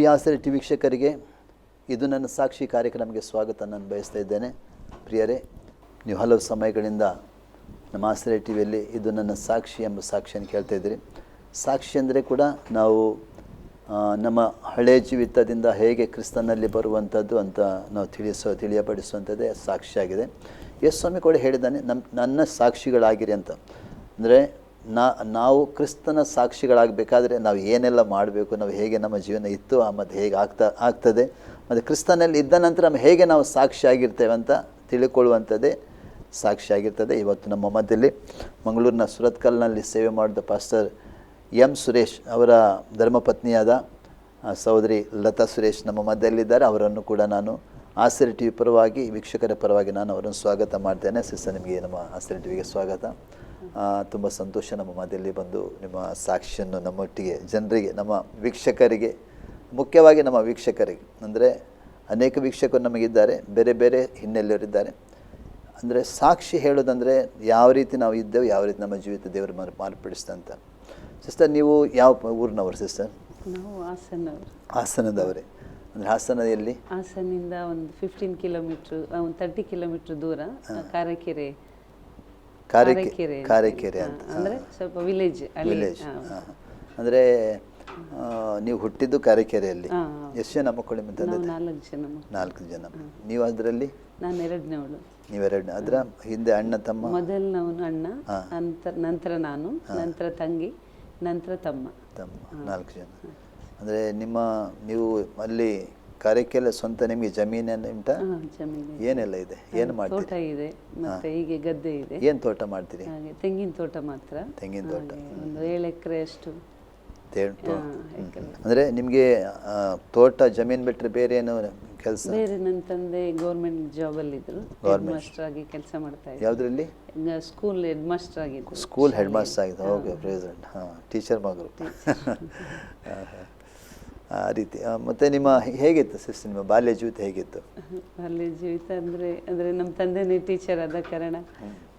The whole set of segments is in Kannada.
ಪ್ರಿಯ ಆಸರೆ ಟಿ ವೀಕ್ಷಕರಿಗೆ ಇದು ನನ್ನ ಸಾಕ್ಷಿ ಕಾರ್ಯಕ್ರಮಕ್ಕೆ ಸ್ವಾಗತ ನಾನು ಬಯಸ್ತಾ ಇದ್ದೇನೆ. ಪ್ರಿಯರೇ, ನೀವು ಹಲವು ಸಮಯಗಳಿಂದ ನಮ್ಮ ಆಸರೆ ಟಿ ವಿಯಲ್ಲಿ ಇದು ನನ್ನ ಸಾಕ್ಷಿ ಎಂಬ ಸಾಕ್ಷಿಯನ್ನು ಕೇಳ್ತಾ ಇದ್ದೀರಿ. ಸಾಕ್ಷಿ ಅಂದರೆ ಕೂಡ ನಾವು ನಮ್ಮ ಹಳೆಯ ಜೀವಿತದಿಂದ ಹೇಗೆ ಕ್ರಿಸ್ತನಲ್ಲಿ ಬರುವಂಥದ್ದು ಅಂತ ನಾವು ತಿಳಿಯಪಡಿಸುವಂಥದ್ದೇ ಸಾಕ್ಷಿಯಾಗಿದೆ. ಯೇಸು ಸ್ವಾಮಿ ಕೂಡ ಹೇಳಿದ್ದಾನೆ, ನನ್ನ ಸಾಕ್ಷಿಗಳಾಗಿರಿ ಅಂತ. ಅಂದರೆ ನಾವು ಕ್ರಿಸ್ತನ ಸಾಕ್ಷಿಗಳಾಗಬೇಕಾದ್ರೆ ನಾವು ಏನೆಲ್ಲ ಮಾಡಬೇಕು, ನಾವು ಹೇಗೆ ನಮ್ಮ ಜೀವನ ಇತ್ತು ಮತ್ತು ಹೇಗೆ ಆಗ್ತದೆ, ಮತ್ತು ಕ್ರಿಸ್ತನಲ್ಲಿ ಇದ್ದ ನಂತರ ಹೇಗೆ ನಾವು ಸಾಕ್ಷಿಯಾಗಿರ್ತೇವೆ ಅಂತ ತಿಳ್ಕೊಳ್ಳುವಂಥದ್ದೇ ಸಾಕ್ಷಿಯಾಗಿರ್ತದೆ. ಇವತ್ತು ನಮ್ಮ ಮಧ್ಯದಲ್ಲಿ ಮಂಗಳೂರಿನ ಸುರತ್ಕಲ್ನಲ್ಲಿ ಸೇವೆ ಮಾಡಿದ ಪಾಸ್ಟರ್ ಎಂ ಸುರೇಶ್ ಅವರ ಧರ್ಮಪತ್ನಿಯಾದ ಸಹೋದರಿ ಲತಾ ಸುರೇಶ್ ನಮ್ಮ ಮಧ್ಯದಲ್ಲಿದ್ದಾರೆ. ಅವರನ್ನು ಕೂಡ ನಾನು ಆಸರೆ ಟಿ ವಿ ಪರವಾಗಿ, ವೀಕ್ಷಕರ ಪರವಾಗಿ ನಾನು ಅವರನ್ನು ಸ್ವಾಗತ ಮಾಡ್ತೇನೆ. ಸಿಸ್ಟರ್, ನಿಮಗೆ ನಮ್ಮ ಆಸರೆ ಟಿ ವಿಗೆ ಸ್ವಾಗತ. ತುಂಬ ಸಂತೋಷ ನಮ್ಮ ಮಧ್ಯದಲ್ಲಿ ಬಂದು ನಿಮ್ಮ ಸಾಕ್ಷಿಯನ್ನು ನಮ್ಮೊಟ್ಟಿಗೆ ಜನರಿಗೆ, ನಮ್ಮ ವೀಕ್ಷಕರಿಗೆ, ಮುಖ್ಯವಾಗಿ ನಮ್ಮ ವೀಕ್ಷಕರಿಗೆ, ಅಂದರೆ ಅನೇಕ ವೀಕ್ಷಕರು ನಮಗಿದ್ದಾರೆ, ಬೇರೆ ಬೇರೆ ಹಿನ್ನೆಲೆಯವರಿದ್ದಾರೆ. ಅಂದರೆ ಸಾಕ್ಷಿ ಹೇಳೋದಂದರೆ ಯಾವ ರೀತಿ ನಾವು ಇದ್ದೇವೆ, ಯಾವ ರೀತಿ ನಮ್ಮ ಜೀವಿತ ದೇವರು ಮಾರ್ಪಡಿಸ್ತಂತ. ಸಿಸ್ಟರ್, ನೀವು ಯಾವ ಊರಿನವರು ಸಿಸ್ಟರ್? ನಾವು ಹಾಸನವರು. ಹಾಸನದವರೇ. ಅಂದರೆ ಹಾಸನದಲ್ಲಿ ಹಾಸನಿಂದ ಒಂದು 15 ಕಿಲೋಮೀಟ್ರ್, ಒಂದು 30 ಕಿಲೋಮೀಟ್ರ್ ದೂರ ಕಾರಕೆರೆ ಅಂತ, ಅಂದರೆ ಸ್ವಲ್ಪ ವಿಲೇಜ್. ಅಂದರೆ ನೀವು ಹುಟ್ಟಿದ್ದು ಕಾರಕೆರೆಯಲ್ಲಿ. ಎಷ್ಟು ಜನ ಮಕ್ಕಳು? 4 ಜನ. ನೀವು ಅದರಲ್ಲಿ? ನಾನು ಎರಡನೇವಳು. ನೀವೆರಡು. ಅದರ ಹಿಂದೆ ಅಣ್ಣ ತಮ್ಮ? ಮೊದಲನವನು ಅಣ್ಣ, ನಂತರ ನಾನು, ನಂತರ ತಂಗಿ, ನಂತರ ತಮ್ಮ. 4 ಜನ. ಅಂದರೆ ನೀವು ಅಲ್ಲಿ ಕಾರಕೆರೆ ಸ್ವಂತ ನಿಮಗೆ ಜಮೀನೇನು ಉಂಟಾ? ಏನೆಲ್ಲ ಇದೆ? ಏನು ಮಾಡ್ತೀರಿ? ತೋಟ ಇದೆ, ಮತ್ತೆ ಹೀಗೆ ಗದ್ದೆ ಇದೆ. ಏನು ತೋಟ ಮಾಡ್ತೀರಿ? ತೆಂಗಿನ ತೋಟ ಮಾತ್ರ. ತೆಂಗಿನ ತೋಟ ಒಂದು 7 ಎಕರೆ ಅಷ್ಟು. ಅಂದರೆ ನಿಮಗೆ ತೋಟ ಜಮೀನು ಬಿಟ್ಟರೆ ಬೇರೆ ಏನು ಕೆಲಸ? ಬೇರೆ ನನ್ನ ತಂದೆ ಗೌರ್ಮೆಂಟ್ ಜಾಬಲ್ಲಿ ಇದ್ರು, ಹೆಡ್ ಮಾಸ್ಟರ್ ಆಗಿ ಕೆಲಸ ಮಾಡ್ತಾ ಇದ್ರು. ಯಾವುದರಲ್ಲಿ? ಸ್ಕೂಲ್ ಹೆಡ್ ಮಾಸ್ಟರ್ ಆಗಿದ್ರು. ಸ್ಕೂಲ್ ಹೆಡ್ ಮಾಸ್ಟರ್ ಆಗಿದ್ದು. Okay, present. ಟೀಚರ್ ಮಗಳು. ಆ ರೀತಿ. ಮತ್ತು ನಿಮ್ಮ ಹೇಗಿತ್ತು ಸಿಸ್ಟರ್, ನಿಮ್ಮ ಬಾಲ್ಯ ಜೀವಿತ ಹೇಗಿತ್ತು? ಬಾಲ್ಯ ಜೀವಿತ ಅಂದರೆ ನಮ್ಮ ತಂದೆನೇ ಟೀಚರ್ ಆದ ಕಾರಣ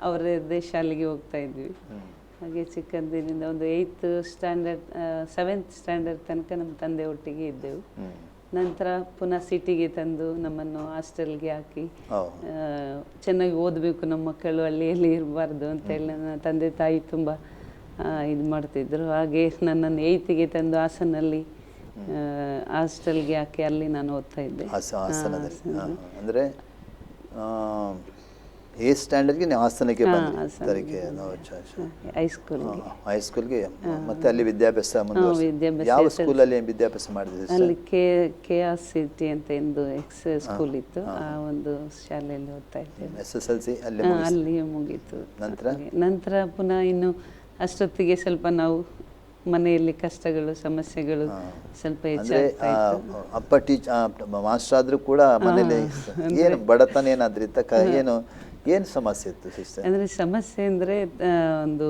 ಅವರದ್ದೇ ಶಾಲೆಗೆ ಹೋಗ್ತಾ ಇದ್ವಿ. ಹಾಗೆ ಚಿಕ್ಕಂದಿನಿಂದ ಒಂದು 8th ಸ್ಟ್ಯಾಂಡರ್ಡ್ 7th ಸ್ಟ್ಯಾಂಡರ್ಡ್ ತನಕ ನಮ್ಮ ತಂದೆ ಒಟ್ಟಿಗೆ ಇದ್ದೆವು. ನಂತರ ಪುನಃ ಸಿಟಿಗೆ ತಂದು ನಮ್ಮನ್ನು ಹಾಸ್ಟೆಲ್ಗೆ ಹಾಕಿ, ಚೆನ್ನಾಗಿ ಓದಬೇಕು ನಮ್ಮ ಮಕ್ಕಳು, ಹಳ್ಳಿಯಲ್ಲಿ ಇರಬಾರ್ದು ಅಂತೇಳಿ ನನ್ನ ತಂದೆ ತಾಯಿ ತುಂಬ ಇದು ಮಾಡ್ತಿದ್ರು. ಹಾಗೆ ನನ್ನನ್ನು 8th ತಂದು ಹಾಸನಲ್ಲಿ ಹಾಸ್ಟೆಲ್ಗೆ ಹಾಕಿ ಅಲ್ಲಿ ನಾನು ಓದ್ತಾ ಇದ್ದೆ. ಅಂದರೆ 8th ಸ್ಟ್ಯಾಂಡರ್ಡ್ಗೆ ನೀವು ಹಾಸನಕ್ಕೆ ಬಂದಿದ್ದಕ್ಕೆ? ಹೈಸ್ಕೂಲ್ಗೆ. ಮತ್ತೆ ಅಲ್ಲಿ ವಿದ್ಯಾಭ್ಯಾಸ ಮುಂದುವರಿಸಿ? ಯಾವ ಸ್ಕೂಲಲ್ಲಿ ವಿದ್ಯಾಭ್ಯಾಸ ಮಾಡಿದ್ರಿ? ಅಲ್ಲಿ KRCT ಅಂತ ಒಂದು ಸ್ಕೂಲ್ ಇತ್ತು, ಆ ಒಂದು ಶಾಲೆಯಲ್ಲಿ ಓದ್ತಾ ಇದ್ದೆ. SSLC ಅಲ್ಲಿಯೇ ಮುಗೀತು. ನಂತರ ಪುನಃ ಇನ್ನು ಅಷ್ಟೊತ್ತಿಗೆ ಸ್ವಲ್ಪ ನಾವು ಮನೆಯಲ್ಲಿ ಕಷ್ಟಗಳು, ಸಮಸ್ಯೆಗಳು ಸ್ವಲ್ಪ ಹೆಚ್ಚಾಗ್ತಾ ಇತ್ತು. ಅಪ್ಪ ಮಾಸ್ಟರ್ ಆದ್ರೂ ಕೂಡ ಮನೇಲಿ ಏನು ಬಡತನ ಏನಾದ್ರೂ ಏನು ಸಮಸ್ಯೆ ಇತ್ತು ಸಿಸ್ಟರ್? ಅಂದರೆ ಸಮಸ್ಯೆ ಅಂದರೆ ಒಂದು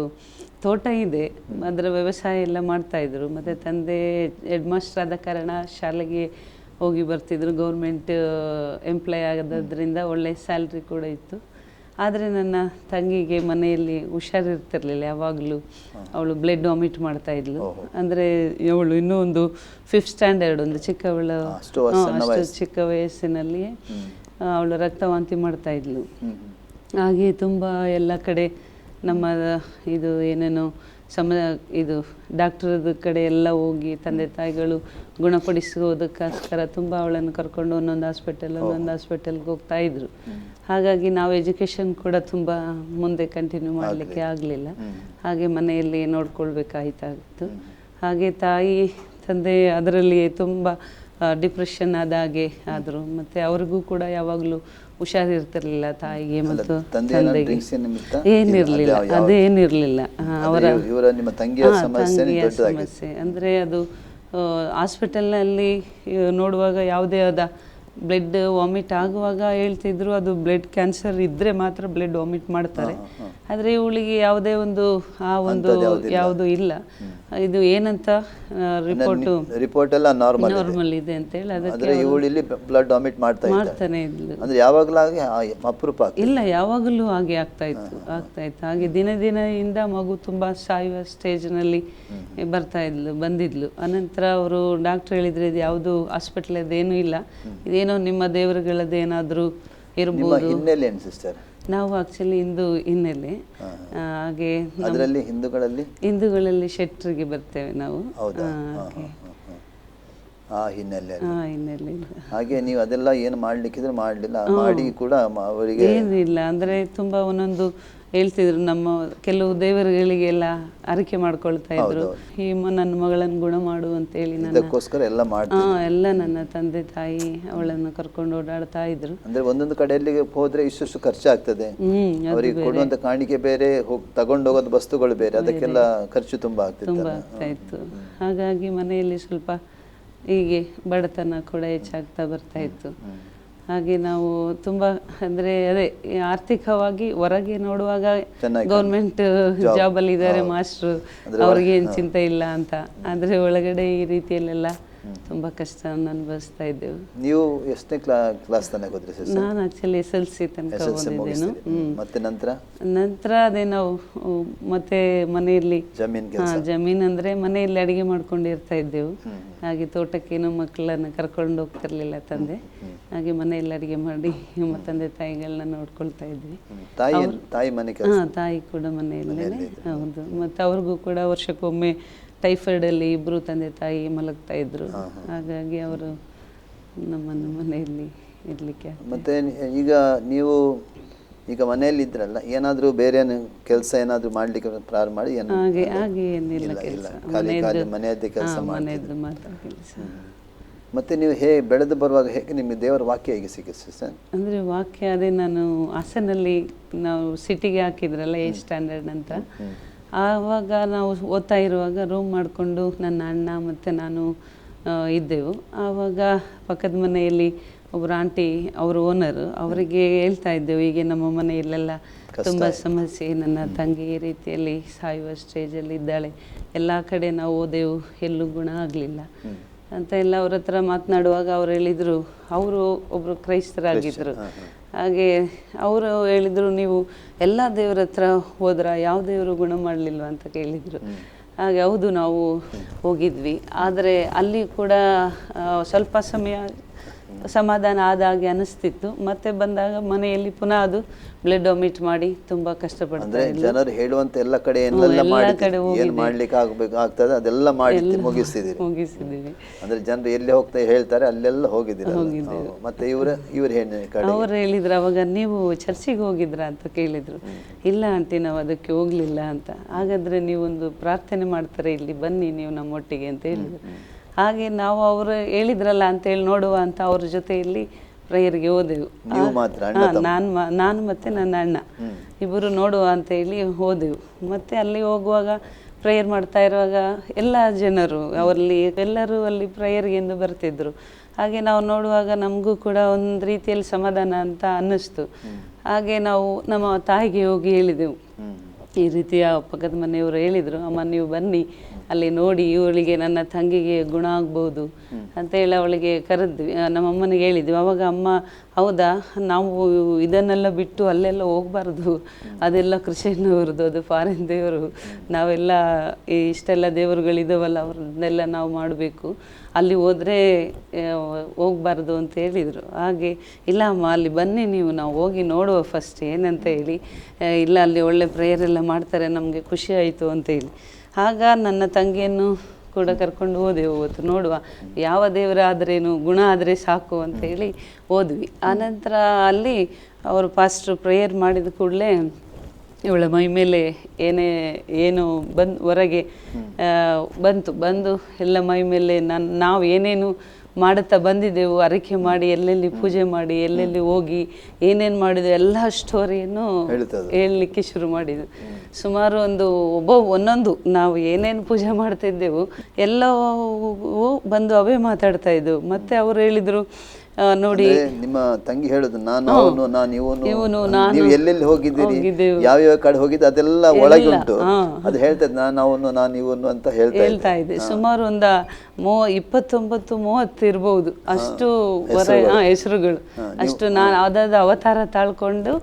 ತೋಟ ಇದೆ, ಅದರ ವ್ಯವಸಾಯ ಎಲ್ಲ ಮಾಡ್ತಾ ಇದ್ರು. ಮತ್ತು ತಂದೆ ಹೆಡ್ ಮಾಸ್ಟರ್ ಆದ ಕಾರಣ ಶಾಲೆಗೆ ಹೋಗಿ ಬರ್ತಿದ್ರು. ಗೌರ್ಮೆಂಟ್ ಎಂಪ್ಲಾಯ್ ಆಗೋದ್ರಿಂದ ಒಳ್ಳೆ ಸ್ಯಾಲ್ರಿ ಕೂಡ ಇತ್ತು. ಆದರೆ ನನ್ನ ತಂಗಿಗೆ ಮನೆಯಲ್ಲಿ ಹುಷಾರಿರ್ತಿರ್ಲಿಲ್ಲ. ಯಾವಾಗಲೂ ಅವಳು ಬ್ಲಡ್ ವಾಮಿಟ್ ಮಾಡ್ತಾ ಇದ್ಲು. ಅಂದರೆ ಅವಳು ಇನ್ನೂ ಒಂದು 5th ಸ್ಟ್ಯಾಂಡರ್ಡ್, ಒಂದು ಚಿಕ್ಕವಳು, ಅಷ್ಟು ಚಿಕ್ಕ ವಯಸ್ಸಿನಲ್ಲಿ ಅವಳು ರಕ್ತವಾಂತಿ ಮಾಡ್ತಾ ಇದ್ಲು. ಹಾಗೆ ತುಂಬ ಎಲ್ಲ ಕಡೆ ನಮ್ಮ ಏನೇನೋ ಇದು ಡಾಕ್ಟರ್ದ ಕಡೆ ಎಲ್ಲ ಹೋಗಿ ತಂದೆ ತಾಯಿಗಳು ಗುಣಪಡಿಸೋದಕ್ಕೋಸ್ಕರ ತುಂಬ ಅವಳನ್ನು ಕರ್ಕೊಂಡು ಒಂದೊಂದು ಹಾಸ್ಪಿಟಲ್ಗೆ ಹೋಗ್ತಾ ಇದ್ರು. ಹಾಗಾಗಿ ನಾವು ಎಜುಕೇಷನ್ ಕೂಡ ತುಂಬ ಮುಂದೆ ಕಂಟಿನ್ಯೂ ಮಾಡಲಿಕ್ಕೆ ಆಗಲಿಲ್ಲ. ಹಾಗೆ ಮನೆಯಲ್ಲಿ ನೋಡ್ಕೊಳ್ಬೇಕಾಯ್ತಾಗಿತ್ತು. ಹಾಗೆ ತಾಯಿ ತಂದೆ ಅದರಲ್ಲಿಯೇ ತುಂಬ ಡಿಪ್ರೆಷನ್ ಆದ ಹಾಗೆ ಆದರು. ಮತ್ತು ಅವ್ರಿಗೂ ಕೂಡ ಯಾವಾಗಲೂ ಹುಷಾರಿರ್ತಿರ್ಲಿಲ್ಲ, ತಾಯಿಗೆ ಮತ್ತು ತಂದೆಗೆ. ಏನಿರಲಿಲ್ಲ, ಅದೇನಿರಲಿಲ್ಲ. ಅವರ ತಂಗಿಯ ಸಮಸ್ಯೆ ಅಂದರೆ ಅದು ಹಾಸ್ಪಿಟಲ್ನಲ್ಲಿ ನೋಡುವಾಗ ಯಾವುದೇ ಆದ ಬ್ಲಡ್ ವಾಮಿಟ್ ಆಗುವಾಗ ಹೇಳ್ತಿದ್ರು ಅದು ಬ್ಲಡ್ ಕ್ಯಾನ್ಸರ್ ಇದ್ದರೆ ಮಾತ್ರ ಬ್ಲಡ್ ವಾಮಿಟ್ ಮಾಡ್ತಾರೆ. ಆದರೆ ಇವಳಿಗೆ ಯಾವುದೇ ಒಂದು ಯಾವುದು ಇಲ್ಲ. ಇದು ಏನಂತ ರಿಪೋರ್ಟ್ ಎಲ್ಲ ನಾರ್ಮಲ್ ಇದೆ ಅಂತ ಹೇಳಿ ಅದಕ್ಕೆ ಇವಳಿಲ್ಲಿ ಬ್ಲಡ್ ವಾಮಿಟ್ ಮಾಡ್ತಾನೆ ಇದ್ಲು. ಅಂದ್ರೆ ಯಾವಾಗಲಾಗಿ ಅಪರೂಪ ಇಲ್ಲ, ಯಾವಾಗಲೂ ಹಾಗೆ ಆಗ್ತಾ ಇತ್ತು. ಹಾಗೆ ದಿನದಿಂದ ಮಗು ತುಂಬ ಸಾಯುವ ಸ್ಟೇಜ್ನಲ್ಲಿ ಬಂದಿದ್ಲು. ಅನಂತರ ಅವರು ಡಾಕ್ಟರ್ ಹೇಳಿದ್ರೆ ಇದು ಯಾವುದು ಹಾಸ್ಪಿಟಲ್ ಅದೇನೂ ಇಲ್ಲ, ಇದೇನೋ ನಿಮ್ಮ ದೇವರುಗಳದ್ದೇನಾದರೂ ಇರ್ಬೋದು. ಹಿನ್ನೆಲೆ ಏನು ಸಿಸ್ಟರ್? ನಾವು ಆಕ್ಚುಲಿ ಹಿಂದೂ ಹಿನ್ನೆಲೆ. ಹಾಗೆ ಅದರಲ್ಲಿ ಹಿಂದೂಗಳಲ್ಲಿ ಶೆಟ್ರಿಗೆ ಬರ್ತೇವೆ ನಾವು. ಹಿನ್ನೆಲೆ ಹಾಗೆ ನೀವು ಅದೆಲ್ಲ ಏನು ಮಾಡ್ಲಿಕ್ಕಿದ್ರೆ ಮಾಡಲಿಲ್ಲ, ಮಾಡಿ ಕೂಡ ಅವರಿಗೆ ಏನಿಲ್ಲ. ಅಂದರೆ ತುಂಬ ಒಂದೊಂದು ಹೇಳ್ತಿದ್ರು, ನಮ್ಮ ಕೆಲವು ದೇವರುಗಳಿಗೆಲ್ಲ ಅರಿಕೆ ಮಾಡ್ಕೊಳ್ತಾ ಇದ್ರು, ಈ ನನ್ನ ಮಗಳನ್ನು ಗುಣ ಮಾಡು ಅಂತೇಳಿ. ಎಲ್ಲ ನನ್ನ ತಂದೆ ತಾಯಿ ಅವಳನ್ನು ಕರ್ಕೊಂಡು ಓಡಾಡ್ತಾ ಇದ್ರು. ಅಂದ್ರೆ ಒಂದೊಂದು ಕಡೆಯಲ್ಲಿ ಹೋದ್ರೆ ಇಷ್ಟು ಖರ್ಚಾಗ್ತದೆ, ಅವರಿಗೆ ಕೊಡುವಂತ ಕಾಣಿಕೆ ಬೇರೆ, ತಗೊಂಡು ಹೋಗೋದು ವಸ್ತುಗಳು ಬೇರೆ, ಅದಕ್ಕೆಲ್ಲ ಖರ್ಚು ತುಂಬಾ ಆಗ್ತಾ ಇತ್ತು. ಹಾಗಾಗಿ ಮನೆಯಲ್ಲಿ ಸ್ವಲ್ಪ ಹೀಗೆ ಬಡತನ ಕೂಡ ಹೆಚ್ಚಾಗ್ತಾ ಬರ್ತಾ ಇತ್ತು. ಹಾಗೆ ನಾವು ತುಂಬ ಅಂದರೆ ಅದೇ ಆರ್ಥಿಕವಾಗಿ ಹೊರಗೆ ನೋಡುವಾಗ ಗೌರ್ಮೆಂಟ್ ಜಾಬಲ್ಲಿ ಇದ್ದಾರೆ ಮಾಸ್ಟ್ರು, ಅವ್ರಿಗೇನು ಚಿಂತೆ ಇಲ್ಲ ಅಂತ. ಆದರೆ ಒಳಗಡೆ ಈ ರೀತಿಯಲ್ಲೆಲ್ಲ ತುಂಬ ಕಷ್ಟವನ್ನು ಅನುಭವಿಸ್ತಾ ಇದ್ದೆವು. ನೀವು ಎಷ್ಟನೇ ಕ್ಲಾಸ್ ತನಕ ಹೋದ್ರಿ ಸರ್? ನಾನು ಆಕ್ಚುಲಿ SLC ತನಕ ಓದಿದ್ದೇನು. ಮತ್ತೆ ನಂತರ ಅದೇ ನಾವು ಮತ್ತೆ ಮನೆಯಲ್ಲಿ ಜಮೀನ್ ಅಂದರೆ ಮನೆಯಲ್ಲಿ ಅಡಿಗೆ ಮಾಡ್ಕೊಂಡಿರ್ತಾ ಇದ್ದೆವು. ಹಾಗೆ ತೋಟಕ್ಕೇನು ಮಕ್ಕಳನ್ನು ಕರ್ಕೊಂಡು ಹೋಗ್ತಿರ್ಲಿಲ್ಲ ತಂದೆ. ಹಾಗೆ ಮನೆಯಲ್ಲಿ ಅಡಿಗೆ ಮಾಡಿ ತಂದೆ ತಾಯಿಗಳನ್ನ ನೋಡ್ಕೊಳ್ತಾ ಇದ್ವಿ. ತಾಯಿ ಕೂಡ ಮನೆಯಲ್ಲೇ. ಹೌದು. ಮತ್ತು ಅವ್ರಿಗೂ ಕೂಡ ವರ್ಷಕ್ಕೊಮ್ಮೆ ಟೈಫಾಯ್ಡಲ್ಲಿ ಇಬ್ಬರು ತಂದೆ ತಾಯಿ ಮಲಗ್ತಾ ಇದ್ರು. ಹಾಗಾಗಿ ಅವರು ನಮ್ಮನ್ನು ಮನೆಯಲ್ಲಿ ಇರಲಿಕ್ಕೆ. ಮತ್ತೆ ಈಗ ಮನೆಯಲ್ಲಿ ಇದ್ರಲ್ಲ, ಏನಾದರೂ ಬೇರೆ ಕೆಲಸ ಏನಾದರೂ ಮಾಡ್ಲಿಕ್ಕೆ ಪ್ರಾರಂಭ ಮಾಡಿ? ಹಾಗೆ ಏನಿಲ್ಲ, ಮನೆಯದ್ದೇ ಕೆಲಸ ಮನೆಯದ್ದು ಮಾತ್ರ ಕೆಲಸ. ಮತ್ತೆ ನೀವು ಬೆಳೆದು ಬರುವಾಗ ಹೇಗೆ ನಿಮಗೆ ದೇವರ ವಾಕ್ಯ ಹೇಗೆ ಸಿಕ್ಕಿತು ಸರ್? ಅಂದರೆ ವಾಕ್ಯ ಅದೇ ನಾನು ಹಾಸನಲ್ಲಿ ನಾವು ಸಿಟಿಗೆ ಹಾಕಿದ್ರಲ್ಲ 8th ಸ್ಟ್ಯಾಂಡರ್ಡ್ ಅಂತ, ಆವಾಗ ನಾವು ಓದ್ತಾ ಇರುವಾಗ ರೂಮ್ ಮಾಡಿಕೊಂಡು ನನ್ನ ಅಣ್ಣ ಮತ್ತು ನಾನು ಇದ್ದೆವು. ಆವಾಗ ಪಕ್ಕದ ಮನೆಯಲ್ಲಿ ಒಬ್ಬರು ಆಂಟಿ, ಅವರು ಓನರು, ಅವರಿಗೆ ಹೇಳ್ತಾ ಇದ್ದೆವು, ಹೀಗೆ ನಮ್ಮ ಮನೆಯಲ್ಲೆಲ್ಲ ತುಂಬ ಸಮಸ್ಯೆ, ನನ್ನ ತಂಗಿ ಈ ರೀತಿಯಲ್ಲಿ ಸಾಯುವ ಸ್ಟೇಜಲ್ಲಿ ಇದ್ದಾಳೆ, ಎಲ್ಲ ಕಡೆ ನಾವು ಓದೆವು, ಎಲ್ಲೂ ಗುಣ ಆಗಲಿಲ್ಲ ಅಂತ ಎಲ್ಲ ಅವ್ರ ಹತ್ರ ಮಾತನಾಡುವಾಗ ಅವ್ರು ಹೇಳಿದರು, ಅವರು ಒಬ್ಬರು ಕ್ರೈಸ್ತರಾಗಿದ್ದರು. ಹಾಗೆ ಅವರು ಹೇಳಿದರು, ನೀವು ಎಲ್ಲ ದೇವರ ಹತ್ರ ಹೋದ್ರ ಯಾವ ದೇವರು ಗುಣ ಮಾಡಲಿಲ್ವ ಅಂತ ಕೇಳಿದರು. ಹಾಗೆ ಹೌದು, ನಾವು ಹೋಗಿದ್ವಿ. ಆದರೆ ಅಲ್ಲಿ ಕೂಡ ಸ್ವಲ್ಪ ಸಮಯ ಸಮಾಧಾನ ಆದ ಹಾಗೆ ಅನಿಸ್ತಿತ್ತು. ಮತ್ತೆ ಬಂದಾಗ ಮನೆಯಲ್ಲಿ ಪುನಃ ಅದು ಬ್ಲಡ್ ವಾಮಿಟ್ ಮಾಡಿ ತುಂಬಾ ಕಷ್ಟಪಡ್ತಾರೆ. ಜನರು ಹೇಳುವಂತ ಎಲ್ಲ ಕಡೆ ಮಾಡ್ಲಿಕ್ಕೆ ಆಗ್ತದೆ ಅದೆಲ್ಲ ಮಾಡಿ ಮುಗಿಸಿದ್ದೀವಿ. ಅಂದ್ರೆ ಜನರು ಎಲ್ಲಿ ಹೋಗ್ತಾ ಹೇಳ್ತಾರೆ ಅಲ್ಲೆಲ್ಲ ಹೋಗಿದ್ದೀರಿ. ಮತ್ತೆ ಅವ್ರು ಹೇಳಿದ್ರು, ಅವಾಗ ನೀವು ಚರ್ಚಿಗೆ ಹೋಗಿದ್ರ ಅಂತ ಕೇಳಿದ್ರು. ಇಲ್ಲ ಆಂಟಿ, ನಾವು ಅದಕ್ಕೆ ಹೋಗ್ಲಿಲ್ಲ ಅಂತ. ಹಾಗಾದ್ರೆ ನೀವೊಂದು ಪ್ರಾರ್ಥನೆ ಮಾಡ್ತಾರೆ, ಇಲ್ಲಿ ಬನ್ನಿ ನೀವು ನಮ್ಮೊಟ್ಟಿಗೆ ಅಂತ ಹೇಳಿದ್ರು. ಹಾಗೆ ನಾವು ಅವರು ಹೇಳಿದ್ರಲ್ಲ ಅಂತೇಳಿ ನೋಡುವ ಅಂತ ಅವ್ರ ಜೊತೆಯಲ್ಲಿ ಪ್ರೇಯರ್ಗೆ ಹೋದೆವು. ನಾನು ಮತ್ತೆ ನನ್ನ ಅಣ್ಣ ಇಬ್ಬರು ನೋಡುವ ಅಂತ ಹೇಳಿ ಹೋದೆವು. ಮತ್ತೆ ಅಲ್ಲಿ ಹೋಗುವಾಗ ಪ್ರೇಯರ್ ಮಾಡ್ತಾ ಇರುವಾಗ ಎಲ್ಲ ಜನರು ಎಲ್ಲರೂ ಅಲ್ಲಿ ಪ್ರೇಯರ್ಗೆ ಎಂದು ಬರ್ತಿದ್ರು. ಹಾಗೆ ನಾವು ನೋಡುವಾಗ ನಮಗೂ ಕೂಡ ಒಂದು ರೀತಿಯಲ್ಲಿ ಸಮಾಧಾನ ಅಂತ ಅನ್ನಿಸ್ತು. ಹಾಗೆ ನಾವು ನಮ್ಮ ತಾಯಿಗೆ ಹೋಗಿ ಹೇಳಿದೆವು, ಈ ರೀತಿಯ ಪಕ್ಕದ ಮನೆಯವರು ಹೇಳಿದರು, ಅಮ್ಮ ನೀವು ಬನ್ನಿ ಅಲ್ಲಿ ನೋಡಿ, ಇವಳಿಗೆ ನನ್ನ ತಂಗಿಗೆ ಗುಣ ಆಗ್ಬೋದು ಅಂತ ಹೇಳಿ ಅವಳಿಗೆ ಕರೆದ್ವಿ. ನಮ್ಮಮ್ಮನಿಗೆ ಹೇಳಿದ್ವಿ. ಅವಾಗ ಅಮ್ಮ, ಹೌದಾ, ನಾವು ಇದನ್ನೆಲ್ಲ ಬಿಟ್ಟು ಅಲ್ಲೆಲ್ಲ ಹೋಗ್ಬಾರ್ದು, ಅದೆಲ್ಲ ಕ್ರಿಶ್ಚಿಯನ್ನವ್ರದ್ದು, ಅದು ಫಾರಿನ್ ದೇವರು, ನಾವೆಲ್ಲ ಇಷ್ಟೆಲ್ಲ ದೇವರುಗಳಿದಾವಲ್ಲ ಅವ್ರನ್ನೆಲ್ಲ ನಾವು ಮಾಡಬೇಕು, ಅಲ್ಲಿ ಹೋದರೆ ಹೋಗ್ಬಾರ್ದು ಅಂತ ಹೇಳಿದರು. ಹಾಗೆ ಇಲ್ಲ ಅಮ್ಮ, ಅಲ್ಲಿ ಬನ್ನಿ ನೀವು, ನಾವು ಹೋಗಿ ನೋಡುವ ಫಸ್ಟ್ ಏನಂತ ಹೇಳಿ. ಇಲ್ಲ, ಅಲ್ಲಿ ಒಳ್ಳೆ ಪ್ರೇಯರ್ ಎಲ್ಲ ಮಾಡ್ತಾರೆ, ನಮಗೆ ಖುಷಿ ಆಯಿತು ಅಂತ ಹೇಳಿ. ಆಗ ನನ್ನ ತಂಗಿಯನ್ನು ಕೂಡ ಕರ್ಕೊಂಡು ಹೋದೆವು. ಅವತ್ತು ನೋಡುವ ಯಾವ ದೇವರಾದ್ರೇನು, ಗುಣ ಆದರೆ ಸಾಕು ಅಂತೇಳಿ ಹೋದ್ವಿ. ಆನಂತರ ಅಲ್ಲಿ ಅವರು ಪಾಸ್ಟ್ರು ಪ್ರೇಯರ್ ಮಾಡಿದ ಕೂಡಲೇ ಇವಳ ಮೈ ಮೇಲೆ ಏನು ಹೊರಗೆ ಬಂದು ಎಲ್ಲ ಮೈ ಮೇಲೆ ನಾವು ಏನೇನು ಮಾಡುತ್ತಾ ಬಂದಿದ್ದೆವು, ಅರಿಕೆ ಮಾಡಿ ಎಲ್ಲೆಲ್ಲಿ ಪೂಜೆ ಮಾಡಿ ಎಲ್ಲೆಲ್ಲಿ ಹೋಗಿ ಏನೇನು ಮಾಡಿದೆವು ಎಲ್ಲ ಸ್ಟೋರಿಯನ್ನು ಹೇಳಲಿಕ್ಕೆ ಶುರು ಮಾಡಿದ್ವು. ಸುಮಾರು ಒಂದೊಂದು ನಾವು ಏನೇನು ಪೂಜೆ ಮಾಡ್ತಿದ್ದೆವು ಎಲ್ಲವೂ ಬಂದು ಅವೇ ಮಾತಾಡ್ತಾ ಇದ್ದೆವು. ಮತ್ತು ಅವರು ಹೇಳಿದರು, ನೋಡಿ ಅಂದ್ರೆ ನಿಮ್ಮ ತಂಗಿ ಹೇಳುದು ನಾನು ಅವನು ನಾನು ಇವನು ನೀವು ಎಲ್ಲೆಲ್ಲಿ ಹೋಗಿದ್ದೀರಿ ಹೋಗಿದ್ದೆವು. ಯಾವ್ಯಾವ ಕಡೆ ಹೋಗಿದ್ದು ಅದೆಲ್ಲ ಒಳಗೆ ಉಂಟು. ಅದು ಹೇಳ್ತದೆ ನಾನು ಅವನು ನಾನು ಇವನು ಅಂತ ಹೇಳ್ತಾ ಇದೆ. ಸುಮಾರು ಒಂದು 29-30 ಇರ್ಬೋದು ಅಷ್ಟು ಹೆಸರುಗಳು. ಅಷ್ಟು ನಾನು ಅದಾದ ಅವತಾರ ತಾಳ್ಕೊಂಡು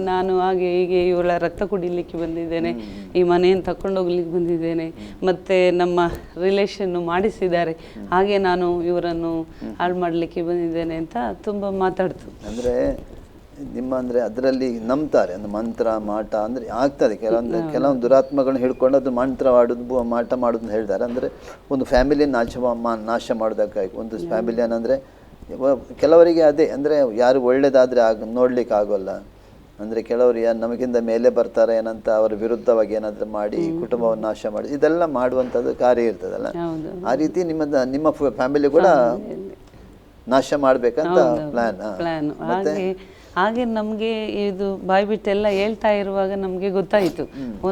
ನಾನು ಹಾಗೆ ಹೀಗೆ ಇವಳ ರಕ್ತ ಕುಡಿಲಿಕ್ಕೆ ಬಂದಿದ್ದೇನೆ, ಈ ಮನೆಯನ್ನು ತಕೊಂಡು ಹೋಗ್ಲಿಕ್ಕೆ ಬಂದಿದ್ದೇನೆ, ಮತ್ತೆ ನಮ್ಮ ರಿಲೇಷನ್ ಮಾಡಿಸಿದ್ದಾರೆ, ಹಾಗೆ ನಾನು ಇವರನ್ನು ಹಾಳು ಮಾಡಲಿಕ್ಕೆ ಬಂದಿದ್ದೇನೆ ಅಂತ ತುಂಬ ಮಾತಾಡ್ತು. ಅಂದ್ರೆ ನಿಮ್ಮ ಅಂದ್ರೆ ಅದರಲ್ಲಿ ನಂಬ್ತಾರೆ ಅಂದ್ರೆ ಮಂತ್ರ ಮಾಟ ಅಂದ್ರೆ ಆಗ್ತದೆ. ಕೆಲವೊಂದು ದುರಾತ್ಮಗಳನ್ನ ಹಿಡ್ಕೊಂಡು ಅದು ಮಂತ್ರ ಆಡೋದು ಮಾಟ ಮಾಡೋದು ಅಂತ ಹೇಳ್ತಾರೆ. ಅಂದ್ರೆ ಒಂದು ಫ್ಯಾಮಿಲಿ ನಾಶ ಮಾಡೋದಕ್ಕಾಗಿ ಒಂದು ಫ್ಯಾಮಿಲಿ ಏನಂದ್ರೆ ಕೆಲವರಿಗೆ ಅದೇ ಅಂದ್ರೆ ಯಾರು ಒಳ್ಳೇದಾದ್ರೆ ನೋಡ್ಲಿಕ್ಕೆ ಆಗೋಲ್ಲ. ಅಂದ್ರೆ ಕೆಲವರು ನಮಗಿಂತ ಮೇಲೆ ಬರ್ತಾರೆ ಏನಂತ ಅವರ ವಿರುದ್ಧವಾಗಿ ಏನಾದ್ರು ಮಾಡಿ ಕುಟುಂಬವನ್ನು ನಾಶ ಮಾಡಿ ಇದೆಲ್ಲ ಮಾಡುವಂಥದ್ದು ಕಾರ್ಯ ಇರ್ತದಲ್ಲ. ಆ ರೀತಿ ನಿಮ್ಮ ಫ್ಯಾಮಿಲಿ ಕೂಡ ನಾಶ ಮಾಡ್ಬೇಕಂತ ಪ್ಲಾನ್. ಹಾಗೆ ನಮಗೆ ಇದು ಬಾಯ್ ಬಿಟ್ಟೆಲ್ಲ ಹೇಳ್ತಾ ಇರುವಾಗ ನಮಗೆ ಗೊತ್ತಾಯಿತು,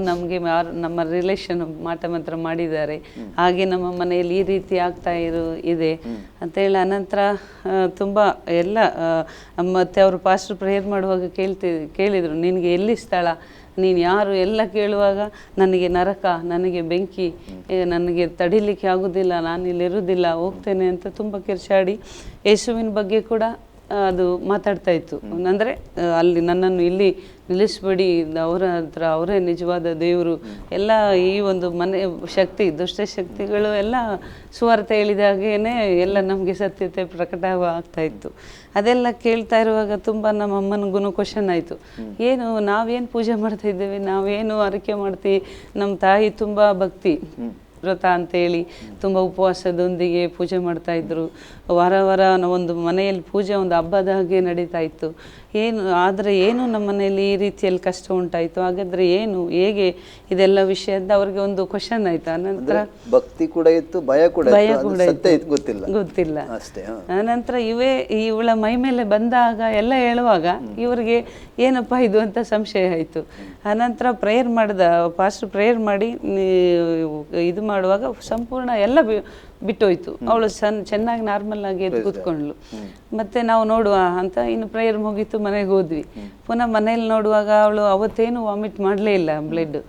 ನಮಗೆ ನಮ್ಮ ರಿಲೇಷನ್ ಮಾಟ ಮಂತ್ರ ಮಾಡಿದ್ದಾರೆ, ಹಾಗೆ ನಮ್ಮ ಮನೆಯಲ್ಲಿ ಈ ರೀತಿ ಆಗ್ತಾ ಇದೆ ಅಂತೇಳಿ. ಅನಂತರ ತುಂಬ ಎಲ್ಲ ಮತ್ತೆ ಅವರು ಪಾಸ್ಟರ್ ಪ್ರೇಯರ್ ಮಾಡುವಾಗ ಕೇಳಿದರು, ನಿನಗೆ ಎಲ್ಲಿ ಸ್ಥಳ, ನೀನು ಯಾರು ಎಲ್ಲ ಕೇಳುವಾಗ ನನಗೆ ನರಕ, ನನಗೆ ಬೆಂಕಿ, ನನಗೆ ತಡಿಲಿಕ್ಕೆ ಆಗೋದಿಲ್ಲ, ನಾನು ಇಲ್ಲಿರುವುದಿಲ್ಲ, ಹೋಗ್ತೇನೆ ಅಂತ ತುಂಬ ಕಿರ್ಚಾಡಿ ಯೇಸುವಿನ ಬಗ್ಗೆ ಕೂಡ ಅದು ಮಾತಾಡ್ತಾ ಇತ್ತು. ಅಂದರೆ ಅಲ್ಲಿ ನನ್ನನ್ನು ಇಲ್ಲಿ ನಿಲ್ಲಿಸ್ಬೇಡಿ, ಅವರ ಹತ್ರ ಅವರೇ ನಿಜವಾದ ದೇವರು, ಎಲ್ಲ ಈ ಒಂದು ಮನೆ ಶಕ್ತಿ ದುಷ್ಟಶಕ್ತಿಗಳು ಎಲ್ಲ ಸುವಾರ್ತೆ ಹೇಳಿದಾಗೇನೆ ಎಲ್ಲ ನಮಗೆ ಸತ್ಯತೆ ಪ್ರಕಟ ಆಗ್ತಾ ಇತ್ತು. ಅದೆಲ್ಲ ಕೇಳ್ತಾ ಇರುವಾಗ ತುಂಬ ನಮ್ಮ ಅಮ್ಮನಿಗೂ ಕ್ವಶನ್ ಆಯಿತು, ಏನು ನಾವೇನು ಪೂಜೆ ಮಾಡ್ತಾ ಇದ್ದೇವೆ, ನಾವೇನು ಅರಿಕೆ ಮಾಡ್ತೀವಿ, ನಮ್ಮ ತಾಯಿ ತುಂಬ ಭಕ್ತಿ ವ್ರತ ಅಂತೇಳಿ ತುಂಬ ಉಪವಾಸದೊಂದಿಗೆ ಪೂಜೆ ಮಾಡ್ತಾ ಇದ್ರು. ವಾರ ಒಂದು ಮನೆಯಲ್ಲಿ ಪೂಜೆ ಒಂದು ಹಬ್ಬದ ಹಾಗೆ ನಡೀತಾ ಇತ್ತು. ಆದರೆ ಏನು ನಮ್ಮ ಮನೆಯಲ್ಲಿ ಈ ರೀತಿಯಲ್ಲಿ ಕಷ್ಟ ಉಂಟಾಯಿತು, ಹಾಗಾದ್ರೆ ಏನು ಹೇಗೆ ಇದೆಲ್ಲ ವಿಷಯ ಅಂತ ಅವ್ರಿಗೆ ಒಂದು ಕ್ವಶನ್ ಆಯ್ತು. ಅನಂತರ ಭಕ್ತಿ ಕೂಡ ಇತ್ತು, ಭಯ ಕೂಡ ಗೊತ್ತಿಲ್ಲ ಅಷ್ಟೇ. ಅನಂತರ ಇವಳ ಮೈ ಮೇಲೆ ಬಂದಾಗ ಎಲ್ಲ ಹೇಳುವಾಗ ಇವರಿಗೆ ಏನಪ್ಪ ಇದು ಅಂತ ಸಂಶಯ ಆಯಿತು. ಅನಂತರ ಪ್ರೇಯರ್ ಪಾಸ್ಟರ್ ಪ್ರೇಯರ್ ಮಾಡಿ ಇದು ಮಾಡುವಾಗ ಸಂಪೂರ್ಣ ಎಲ್ಲ ಬಿಟ್ಟೋಯ್ತು. ಅವಳು ಚೆನ್ನಾಗಿ ನಾರ್ಮಲ್ ಆಗಿ ಎದ್ದು ಕೂತ್ಕೊಂಡ್ಲು. ಮತ್ತೆ ನಾವು ನೋಡುವ ಅಂತ ಇನ್ನು ಪ್ರೇಯರ್ ಮುಗೀತು, ಮನೆಗೆ ಹೋದ್ವಿ. ಪುನಃ ಮನೇಲಿ ನೋಡುವಾಗ ಅವಳು ಅವತ್ತೇನು ವಾಮಿಟ್ ಮಾಡಲೇ ಇಲ್ಲ ಬ್ಲಡ್.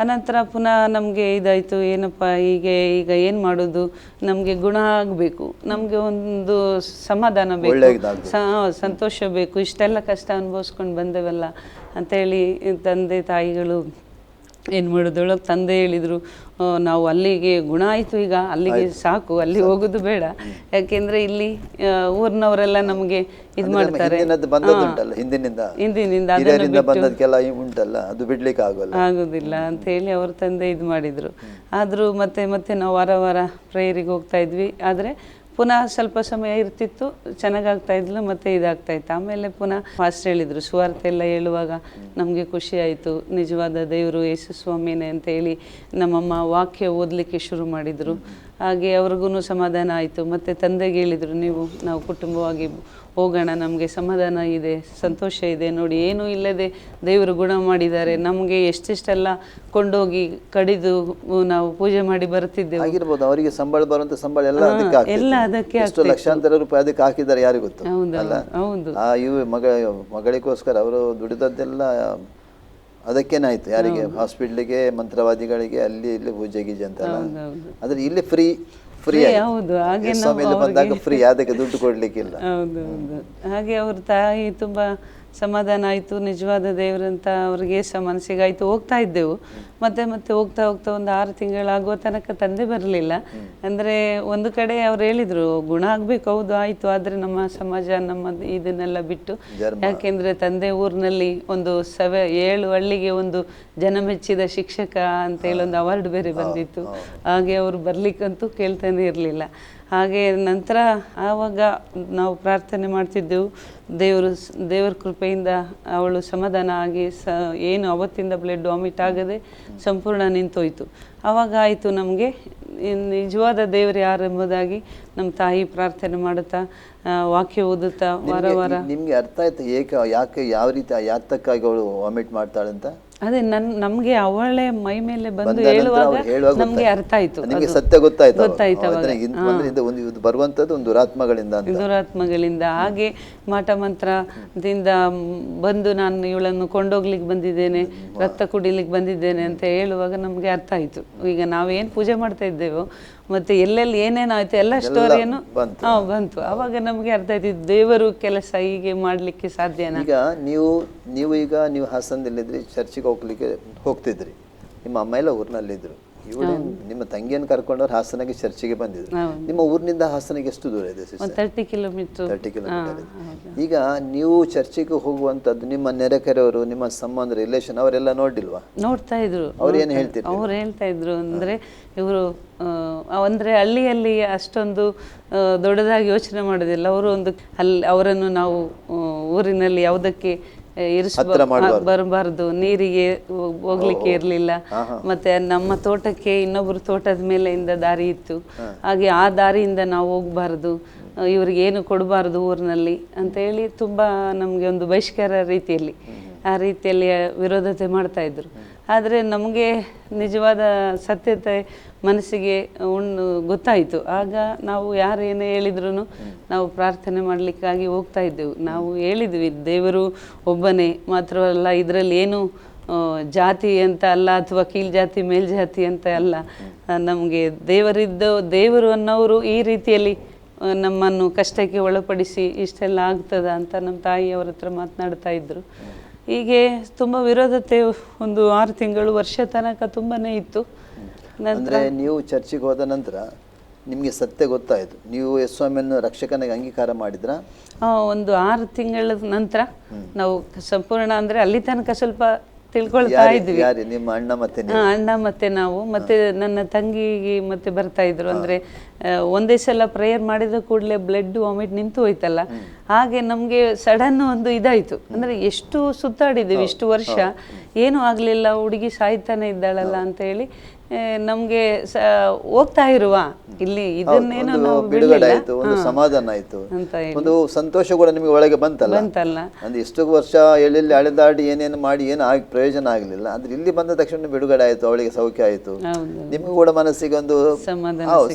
ಅನಂತರ ಪುನಃ ನಮಗೆ ಇದಾಯಿತು, ಏನಪ್ಪ ಈಗ ಏನು ಮಾಡೋದು, ನಮಗೆ ಗುಣ ಆಗಬೇಕು, ನಮಗೆ ಒಂದು ಸಮಾಧಾನ ಬೇಕು, ಸಂತೋಷ ಬೇಕು, ಇಷ್ಟೆಲ್ಲ ಕಷ್ಟ ಅನುಭವಿಸ್ಕೊಂಡು ಬಂದೇವಲ್ಲ ಅಂತೇಳಿ ತಂದೆ ತಾಯಿಗಳು ಏನು ಮಾಡಿದಳು. ತಂದೆ ಹೇಳಿದರು, ನಾವು ಅಲ್ಲಿಗೆ ಗುಣ ಆಯಿತು, ಈಗ ಅಲ್ಲಿಗೆ ಸಾಕು, ಅಲ್ಲಿ ಹೋಗೋದು ಬೇಡ, ಯಾಕೆಂದರೆ ಇಲ್ಲಿ ಊರಿನವರೆಲ್ಲ ನಮಗೆ ಇದು ಮಾಡ್ತಾರೆ, ಹಿಂದಿನಿಂದ ಆಗೋದಿಲ್ಲ ಅಂತೇಳಿ ಅವ್ರ ತಂದೆ ಇದು ಮಾಡಿದರು. ಆದರೂ ಮತ್ತೆ ನಾವು ವಾರ ಪ್ರೇಯರಿಗೆ ಹೋಗ್ತಾ ಇದ್ವಿ. ಆದರೆ ಪುನಃ ಸ್ವಲ್ಪ ಸಮಯ ಇರ್ತಿತ್ತು, ಚೆನ್ನಾಗಾಗ್ತಾ ಇದ್ಲು, ಮತ್ತೆ ಇದಾಗ್ತಾ ಇತ್ತು. ಆಮೇಲೆ ಪುನಃ ಫಾಸ್ಟ್ ಹೇಳಿದರು, ಸುವಾರ್ತೆ ಎಲ್ಲ ಹೇಳುವಾಗ ನಮಗೆ ಖುಷಿ ಆಯಿತು, ನಿಜವಾದ ದೇವರು ಯೇಸು ಸ್ವಾಮಿನೇ ಅಂತ ಹೇಳಿ ನಮ್ಮಮ್ಮ ವಾಕ್ಯ ಓದಲಿಕ್ಕೆ ಶುರು ಮಾಡಿದರು. ಹಾಗೆ ಅವ್ರಿಗೂ ಸಮಾಧಾನ ಆಯಿತು. ಮತ್ತು ತಂದೆಗೆ ಹೇಳಿದರು, ನಾವು ಕುಟುಂಬವಾಗಿ ಹೋಗೋಣ, ನಮಗೆ ಸಮಾಧಾನ ಇದೆ, ಸಂತೋಷ ಇದೆ, ನೋಡಿ ಏನೂ ಇಲ್ಲದೆ ದೇವರು ಗುಣ ಮಾಡಿದ್ದಾರೆ, ನಮಗೆ ಎಷ್ಟೆಷ್ಟೆಲ್ಲ ಕೊಂಡೋಗಿ ಕಡಿದು ನಾವು ಪೂಜೆ ಮಾಡಿ ಬರ್ತಿದ್ದೆವು. ಆಗಿರ್ಬೋದು, ಅವರಿಗೆ ಸಂಬಳ ಬರುವಂತ ಸಂಬಳ ಎಲ್ಲ ಅದಕ್ಕೆ ಲಕ್ಷಾಂತರ ರೂಪಾಯಿ ಅದಕ್ಕೆ ಹಾಕಿದ್ದಾರೆ, ಯಾರಿಗೂ ಗೊತ್ತು. ಹೌದು, ಇವು ಮಗಳಿಗೋಸ್ಕರ ಅವರು ದುಡಿದದ್ದೆಲ್ಲ ಅದಕ್ಕೇನಾಯ್ತು, ಯಾರಿಗೆ ಹಾಸ್ಪಿಟ್ಲಿಗೆ, ಮಂತ್ರವಾದಿಗಳಿಗೆ, ಅಲ್ಲಿ ಇಲ್ಲಿ ಪೂಜೆ ಗೀಜೆ ಅಂತ. ಆದ್ರೆ ಇಲ್ಲಿ ಫ್ರೀ ಹೌದು. ಹಾಗೆ ಬಂದಾಗ ಫ್ರೀ, ಅದಕ್ಕೆ ದುಡ್ಡು ಕೊಡ್ಲಿಕ್ಕಿಲ್ಲ. ಹೌದು. ಹಾಗೆ ಅವ್ರ ತಾಯಿ ತುಂಬಾ ಸಮಾಧಾನ ಆಯಿತು, ನಿಜವಾದ ದೇವರಂತ ಅವ್ರಿಗೆ ಮನಸ್ಸಿಗಾಯಿತು. ಹೋಗ್ತಾ ಇದ್ದೆವು, ಮತ್ತೆ ಹೋಗ್ತಾ ಒಂದು 6 ತಿಂಗಳಾಗುವ ತನಕ ತಂದೆ ಬರಲಿಲ್ಲ. ಅಂದರೆ ಒಂದು ಕಡೆ ಅವ್ರು ಹೇಳಿದರು, ಗುಣ ಆಗಬೇಕು, ಹೌದು ಆಯಿತು, ಆದರೆ ನಮ್ಮ ಸಮಾಜ ನಮ್ಮ ಇದನ್ನೆಲ್ಲ ಬಿಟ್ಟು, ಯಾಕೆಂದರೆ ತಂದೆ ಊರಿನಲ್ಲಿ ಒಂದು 7 ಹಳ್ಳಿಗೆ ಒಂದು ಜನಮೆಚ್ಚಿದ ಶಿಕ್ಷಕ ಅಂತೇಳಿ ಒಂದು ಅವಾರ್ಡ್ ಬೇರೆ ಬಂದಿತ್ತು. ಹಾಗೆ ಅವರು ಬರಲಿಕ್ಕಂತೂ ಕೇಳ್ತಾನೆ ಇರಲಿಲ್ಲ. ಹಾಗೆ ನಂತರ ಆವಾಗ ನಾವು ಪ್ರಾರ್ಥನೆ ಮಾಡ್ತಿದ್ದೆವು, ದೇವರ ಕೃಪೆಯಿಂದ ಅವಳು ಸಮಾಧಾನ ಆಗಿ ಏನು ಅವತ್ತಿಂದ ಬ್ಲಡ್ ವಾಮಿಟ್ ಆಗದೆ ಸಂಪೂರ್ಣ ನಿಂತೋಯ್ತು. ಆವಾಗ ಆಯಿತು ನಮಗೆ ನಿಜವಾದ ದೇವರು ಯಾರೆಂಬುದಾಗಿ ನಮ್ಮ ತಾಯಿ ಪ್ರಾರ್ಥನೆ ಮಾಡುತ್ತಾ, ವಾಕ್ಯ ಓದುತ್ತಾ ವಾರ ನಿಮ್ಗೆ ಅರ್ಥ ಆಯ್ತು ಯಾಕೆ ಯಾವ ರೀತಿ ಯಾತಕ್ಕಾಗಿ ಅವಳು ವಾಮಿಟ್ ಮಾಡ್ತಾಳೆ ಅಂತ? ಅದೇ ನಮ್ಗೆ ಅವಳೇ ಮೈ ಮೇಲೆ ಬಂದು ಬಂದ ನಂತರ ಹೇಳುವಾಗ ಅವ್ರು ಹೇಳುವಾಗ ನಮಗೆ ಅರ್ಥ ಆಯ್ತು, ನಿಮಗೆ ಸತ್ಯ ಗೊತ್ತಾಯ್ತು ಅವಾಗ. ಇದು ಬರುವಂತದ್ದು ಒಂದು ದುರಾತ್ಮಗಳಿಂದ ಅಂತ. ದುರಾತ್ಮಗಳಿಂದ. ಹಾಗೆ ಮಾಟ ಮಂತ್ರದಿಂದ ಬಂದು ನಾನು ಇವಳನ್ನು ಕೊಂಡೋಗ್ಲಿಕ್ಕೆ ಬಂದಿದ್ದೇನೆ, ರಕ್ತ ಕುಡಿಲಿಕ್ಕೆ ಬಂದಿದ್ದೇನೆ ಅಂತ ಹೇಳುವಾಗ ನಮ್ಗೆ ಅರ್ಥ ಆಯ್ತು. ಈಗ ನಾವೇನ್ ಪೂಜೆ ಮಾಡ್ತಾ ಇದ್ದೇವೋ ಮತ್ತೆ ಎಲ್ಲೆಲ್ಲಿ ಏನೇನಾಯ್ತು ಎಲ್ಲ ಸ್ಟೋರಿಯನ್ನು ಬಂತು. ಅವಾಗ ನಮ್ಗೆ ಅರ್ಥ ಆಯ್ತು ದೇವರು ಕೆಲಸ ಹೀಗೆ ಮಾಡ್ಲಿಕ್ಕೆ ಸಾಧ್ಯನಾ. ಈಗ ನೀವು ಹಾಸನದಲ್ಲಿದ್ರಿ, ಚರ್ಚಿಗೆ ಹೋಗ್ತಿದ್ರಿ, ನಿಮ್ಮ ಅಮ್ಮ ಎಲ್ಲ ಊರಿನಲ್ಲಿದ್ರು, ಇವಳು ನಿಮ್ಮ ತಂಗಿಯನ್ನು ಕರ್ಕೊಂಡವ್ರು ಹಾಸನಕ್ಕೆ ಚರ್ಚಿಗೆ ಬಂದಿದ್ರು. ನಿಮ್ಮ ಊರಿನಿಂದ ಹಾಸನಕ್ಕೆ ಎಷ್ಟು ದೂರ ಇದೆ? 30 ಕಿಲೋಮೀಟರ್. 30 ಕಿಲೋಮೀಟರ್. ಈಗ ನೀವು ಚರ್ಚಿಗೆ ಹೋಗುವಂತದ್ದು ನಿಮ್ಮ ನೆರೆಕೆರೆಯವರು, ನಿಮ್ಮ ಸಂಬಂಧ, ರಿಲೇಷನ್ ಅವರೆಲ್ಲ ನೋಡಿಲ್ವಾ? ನೋಡ್ತಾ ಇದ್ರು. ಅವ್ರು ಏನು ಹೇಳ್ತಿದ್ರು? ಅವ್ರು ಹೇಳ್ತಾ ಇದ್ರು ಅಂದ್ರೆ ಇವರು ಅಂದ್ರೆ ಹಳ್ಳಿಯಲ್ಲಿ ಅಷ್ಟೊಂದು ದೊಡ್ಡದಾಗಿ ಯೋಚನೆ ಮಾಡೋದಿಲ್ಲ ಅವರು. ಅವರನ್ನು ನಾವು ಊರಿನಲ್ಲಿ ಯಾವುದಕ್ಕೆ ಬರಬಾರ್ದು, ನೀರಿಗೆ ಹೋಗ್ಲಿಕ್ಕೆ ಇರ್ಲಿಲ್ಲ, ಮತ್ತೆ ನಮ್ಮ ತೋಟಕ್ಕೆ ಇನ್ನೊಬ್ರು ತೋಟದ ಮೇಲೆಯಿಂದ ದಾರಿ ಇತ್ತು, ಹಾಗೆ ಆ ದಾರಿಯಿಂದ ನಾವು ಹೋಗ್ಬಾರ್ದು, ಇವ್ರಿಗೆ ಏನು ಕೊಡಬಾರ್ದು ಊರಿನಲ್ಲಿ ಅಂತ ಹೇಳಿ ತುಂಬಾ ನಮ್ಗೆ ಒಂದು ಬಹಿಷ್ಕಾರ ರೀತಿಯಲ್ಲಿ ಆ ರೀತಿಯಲ್ಲಿ ವಿರೋಧತೆ ಮಾಡ್ತಾ ಇದ್ರು. ಆದರೆ ನಮಗೆ ನಿಜವಾದ ಸತ್ಯತೆ ಮನಸ್ಸಿಗೆ ಗೊತ್ತಾಯಿತು. ಆಗ ನಾವು ಯಾರೇನೇ ಹೇಳಿದ್ರು ನಾವು ಪ್ರಾರ್ಥನೆ ಮಾಡಲಿಕ್ಕಾಗಿ ಹೋಗ್ತಾ ಇದ್ದೆವು. ನಾವು ಹೇಳಿದ್ವಿ ದೇವರು ಒಬ್ಬನೇ, ಮಾತ್ರವಲ್ಲ ಇದರಲ್ಲಿ ಏನು ಜಾತಿ ಅಂತ ಅಲ್ಲ, ಅಥವಾ ಕೀಳ್ಜಾತಿ ಮೇಲ್ಜಾತಿ ಅಂತ ಅಲ್ಲ. ನಮಗೆ ದೇವರು ಅನ್ನೋರು ಈ ರೀತಿಯಲ್ಲಿ ನಮ್ಮನ್ನು ಕಷ್ಟಕ್ಕೆ ಒಳಪಡಿಸಿ ಇಷ್ಟೆಲ್ಲ ಆಗ್ತದ ಅಂತ ನಮ್ಮ ತಾಯಿಯವರ ಹತ್ರ ಮಾತನಾಡ್ತಾ ಇದ್ರು. ಹೀಗೆ ತುಂಬ ವಿರೋಧತೆ ಒಂದು 6 ತಿಂಗಳು, ವರ್ಷ ತನಕ ತುಂಬಾನೇ ಇತ್ತು. ಅಂದ್ರೆ ನೀವು ಚರ್ಚಿಗೆ ಹೋದ ನಂತರ ನಿಮಗೆ ಸತ್ಯ ಗೊತ್ತಾಯಿತು, ನೀವು ಯೇಸುಸ್ವಾಮಿಯನ್ನು ರಕ್ಷಕನಾಗಿ ಅಂಗೀಕಾರ ಮಾಡಿದ್ರ? ಒಂದು 6 ತಿಂಗಳ ನಂತರ ನಾವು ಸಂಪೂರ್ಣ ಅಂದ್ರೆ ಅಲ್ಲಿ ತನಕ ಸ್ವಲ್ಪ ತಿಳ್ಕೊಳ್ತಾ ಇದ್ವಿ. ನಿಮ್ಮ ಅಣ್ಣ ಮತ್ತೆ ನಾವು ಮತ್ತೆ ನನ್ನ ತಂಗಿಗೆ ಮತ್ತೆ ಬರ್ತಾ ಇದ್ರು. ಅಂದ್ರೆ ಒಂದೇ ಸಲ ಪ್ರೇಯರ್ ಮಾಡಿದ ಕೂಡಲೇ ಬ್ಲಡ್ ವಾಮಿಟ್ ನಿಂತು ಹೋಯ್ತಲ್ಲ, ಹಾಗೆ ನಮ್ಗೆ ಸಡನ್ ಒಂದು ಇದಾಯ್ತು. ಅಂದ್ರೆ ಎಷ್ಟು ಸುತ್ತಾಡಿದ್ವಿ ಇಷ್ಟು ವರ್ಷ, ಏನು ಆಗ್ಲಿಲ್ಲ, ಹುಡುಗಿ ಸಾಯ್ತಾನೆ ಇದ್ದಾಳಲ್ಲ ಅಂತ ಹೇಳಿ ನಮ್ಗೆ ಹೋಗ್ತಾ ಇರುವ ಇಲ್ಲಿ ಇದನ್ನೇನೋ ನಾವು ಬಿಡುಗಡೆ ಆಯ್ತು, ಒಂದು ಸಮಾಧಾನ ಆಯ್ತು, ಒಂದು ಸಂತೋಷ ಕೂಡ ನಿಮಗೆ ಒಳಗೆ ಬಂತಲ್ಲ. ಅಂದ್ರೆ ಎಷ್ಟು ವರ್ಷ ಎಲ್ಲೆಲ್ಲಿ ಅಳೆದಾಡಿ ಏನೇನು ಮಾಡಿ ಏನು ಪ್ರಯೋಜನ ಆಗ್ಲಿಲ್ಲ, ಅಂದ್ರೆ ಇಲ್ಲಿ ಬಂದ ತಕ್ಷಣ ಬಿಡುಗಡೆ ಆಯ್ತು, ಅವಳಿಗೆ ಸೌಖ್ಯ ಆಯ್ತು, ನಿಮ್ಗೂ ಕೂಡ ಮನಸ್ಸಿಗೆ ಒಂದು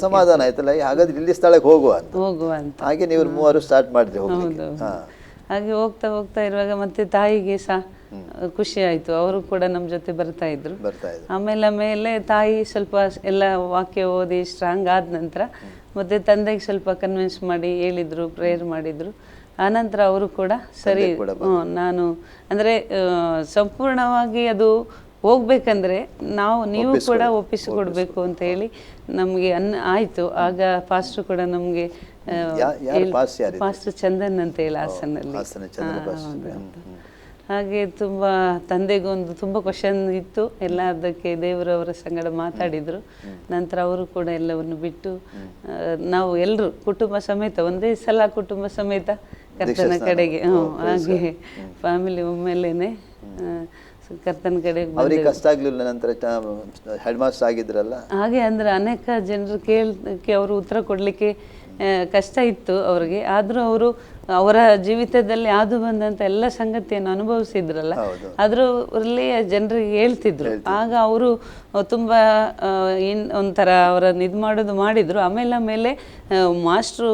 ಸಮಾಧಾನ ಆಯ್ತಲ್ಲ, ಹಾಗಾದ್ರೆ ಇಲ್ಲಿ ಸ್ಥಳಕ್ಕೆ ಹೋಗುವ ಅಂತ. ಹಾಗೆ ನೀವು 3 ಸ್ಟಾರ್ಟ್ ಮಾಡಿದ್ರಿ ಹೋಗ್ಲಿಕ್ಕೆ. ಹಾಗೆ ಹೋಗ್ತಾ ಇರುವಾಗ ಮತ್ತೆ ತಾಯಿಗೆ ಸಹ ಖುಷಿ ಆಯ್ತು, ಅವರು ಕೂಡ ನಮ್ಮ ಜೊತೆ ಬರ್ತಾ ಇದ್ರು. ಆಮೇಲೆ ತಾಯಿ ಸ್ವಲ್ಪ ಎಲ್ಲ ವಾಕ್ಯ ಓದಿ ಸ್ಟ್ರಾಂಗ್ ಆದ ನಂತರ ಮತ್ತೆ ತಂದೆಗೆ ಸ್ವಲ್ಪ ಕನ್ವಿನ್ಸ್ ಮಾಡಿ ಹೇಳಿದ್ರು, ಪ್ರೇಯರ್ ಮಾಡಿದ್ರು. ಆನಂತರ ಅವರು ಕೂಡ ಸರಿ ನಾನು ಅಂದ್ರೆ ಸಂಪೂರ್ಣವಾಗಿ ಅದು ಹೋಗ್ಬೇಕಂದ್ರೆ ನೀವು ಕೂಡ ಒಪ್ಪಿಸಿಕೊಡ್ಬೇಕು ಅಂತ ಹೇಳಿ ನಮ್ಗೆ ಆಯ್ತು. ಆಗ ಪಾಸ್ಟರ್ ಕೂಡ ನಮ್ಗೆ ಪಾಸ್ಟರ್ ಚಂದನ್ ಅಂತ ಹೇಳಿ ಹಾಸನಲ್ಲಿ. ಹಾಗೆ ತುಂಬ ತಂದೆಗೊಂದು ತುಂಬ ಕ್ವಶನ್ ಇತ್ತು ಎಲ್ಲ, ಅದಕ್ಕೆ ದೇವರವರ ಸಂಗಡ ಮಾತಾಡಿದ್ರು. ನಂತರ ಅವರು ಕೂಡ ಎಲ್ಲವನ್ನು ಬಿಟ್ಟು ನಾವು ಎಲ್ಲರೂ ಕುಟುಂಬ ಸಮೇತ ಒಂದೇ ಸಲ ಕುಟುಂಬ ಸಮೇತ ಕರ್ತನ ಕಡೆಗೆ ಹಾಗೆ ಫ್ಯಾಮಿಲಿ ಒಮ್ಮೆಲೇನೆ ಕರ್ತನ ಕಡೆಗೆ ಅವರಿಗೆ ಕಷ್ಟ ಆಗ್ಲಿಲ್ಲ. ನಂತರ ಹೆಡ್ ಮಾಸ್ಟರ್ ಆಗಿದ್ರಲ್ಲ, ಹಾಗೆ ಅಂದ್ರೆ ಅನೇಕ ಜನರು ಕೇಳಕ್ಕೆ ಅವರು ಉತ್ತರ ಕೊಡ್ಲಿಕ್ಕೆ ಕಷ್ಟ ಇತ್ತು ಅವ್ರಿಗೆ. ಆದ್ರೂ ಅವರು ಅವರ ಜೀವಿತದಲ್ಲಿ ಆದು ಬಂದಂತ ಎಲ್ಲ ಸಂಗತಿಯನ್ನು ಅನುಭವಿಸಿದ್ರಲ್ಲ, ಅದರಲ್ಲಿ ಜನರಿಗೆ ಹೇಳ್ತಿದ್ರು. ಆಗ ಅವರು ತುಂಬಾ ಒಂಥರ ಅವರನ್ನು ಇದು ಮಾಡಿದ್ರು. ಆಮೇಲೆ ಮಾಸ್ಟ್ರು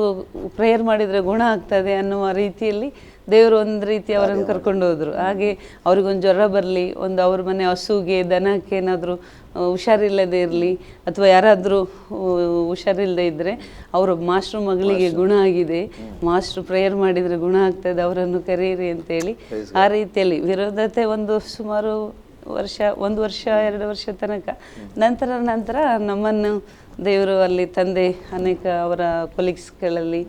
ಪ್ರೇಯರ್ ಮಾಡಿದ್ರೆ ಗುಣ ಆಗ್ತದೆ ಅನ್ನುವ ರೀತಿಯಲ್ಲಿ ದೇವರು ಒಂದು ರೀತಿ ಅವರನ್ನು ಕರ್ಕೊಂಡು ಹೋದ್ರು. ಹಾಗೆ ಅವ್ರಿಗೊಂದು ಜ್ವರ ಬರಲಿ, ಒಂದು ಅವ್ರ ಮನೆ ಹಸುಗೆ ದನಕ್ಕೆ ಏನಾದರೂ ಹುಷಾರಿಲ್ಲದೆ ಇರಲಿ, ಅಥವಾ ಯಾರಾದರೂ ಹುಷಾರಿಲ್ಲದೆ ಇದ್ದರೆ ಅವರು ಮಾಸ್ಟ್ರು ಮಗಳಿಗೆ ಗುಣ ಆಗಿದೆ, ಮಾಸ್ಟ್ರು ಪ್ರೇಯರ್ ಮಾಡಿದರೆ ಗುಣ ಆಗ್ತದೆ, ಅವರನ್ನು ಕರೀರಿ ಅಂತೇಳಿ ಆ ರೀತಿಯಲ್ಲಿ ವಿರೋಧತೆ ಒಂದು ಸುಮಾರು 1 ವರ್ಷ 2 ವರ್ಷ ತನಕ. ನಂತರ ನಮ್ಮನ್ನು ದೇವರು ಅಲ್ಲಿ ತಂದೆ ಅನೇಕ ಅವರ ಕೊಲೀಗ್ಸ್ಗಳಲ್ಲಿ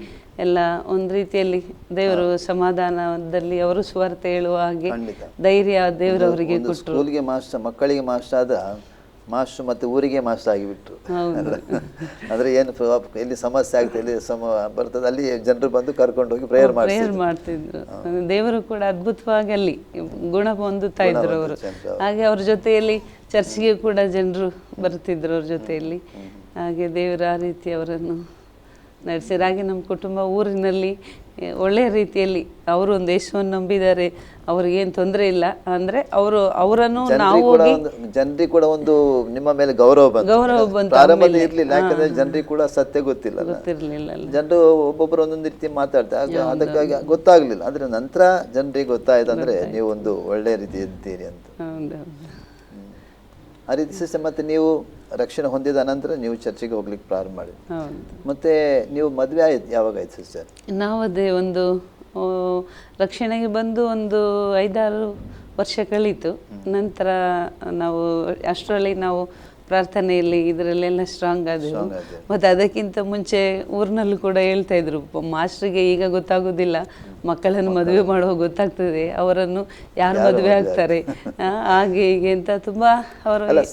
ಎಲ್ಲ ಒಂದು ರೀತಿಯಲ್ಲಿ ದೇವರು ಸಮಾಧಾನದಲ್ಲಿ ಅವರು ಸುವಾರ್ತೆ ಹೇಳುವ ಹಾಗೆ ಧೈರ್ಯ ದೇವರು ಅವರಿಗೆ ಕೊಟ್ಟರು. ಸ್ಕೂಲ್ಗೆ ಮಾಸ್ಟರ್, ಮಕ್ಕಳಿಗೆ ಮಾಸ್ಟರ್ ಆದ ಮಾಸ್ಟರ್ ಮತ್ತೆ ಊರಿಗೆ ಮಾಸ್ಟರ್ ಆಗಿಬಿಟ್ರು. ಅಂದ್ರೆ ಏನು ಎಲ್ಲಿ ಸಮಸ್ಯೆ ಆಗ್ತದೆ, ಎಲ್ಲಿ ಬರ್ತದೆ, ಅಲ್ಲಿ ಜನರು ಬಂದು ಕರ್ಕೊಂಡು ಹೋಗಿ ಪ್ರೇಯರ್ ಮಾಡ್ತಿದ್ರು. ದೇವರು ಕೂಡ ಅದ್ಭುತವಾಗಿ ಅಲ್ಲಿ ಗುಣ ಹೊಂದುತ್ತಾ ಇದ್ರು ಅವರು. ಹಾಗೆ ಅವ್ರ ಜೊತೆಯಲ್ಲಿ ಚರ್ಚ್ಗೆ ಕೂಡ ಜನರು ಬರ್ತಿದ್ರು ಅವ್ರ ಜೊತೆಯಲ್ಲಿ. ಹಾಗೆ ದೇವರ ಆ ರೀತಿ ಅವರನ್ನು ನಡೆಸಿದ್ರು. ಹಾಗೆ ನಮ್ಮ ಕುಟುಂಬ ಊರಿನಲ್ಲಿ ಒಳ್ಳೆಯ ರೀತಿಯಲ್ಲಿ ಅವರು ಒಂದು ದೇಶವನ್ನು ನಂಬಿದ್ದಾರೆ, ಅವ್ರಿಗೇನು ತೊಂದರೆ ಇಲ್ಲ ಅಂದರೆ ಅವರನ್ನು ನಾವು ಹೋಗಿ ಜನರಿಗೆ ಕೂಡ ಒಂದು ನಿಮ್ಮ ಮೇಲೆ ಗೌರವ ಬಂತು. ಪ್ರಾರಂಭದಲ್ಲಿ ಇರ್ಲಿಲ್ಲ, ಯಾಕಂದ್ರೆ ಜನರಿಗೆ ಕೂಡ ಸತ್ಯ ಗೊತ್ತಿರಲಿಲ್ಲ. ಜನರು ಒಬ್ಬೊಬ್ಬರು ಒಂದೊಂದು ರೀತಿ ಮಾತಾಡ್ತಾರೆ, ಅದಕ್ಕಾಗಿ ಗೊತ್ತಾಗ್ಲಿಲ್ಲ. ಆದ್ರೆ ನಂತರ ಜನರಿಗೆ ಗೊತ್ತಾಯ್ತು ಅಂದ್ರೆ ನೀವು ಒಂದು ಒಳ್ಳೆ ರೀತಿ ಇದ್ದೀರಿ ಅಂತ. ಆ ರೀತಿ ಸಿಸ್ಟರ್. ಮತ್ತೆ ನೀವು ರಕ್ಷಣೆ ಹೊಂದಿದ ನಂತರ ನೀವು ಚರ್ಚಿಗೆ ಹೋಗ್ಲಿಕ್ಕೆ ಪ್ರಾರಂಭ ಮಾಡಿ. ಮತ್ತೆ ನೀವು ಮದುವೆ ಆಯ್ತು ಯಾವಾಗ ಆಯ್ತು ಸಿಸ್ಟರ್? ನಾವು ಅದೇ ಒಂದು ರಕ್ಷಣೆಗೆ ಬಂದು ಒಂದು 5-6 ವರ್ಷ ಕಳೀತು. ನಂತರ ನಾವು ಅಷ್ಟರಲ್ಲಿ ನಾವು ಪ್ರಾರ್ಥನೆಯಲ್ಲಿ ಇದರಲ್ಲೆಲ್ಲ ಸ್ಟ್ರಾಂಗ್ ಆದೆವು. ಮತ್ತು ಅದಕ್ಕಿಂತ ಮುಂಚೆ ಊರಿನಲ್ಲೂ ಕೂಡ ಹೇಳ್ತಾ ಇದ್ರು, ಮಾಸ್ಟ್ರಿಗೆ ಈಗ ಗೊತ್ತಾಗೋದಿಲ್ಲ, ಮಕ್ಕಳನ್ನು ಮದುವೆ ಮಾಡುವಾಗ ಗೊತ್ತಾಗ್ತದೆ, ಅವರನ್ನು ಯಾರು ಮದುವೆ ಆಗ್ತಾರೆ ಹಾಗೆ ಹೀಗೆ ಅಂತ ತುಂಬಾ ಅವರು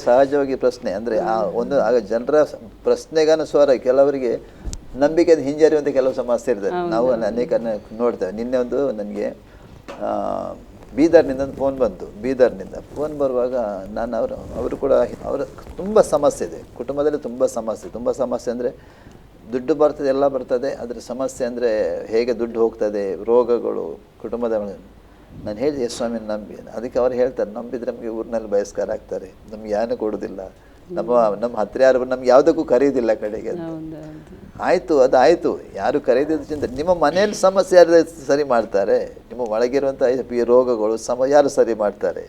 ಸಹಜವಾಗಿ ಪ್ರಶ್ನೆ ಅಂದ್ರೆ ಒಂದು ಜನರ ಪ್ರಶ್ನೆಗನುಸಾರ ಕೆಲವರಿಗೆ ನಂಬಿಕೆ ಹಿಂಜರಿಯುವಂಥ ಕೆಲವು ಸಮಸ್ಯೆ ಇರ್ತದೆ. ನಾವು ಅನೇಕ ನೋಡ್ತೇವೆ. ನಿನ್ನೆ ಒಂದು ನನಗೆ ಬೀದರ್ನಿಂದ ಒಂದು ಫೋನ್ ಬಂತು. ಬೀದರ್ನಿಂದ ಫೋನ್ ಬರುವಾಗ ನಾನು ಅವರು ಕೂಡ ಅವರ ತುಂಬ ಸಮಸ್ಯೆ ಇದೆ ಕುಟುಂಬದಲ್ಲಿ, ತುಂಬ ಸಮಸ್ಯೆ ಅಂದರೆ ದುಡ್ಡು ಬರ್ತದೆ, ಎಲ್ಲ ಬರ್ತದೆ, ಅದರ ಸಮಸ್ಯೆ ಅಂದರೆ ಹೇಗೆ ದುಡ್ಡು ಹೋಗ್ತದೆ, ರೋಗಗಳು ಕುಟುಂಬದ. ನಾನು ಹೇಳಿದೆ ಸ್ವಾಮಿ ನಂಬಿ. ಅದಕ್ಕೆ ಅವ್ರು ಹೇಳ್ತಾರೆ, ನಂಬಿದ್ರೆ ನಮಗೆ ಊರಿನಲ್ಲಿ ಬಯಸ್ಕಾರ ಆಗ್ತಾರೆ, ನಮ್ಗೆ ಯಾರು ಕೊಡೋದಿಲ್ಲ, ನಮ್ಮ ಹತ್ತಿರ ಯಾರು ನಮ್ಗೆ ಯಾವುದಕ್ಕೂ ಕರೆಯೋದಿಲ್ಲ ಕಡೆಗೆ ಅಂತ. ಆಯಿತು, ಅದು ಆಯಿತು, ಯಾರು ಕರೆಯೋದಿಲ್ಲ ಚಿಂತೆ. ನಿಮ್ಮ ಮನೆಯಲ್ಲಿ ಸಮಸ್ಯೆ ಯಾರು ಸರಿ ಮಾಡ್ತಾರೆ? ನಿಮ್ಮ ಒಳಗಿರುವಂಥ ಈ ರೋಗಗಳು ಯಾರು ಸರಿ ಮಾಡ್ತಾರೆ?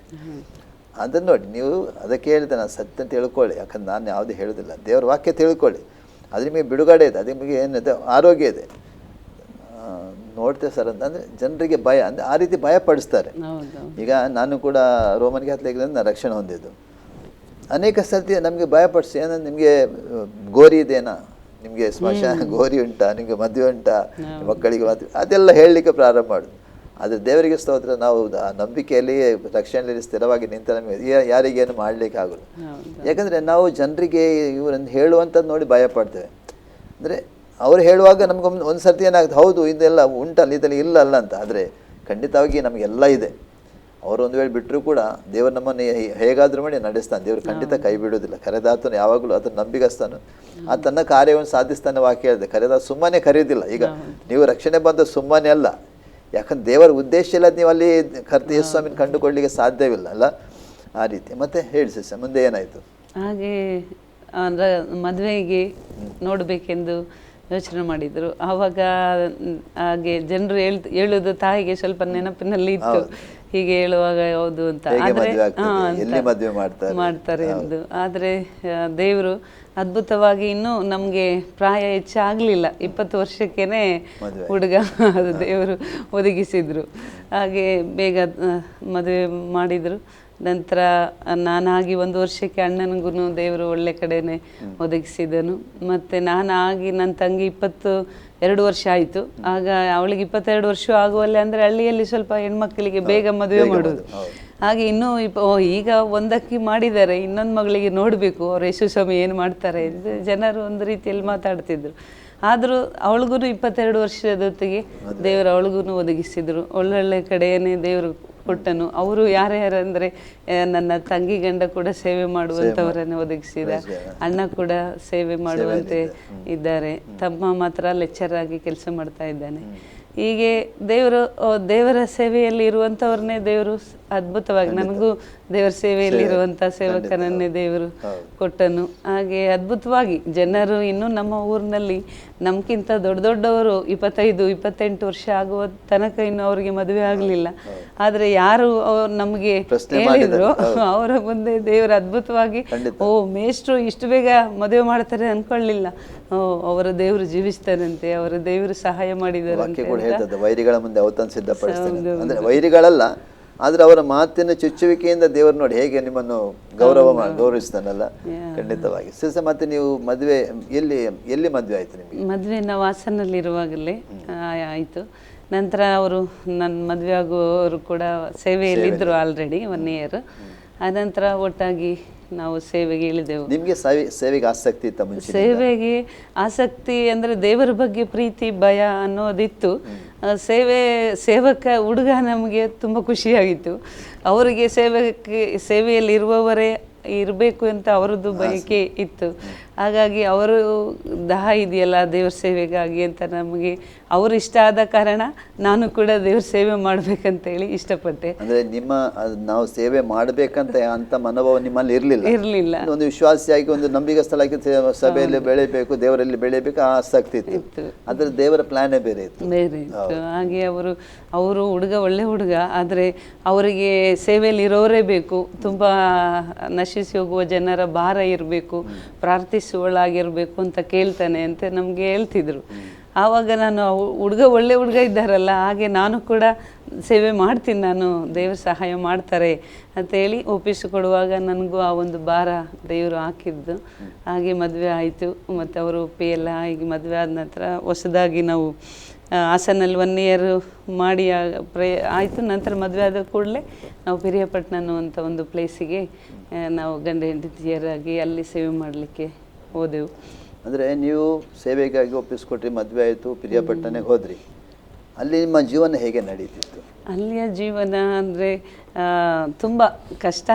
ಅದನ್ನು ನೋಡಿ. ನೀವು ಅದಕ್ಕೆ ಹೇಳಿದೆ, ನಾನು ಸತ್ಯ ಅಂತ ತಿಳ್ಕೊಳ್ಳಿ, ಯಾಕಂದ್ರೆ ನಾನು ಯಾವುದೂ ಹೇಳೋದಿಲ್ಲ. ದೇವ್ರ ವಾಕ್ಯ ತಿಳ್ಕೊಳ್ಳಿ, ಅದು ನಿಮಗೆ ಬಿಡುಗಡೆ ಇದೆ, ಅದು ನಿಮಗೆ ಏನಿದೆ ಆರೋಗ್ಯ ಇದೆ. ನೋಡ್ತೇವೆ ಸರ್ ಅಂತಂದರೆ ಜನರಿಗೆ ಭಯ, ಅಂದರೆ ಆ ರೀತಿ ಭಯಪಡಿಸ್ತಾರೆ. ಈಗ ನಾನು ಕೂಡ ರೋಮನ್ ಕ್ಯಾಥಲಿಕ್ದಿಂದ ರಕ್ಷಣೆ ಹೊಂದಿದ್ದು. ಅನೇಕ ಸರ್ತಿ ನಮಗೆ ಭಯಪಡಿಸಿ, ಏನಂದ್ರೆ ನಿಮಗೆ ಗೋರಿ ಇದೇನಾ, ನಿಮಗೆ ಸ್ಮಶಾನ ಗೋರಿ ಉಂಟಾ, ನಿಮಗೆ ಮದುವೆ ಉಂಟಾ, ಮಕ್ಕಳಿಗೆ ಮದುವೆ, ಅದೆಲ್ಲ ಹೇಳಲಿಕ್ಕೆ ಪ್ರಾರಂಭ ಮಾಡೋದು. ಆದರೆ ದೇವರಿಗೆ ಸ್ತೋತ್ರ, ನಾವು ಆ ನಂಬಿಕೆಯಲ್ಲಿ ರಕ್ಷಣೆಯಲ್ಲಿ ಸ್ಥಿರವಾಗಿ ನಿಂತ ನಮಗೆ ಯಾರಿಗೇನು ಮಾಡಲಿಕ್ಕೆ ಆಗೋಲ್ಲ. ಯಾಕಂದರೆ ನಾವು ಜನರಿಗೆ ಇವರನ್ನು ಹೇಳುವಂಥದ್ದು ನೋಡಿ ಭಯಪಡ್ತೇವೆ. ಅಂದರೆ ಅವ್ರು ಹೇಳುವಾಗ ನಮ್ಗೆ ಒಂದು ಸರ್ತಿ ಏನಾಗುತ್ತೆ, ಹೌದು ಇದೆಲ್ಲ ಉಂಟಲ್ಲ, ಇದೆಲ್ಲ ಇಲ್ಲ ಅಲ್ಲ ಅಂತ. ಆದರೆ ಖಂಡಿತವಾಗಿ ನಮಗೆಲ್ಲ ಇದೆ. ಅವರು ಒಂದು ವೇಳೆ ಬಿಟ್ಟರು ಕೂಡ ದೇವರು ನಮ್ಮನ್ನು ಹೇಗಾದರೂ ಮಾಡಿ ನಡೆಸ್ತಾನೆ. ದೇವರು ಖಂಡಿತ ಕೈ ಬಿಡೋದಿಲ್ಲ. ಕರೆದಾತನು ಯಾವಾಗಲೂ ಅದನ್ನು ನಂಬಿಗಸ್ತಾನು, ಆ ತನ್ನ ಕಾರ್ಯವನ್ನು ಸಾಧಿಸ್ತಾನೆ. ವಾಕ್ಯ ಹೇಳಿದೆ, ಕರೆದ ಸುಮ್ಮನೆ ಕರೆಯೋದಿಲ್ಲ. ಈಗ ನೀವು ರಕ್ಷಣೆ ಬಂದ ಸುಮ್ಮನೆ ಅಲ್ಲ, ಯಾಕಂದ್ರೆ ದೇವರ ಉದ್ದೇಶ ಇಲ್ಲ, ನೀವು ಅಲ್ಲಿ ಕರ್ತ ಯೇಸುಸ್ವಾಮಿನ ಕಂಡುಕೊಳ್ಳಲಿಕ್ಕೆ ಸಾಧ್ಯವಿಲ್ಲ ಅಲ್ಲ. ಆ ರೀತಿ. ಮತ್ತೆ ಹೇಳಿ ಸಿಸ್ಟರ್, ಮುಂದೆ ಏನಾಯಿತು? ಹಾಗೆ ಮದುವೆಗೆ ನೋಡಬೇಕೆಂದು ಯೋಚನೆ ಮಾಡಿದರು. ಆವಾಗ ಹಾಗೆ ಜನರು ಹೇಳೋದು ತಾಯಿಗೆ ಸ್ವಲ್ಪ ನೆನಪಿನಲ್ಲಿ ಇತ್ತು, ಹೀಗೆ ಹೇಳುವಾಗ ಹೌದು ಅಂತ, ಮಾಡ್ತಾರೆ ಎಂದು. ಆದರೆ ದೇವರು ಅದ್ಭುತವಾಗಿ ಇನ್ನೂ ನಮಗೆ ಪ್ರಾಯ ಹೆಚ್ಚಾಗಲಿಲ್ಲ, 20 ವರ್ಷಕ್ಕೇನೆ ಹುಡುಗ ಅದು ದೇವರು ಒದಗಿಸಿದ್ರು. ಹಾಗೆ ಬೇಗ ಮದುವೆ ಮಾಡಿದರು. ನಂತರ ನಾನಾಗಿ 1 ವರ್ಷಕ್ಕೆ ಅಣ್ಣನಿಗೂ ದೇವರು ಒಳ್ಳೆ ಕಡೆನೇ ಒದಗಿಸಿದನು. ಮತ್ತು ನಾನಾಗಿ ನನ್ನ ತಂಗಿ 22 ವರ್ಷ ಆಯಿತು. ಆಗ ಅವಳಿಗೆ 22 ವರ್ಷ ಆಗುವಲ್ಲಿ ಅಂದರೆ ಹಳ್ಳಿಯಲ್ಲಿ ಸ್ವಲ್ಪ ಹೆಣ್ಮಕ್ಳಿಗೆ ಬೇಗ ಮದುವೆ ಮಾಡೋದು. ಹಾಗೆ ಇನ್ನೂ ಈಗ ಒಂದಕ್ಕೆ ಮಾಡಿದ್ದಾರೆ, ಇನ್ನೊಂದು ಮಗಳಿಗೆ ನೋಡಬೇಕು ಅವ್ರು ಯೇಸುಸ್ವಾಮಿ ಏನು ಮಾಡ್ತಾರೆ ಎಂದು ಜನರು ಒಂದು ರೀತಿಯಲ್ಲಿ ಮಾತಾಡ್ತಿದ್ರು. ಆದರೂ ಅವಳಿಗೂ 22 ವರ್ಷದೊತ್ತಿಗೆ ದೇವರು ಅವಳಿಗೂ ಒದಗಿಸಿದರು. ಒಳ್ಳೊಳ್ಳೆ ಕಡೆಯೇ ದೇವರು ಕೊಟ್ಟನು. ಅವರು ಯಾರ್ಯಾರಂದರೆ ನನ್ನ ತಂಗಿ ಗಂಡ ಕೂಡ ಸೇವೆ ಮಾಡುವಂಥವರನ್ನು ಒದಗಿಸಿದ, ಅಣ್ಣ ಕೂಡ ಸೇವೆ ಮಾಡುವಂತೆ ಇದ್ದಾರೆ, ತಮ್ಮ ಮಾತ್ರ ಲೆಕ್ಚರ್ ಆಗಿ ಕೆಲಸ ಮಾಡ್ತಾ ಇದ್ದಾನೆ. ಹೀಗೆ ದೇವರ ಸೇವೆಯಲ್ಲಿ ಇರುವಂಥವ್ರನ್ನೇ ದೇವರು ಅದ್ಭುತವಾಗಿ, ನನಗೂ ದೇವರ ಸೇವೆಯಲ್ಲಿ ಇರುವಂಥ ಸೇವಕನನ್ನೇ ದೇವರು ಕೊಟ್ಟನು. ಹಾಗೆ ಅದ್ಭುತವಾಗಿ ಜನರು ಇನ್ನೂ ನಮ್ಮ ಊರಿನಲ್ಲಿ ನಮ್ಗಿಂತ ದೊಡ್ಡವರು 25-28 ವರ್ಷ ಆಗುವ ತನಕ ಇನ್ನು ಅವರಿಗೆ ಮದುವೆ ಆಗಲಿಲ್ಲ. ಆದರೆ ಯಾರು ನಮಗೆ ಹೇಳಿದ್ರು ಅವರ ಮುಂದೆ ದೇವರು ಅದ್ಭುತವಾಗಿ, ಓ ಮೇಷ್ಟ್ರು ಇಷ್ಟು ಬೇಗ ಮದುವೆ ಮಾಡ್ತಾರೆ ಅನ್ಕೊಳ್ಳಿಲ್ಲ, ಅವರ ದೇವರು ಜೀವಿಸ್ತಾರಂತೆ, ಅವರ ದೇವರು ಸಹಾಯ ಮಾಡಿದಾರಂತೆ. ವೈರಿಗಳ ಮುಂದೆ ಅವತನ್ನು ಸಿದ್ಧಪಡಿಸ್ತಾರೆ ಅಂದ್ರೆ ವೈರಿಗಳಲ್ಲ, ಆದ್ರೆ ಅವರ ಮಾತಿನ ಚುಚ್ಚುವಿಕೆಯಿಂದ ದೇವರು ನೋಡಿ ಹೇಗೆ ನಿಮ್ಮನ್ನು ಗೌರವಿಸ್ತಾನಲ್ಲ. ಖಂಡಿತವಾಗಿ. ಮತ್ತೆ ನೀವು ಮದುವೆ ಎಲ್ಲಿ ಮದುವೆ ಆಯ್ತು ನಿಮಗೆ? ಮದುವೆ ನಾವು ಹಾಸನಲ್ಲಿರುವಾಗಲೇ ಆಯಿತು. ನಂತರ ಅವರು ನನ್ನ ಮದುವೆ ಆಗುವವರು ಕೂಡ ಸೇವೆಯಲ್ಲಿದ್ದರು ಆಲ್ರೆಡಿ 1 ಇಯರ್. ಆನಂತರ ಒಟ್ಟಾಗಿ ನಾವು ಸೇವೆಗೆ ಇಳಿದೆವು. ನಿಮಗೆ ಸೇವೆಗೆ ಆಸಕ್ತಿ ಇತ್ತ ಮುಂಚೆ? ಸೇವೆಗೆ ಆಸಕ್ತಿ ಅಂದರೆ ದೇವರ ಬಗ್ಗೆ ಪ್ರೀತಿ ಭಯ ಅನ್ನೋದಿತ್ತು. ಸೇವಕ ಹುಡುಗ ನಮಗೆ ತುಂಬ ಖುಷಿಯಾಗಿತ್ತು. ಅವರಿಗೆ ಸೇವೆಯಲ್ಲಿ ಇರುವವರೇ ಇರಬೇಕು ಅಂತ ಅವರದ್ದು ಬಯಕೆ ಇತ್ತು. ಹಾಗಾಗಿ ಅವರು ದಾಹ ಇದೆಯಲ್ಲ ದೇವ್ರ ಸೇವೆಗಾಗಿ ಅಂತ ನಮಗೆ ಅವರು ಇಷ್ಟ ಆದ ಕಾರಣ ನಾನು ಕೂಡ ದೇವ್ರ ಸೇವೆ ಮಾಡ್ಬೇಕಂತೇಳಿ ಇಷ್ಟಪಟ್ಟೆ. ಅಂದ್ರೆ ನಾವು ಸೇವೆ ಮಾಡ್ಬೇಕಂತ ಅಂತ ಮನೋಭಾವ ನಿಮ್ಮಲ್ಲಿ ಇರ್ಲಿಲ್ಲ. ಒಂದು ವಿಶ್ವಾಸಿಯಾಗಿ ಒಂದು ನಂಬಿಕಸ್ಥಳಾಗಿ ಸಭೆಯಲ್ಲಿ ಬೆಳೆಯಬೇಕು, ದೇವರಲ್ಲಿ ಬೆಳೆಯಬೇಕು ಆಸಕ್ತಿ ಇತ್ತು. ಅದ್ರ ದೇವರ ಪ್ಲಾನೇ ಬೇರೆ ಇತ್ತು. ಹಾಗೆ ಅವರು ಒಳ್ಳೆ ಹುಡುಗ, ಆದರೆ ಅವರಿಗೆ ಸೇವೆಯಲ್ಲಿ ಇರೋರೇ ಬೇಕು, ತುಂಬಾ ನಶಿಸಿ ಹೋಗುವ ಜನರ ಭಾರ ಇರಬೇಕು, ಪ್ರಾರ್ಥಿಸುವಳಾಗಿರ್ಬೇಕು ಅಂತ ಕೇಳ್ತಾನೆ ಅಂತ ನಮ್ಗೆ ಹೇಳ್ತಿದ್ರು. ಆವಾಗ ನಾನು ಒಳ್ಳೆ ಹುಡುಗ ಇದ್ದಾರಲ್ಲ, ಹಾಗೆ ನಾನು ಕೂಡ ಸೇವೆ ಮಾಡ್ತೀನಿ, ನಾನು ದೇವ್ರ ಸಹಾಯ ಮಾಡ್ತಾರೆ ಅಂತೇಳಿ ಒಪ್ಪಿಸಿಕೊಡುವಾಗ ನನಗೂ ಆ ಒಂದು ಭಾರ ದೇವರು ಹಾಕಿದ್ದು. ಹಾಗೆ ಮದುವೆ ಆಯಿತು, ಮತ್ತು ಅವರು ಒಪ್ಪಿ ಎಲ್ಲ ಈಗ ಮದುವೆ ಆದ ನಂತರ ಹೊಸದಾಗಿ ನಾವು ಹಾಸನಲ್ಲಿ 1 ಇಯರ್ ಮಾಡಿ ಆಯಿತು. ನಂತರ ಮದುವೆ ಆದ ಕೂಡಲೇ ನಾವು ಪಿರಿಯಾಪಟ್ಟಣ ಅನ್ನುವಂಥ ಒಂದು ಪ್ಲೇಸಿಗೆ ನಾವು ಗಂಡ ಹೆಂಡತಿಯರಾಗಿ ಅಲ್ಲಿ ಸೇವೆ ಮಾಡಲಿಕ್ಕೆ ಹೋದೆವು. ಅಂದರೆ ನೀವು ಸೇವೆಗಾಗಿ ಒಪ್ಪಿಸ್ಕೊಟ್ರಿ, ಮದುವೆ ಆಯಿತು, ಪಿರಿಯಾಪಟ್ಟಣಕ್ಕೆ ಹೋದ್ರಿ. ಅಲ್ಲಿ ನಿಮ್ಮ ಜೀವನ ಹೇಗೆ ನಡೀತಿತ್ತು? ಅಲ್ಲಿಯ ಜೀವನ ಅಂದರೆ ತುಂಬ ಕಷ್ಟ.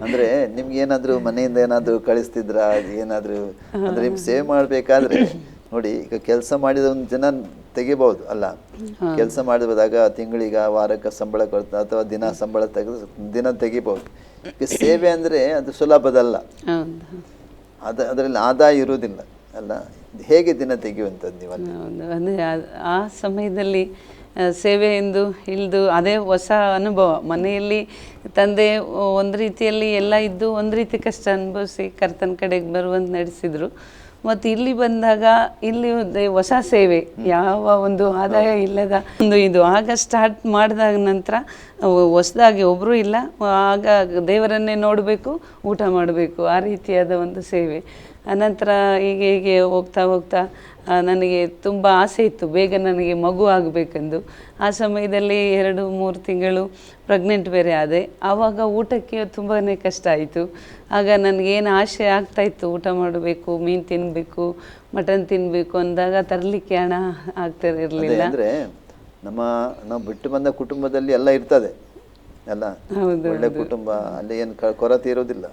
ಅಂದರೆ ನಿಮ್ಗೆ ಏನಾದರೂ ಮನೆಯಿಂದ ಏನಾದರೂ ಕಳಿಸ್ತಿದ್ರ? ಏನಾದರೂ ಅಂದರೆ ನಿಮ್ಗೆ ಸೇವೆ ಮಾಡಬೇಕಾದ್ರೆ ನೋಡಿ, ಈಗ ಕೆಲಸ ಮಾಡಿದ ಒಂದು ಜನ ತೆಗಿಬಹುದು ಅಲ್ಲ, ಕೆಲಸ ಮಾಡಿದಾಗ ತಿಂಗಳಿಗೆ ವಾರಕ್ಕೆ ಸಂಬಳ ಕೊಡ್ತಾ ಅಥವಾ ದಿನ ಸಂಬಳ ದಿನ ತೆಗಿಬಹುದು. ಈಗ ಸೇವೆ ಅಂದರೆ ಅದು ಸುಲಭದಲ್ಲ, ಅದರಲ್ಲಿ ಆದಾಯ ಇರುವುದಿಲ್ಲ ಅಲ್ಲ. ಹೇಗೆ ದಿನ ತೆಗೆಯುವಂಥದ್ದು ನೀವು? ಅಂದರೆ ಆ ಸಮಯದಲ್ಲಿ ಸೇವೆ ಎಂದು ಇಳಿದು ಅದೇ ಹೊಸ ಅನುಭವ. ಮನೆಯಲ್ಲಿ ತಂದೆ ಒಂದು ರೀತಿಯಲ್ಲಿ ಎಲ್ಲ ಇದ್ದು ಒಂದು ರೀತಿ ಕಷ್ಟ ಅನುಭವಿಸಿ ಕರ್ತನ ಕಡೆಗೆ ಬರುವಂತ ನಡೆಸಿದ್ರು. ಮತ್ತು ಇಲ್ಲಿ ಬಂದಾಗ ಇಲ್ಲಿ ಹೊಸ ಸೇವೆ, ಯಾವ ಒಂದು ಆದಾಯ ಇಲ್ಲದ ಒಂದು ಇದು ಆಗ ಸ್ಟಾರ್ಟ್ ಮಾಡಿದಾಗ ನಂತರ ಹೊಸದಾಗಿ ಒಬ್ಬರು ಇಲ್ಲ, ಆಗ ದೇವರನ್ನೇ ನೋಡಬೇಕು, ಊಟ ಮಾಡಬೇಕು, ಆ ರೀತಿಯಾದ ಒಂದು ಸೇವೆ. ಅನಂತರ ಹೀಗೆ ಹೋಗ್ತಾ ನನಗೆ ತುಂಬ ಆಸೆ ಇತ್ತು, ಬೇಗ ನನಗೆ ಮಗು ಆಗಬೇಕೆಂದು. ಆ ಸಮಯದಲ್ಲಿ 2-3 ತಿಂಗಳು ಪ್ರೆಗ್ನೆಂಟ್ ಬೇರೆ ಆದೆ. ಆವಾಗ ಊಟಕ್ಕೆ ತುಂಬಾ ಕಷ್ಟ ಆಯಿತು. ಆಗ ನನಗೇನು ಆಸೆ ಆಗ್ತಾಯಿತ್ತು, ಊಟ ಮಾಡಬೇಕು, ಮೀನು ತಿನ್ನಬೇಕು, ಮಟನ್ ತಿನ್ನಬೇಕು ಅಂದಾಗ ತರಲಿಕ್ಕೆ ಹಣ ಆಗ್ತಿರಲಿಲ್ಲ. ಅಂದರೆ ನಾವು ಬಿಟ್ಟು ಬಂದ ಕುಟುಂಬದಲ್ಲಿ ಎಲ್ಲ ಇರ್ತದೆ ಅಲ್ಲ, ಒಳ್ಳೆ ಕುಟುಂಬ, ಅಲ್ಲಿ ಏನು ಕೊರತೆ ಇರೋದಿಲ್ಲ,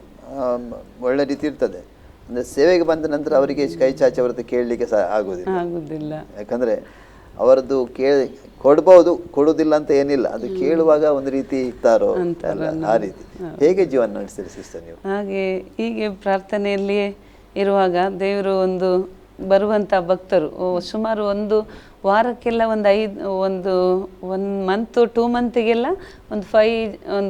ಒಳ್ಳೆ ರೀತಿ ಇರ್ತದೆ. ಅಂದರೆ ಸೇವೆಗೆ ಬಂದ ನಂತರ ಅವರಿಗೆ ಕೈ ಚಾಚಿ ಅವ್ರದ್ದು ಕೇಳಲಿಕ್ಕೆ ಆಗೋದಿಲ್ಲ. ಯಾಕಂದರೆ ಅವರದ್ದು ಕೊಡ್ಬೋದು, ಕೊಡೋದಿಲ್ಲ ಅಂತ ಏನಿಲ್ಲ, ಅದು ಕೇಳುವಾಗ ಒಂದು ರೀತಿ ಇರ್ತಾರೋ ಆ ರೀತಿ. ಹೇಗೆ ಜೀವನ ನಡೆಸ್ತೀರಿ ಸಿಸ್ಟರ್ ನೀವು? ಹೀಗೆ ಪ್ರಾರ್ಥನೆಯಲ್ಲಿಯೇ ಇರುವಾಗ ದೇವರು ಬರುವಂಥ ಭಕ್ತರು ಸುಮಾರು ಒಂದು ವಾರಕ್ಕೆಲ್ಲ ಒಂದು 1 ಮಂತ್ 2 ಮಂತಿಗೆಲ್ಲ ಒಂದು